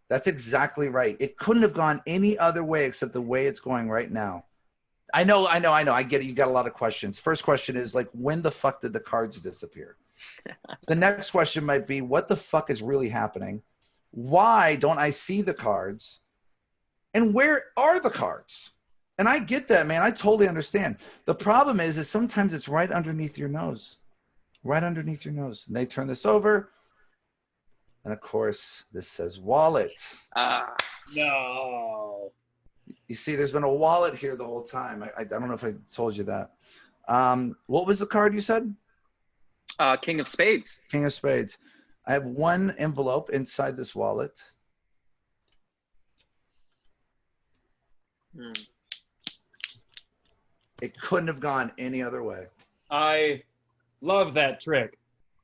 That's exactly right. It couldn't have gone any other way except the way it's going right now. I know. I get it. You got a lot of questions. First question is like, when the fuck did the cards disappear? The next question might be, what the fuck is really happening? Why don't I see the cards? And where are the cards? And I get that, man. I totally understand. The problem is sometimes it's right underneath your nose. Right underneath your nose. And they turn this over. And of course, this says wallet. No. You see, there's been a wallet here the whole time. I don't know if I told you that. What was the card you said? King of Spades. King of Spades. I have one envelope inside this wallet. It couldn't have gone any other way. I love that trick.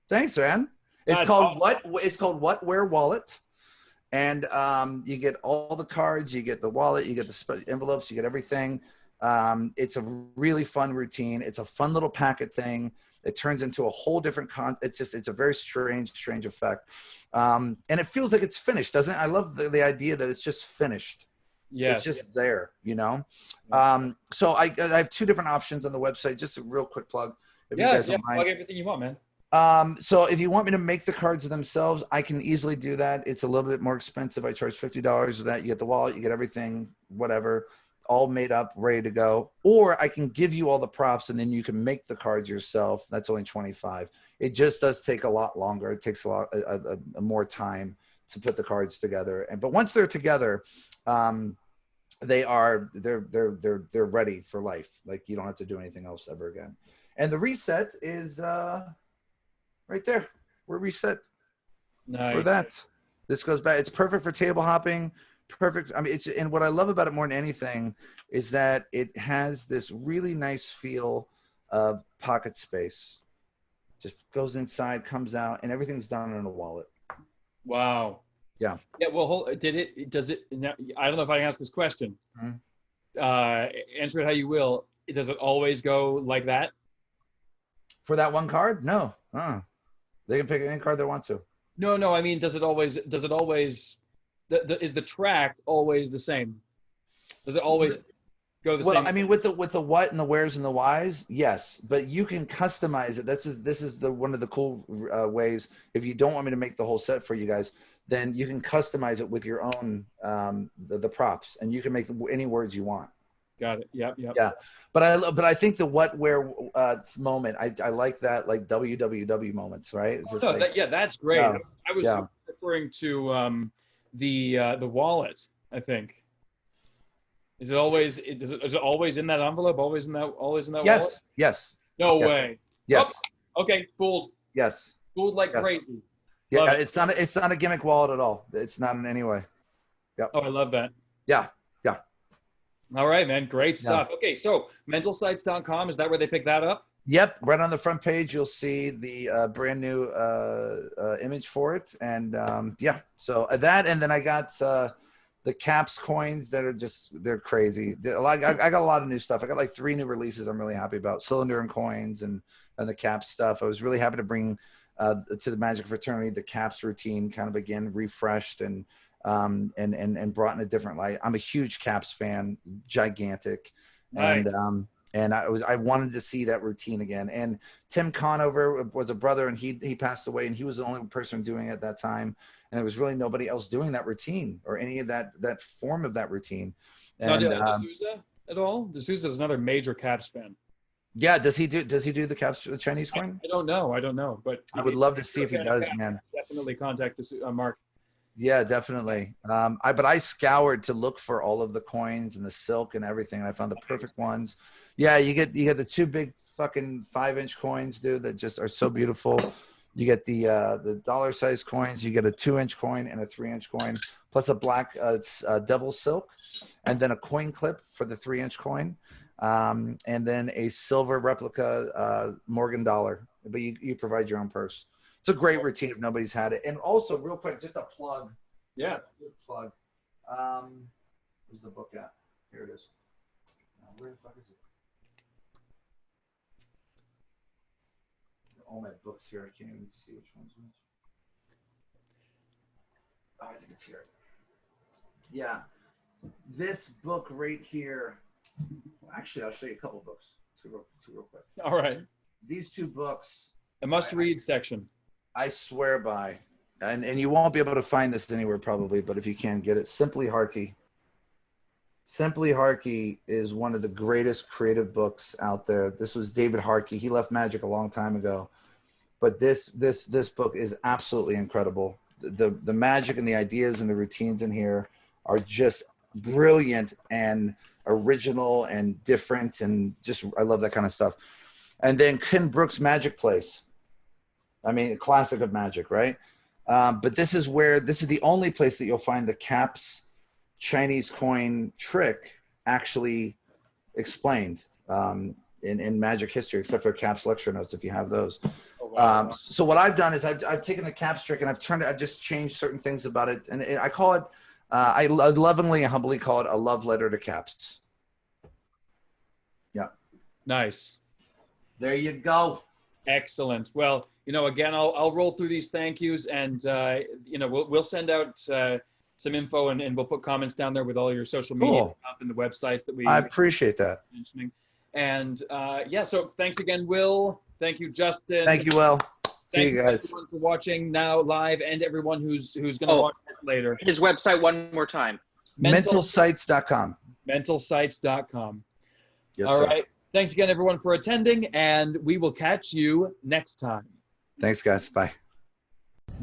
Thanks, man. It's called awesome. It's called What Where Wallet. And you get all the cards, you get the wallet, you get the envelopes, you get everything. It's a really fun routine. It's a fun little packet thing. It turns into a whole different it's a very strange effect. And it feels like it's finished, doesn't it? I love the idea that it's just finished. Yeah, it's just there, you know. So I have 2 different options on the website. Just a real quick plug. If you guys don't mind. Plug everything you want, man. So if you want me to make the cards themselves, I can easily do that. It's a little bit more expensive. I charge $50 for that. You get the wallet, you get everything, whatever, all made up, ready to go. Or I can give you all the props and then you can make the cards yourself. That's only $25. It just does take a lot longer. It takes a lot more time to put the cards together. But once they're together, they're ready for life. Like you don't have to do anything else ever again. And the reset is right there. We're reset. Nice. for that. This goes back. It's perfect for table hopping. Perfect. I mean, and what I love about it more than anything is that it has this really nice feel of pocket space. Just goes inside, comes out, and everything's done in a wallet. Wow. Yeah. Yeah. Well, does it, now, I don't know if I can ask this question. Answer it how you will. Does it always go like that? For that one card? No. They can pick any card they want to. No. I mean, does it always, is the track always the same? Does it always go the same? Well, I mean, with the what and the wheres and the whys, yes, but you can customize it. This is one of the cool ways. If you don't want me to make the whole set for you guys, then you can customize it with your own the props, and you can make any words you want. Got it. Yep. Yeah, but I think the what where moment, I like that, like WWW moments, right? It's just that's great. Yeah, I was referring to the wallet, I think. Is it always in that envelope? Always in that wallet? Yes. No way. Yes. Oh, okay. Fooled. Yes. Fooled like crazy. Yeah. Love it. It's not a gimmick wallet at all. It's not in any way. Yep. Oh, I love that. Yeah. All right, man. Great stuff. Yeah. Okay, so mentalsites.com, is that where they pick that up? Yep. Right on the front page, you'll see the brand new image for it. And so that, and then I got the caps coins that are they're crazy. I got a lot of new stuff. I got like 3 new releases I'm really happy about. Cylinder and coins and the caps stuff. I was really happy to bring to the Magic Fraternity the caps routine kind of again refreshed and brought in a different light. I'm a huge caps fan, gigantic. Nice. And I wanted to see that routine again. And Tim Conover was a brother, and he passed away, and he was the only person doing it at that time. And there was really nobody else doing that routine or any of that form of that routine. And D'Souza at all? D'Souza is another major caps fan. Yeah, does he do the caps, the Chinese coin? I don't know, but I would love to see if he does, man. Definitely contact Mark. Yeah, definitely. But I scoured to look for all of the coins and the silk and everything. And I found the perfect ones. Yeah, you get the 2 big fucking 5-inch coins, dude, that just are so beautiful. You get the dollar size coins. You get a 2-inch coin and a 3-inch coin, plus a black devil silk, and then a coin clip for the 3-inch coin, and then a silver replica Morgan dollar. But you provide your own purse. It's a great routine if nobody's had it. And also, real quick, just a plug. Yeah. Plug. Where's the book at? Here it is. Where the fuck is it? All my books here. I can't even see which one's which. Oh, I think it's here. Yeah. This book right here. Actually, I'll show you a couple books. Two real quick. All right. These 2 books. A must-read section. I swear by, and you won't be able to find this anywhere probably, but if you can get it, Simply Harkey. Simply Harkey is one of the greatest creative books out there. This was David Harkey. He left Magic a long time ago, but this book is absolutely incredible. The magic and the ideas and the routines in here are just brilliant and original and different, and just I love that kind of stuff. And then Ken Brooks' Magic Place. I mean, a classic of Magic, right? But this is the only place that you'll find the caps Chinese coin trick actually explained in Magic history, except for caps lecture notes, if you have those. Oh, wow. So what I've done is I've taken the caps trick and I've just changed certain things about it. And I call it, I lovingly and humbly call it a love letter to caps. Yeah. Nice. There you go. Excellent. Well, again, I'll roll through these thank yous, and we'll send out some info, and we'll put comments down there with all your social media stuff and the websites that I appreciate that. Mentioning. And so thanks again, Will. Thank you, Justin. Thank you, Will. See you guys. Everyone for watching now live, and everyone who's going to watch this later. His website one more time. Mentalsites.com. Mentalsites.com. Yes, all sir. right. Thanks again, everyone, for attending, and we will catch you next time. Thanks, guys. Bye.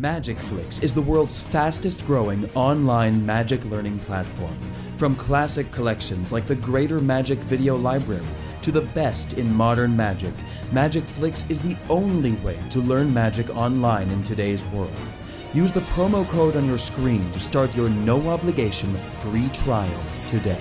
MagicFlix is the world's fastest growing online magic learning platform. From classic collections like the Greater Magic Video Library to the best in modern magic, MagicFlix is the only way to learn magic online in today's world. Use the promo code on your screen to start your no obligation free trial today.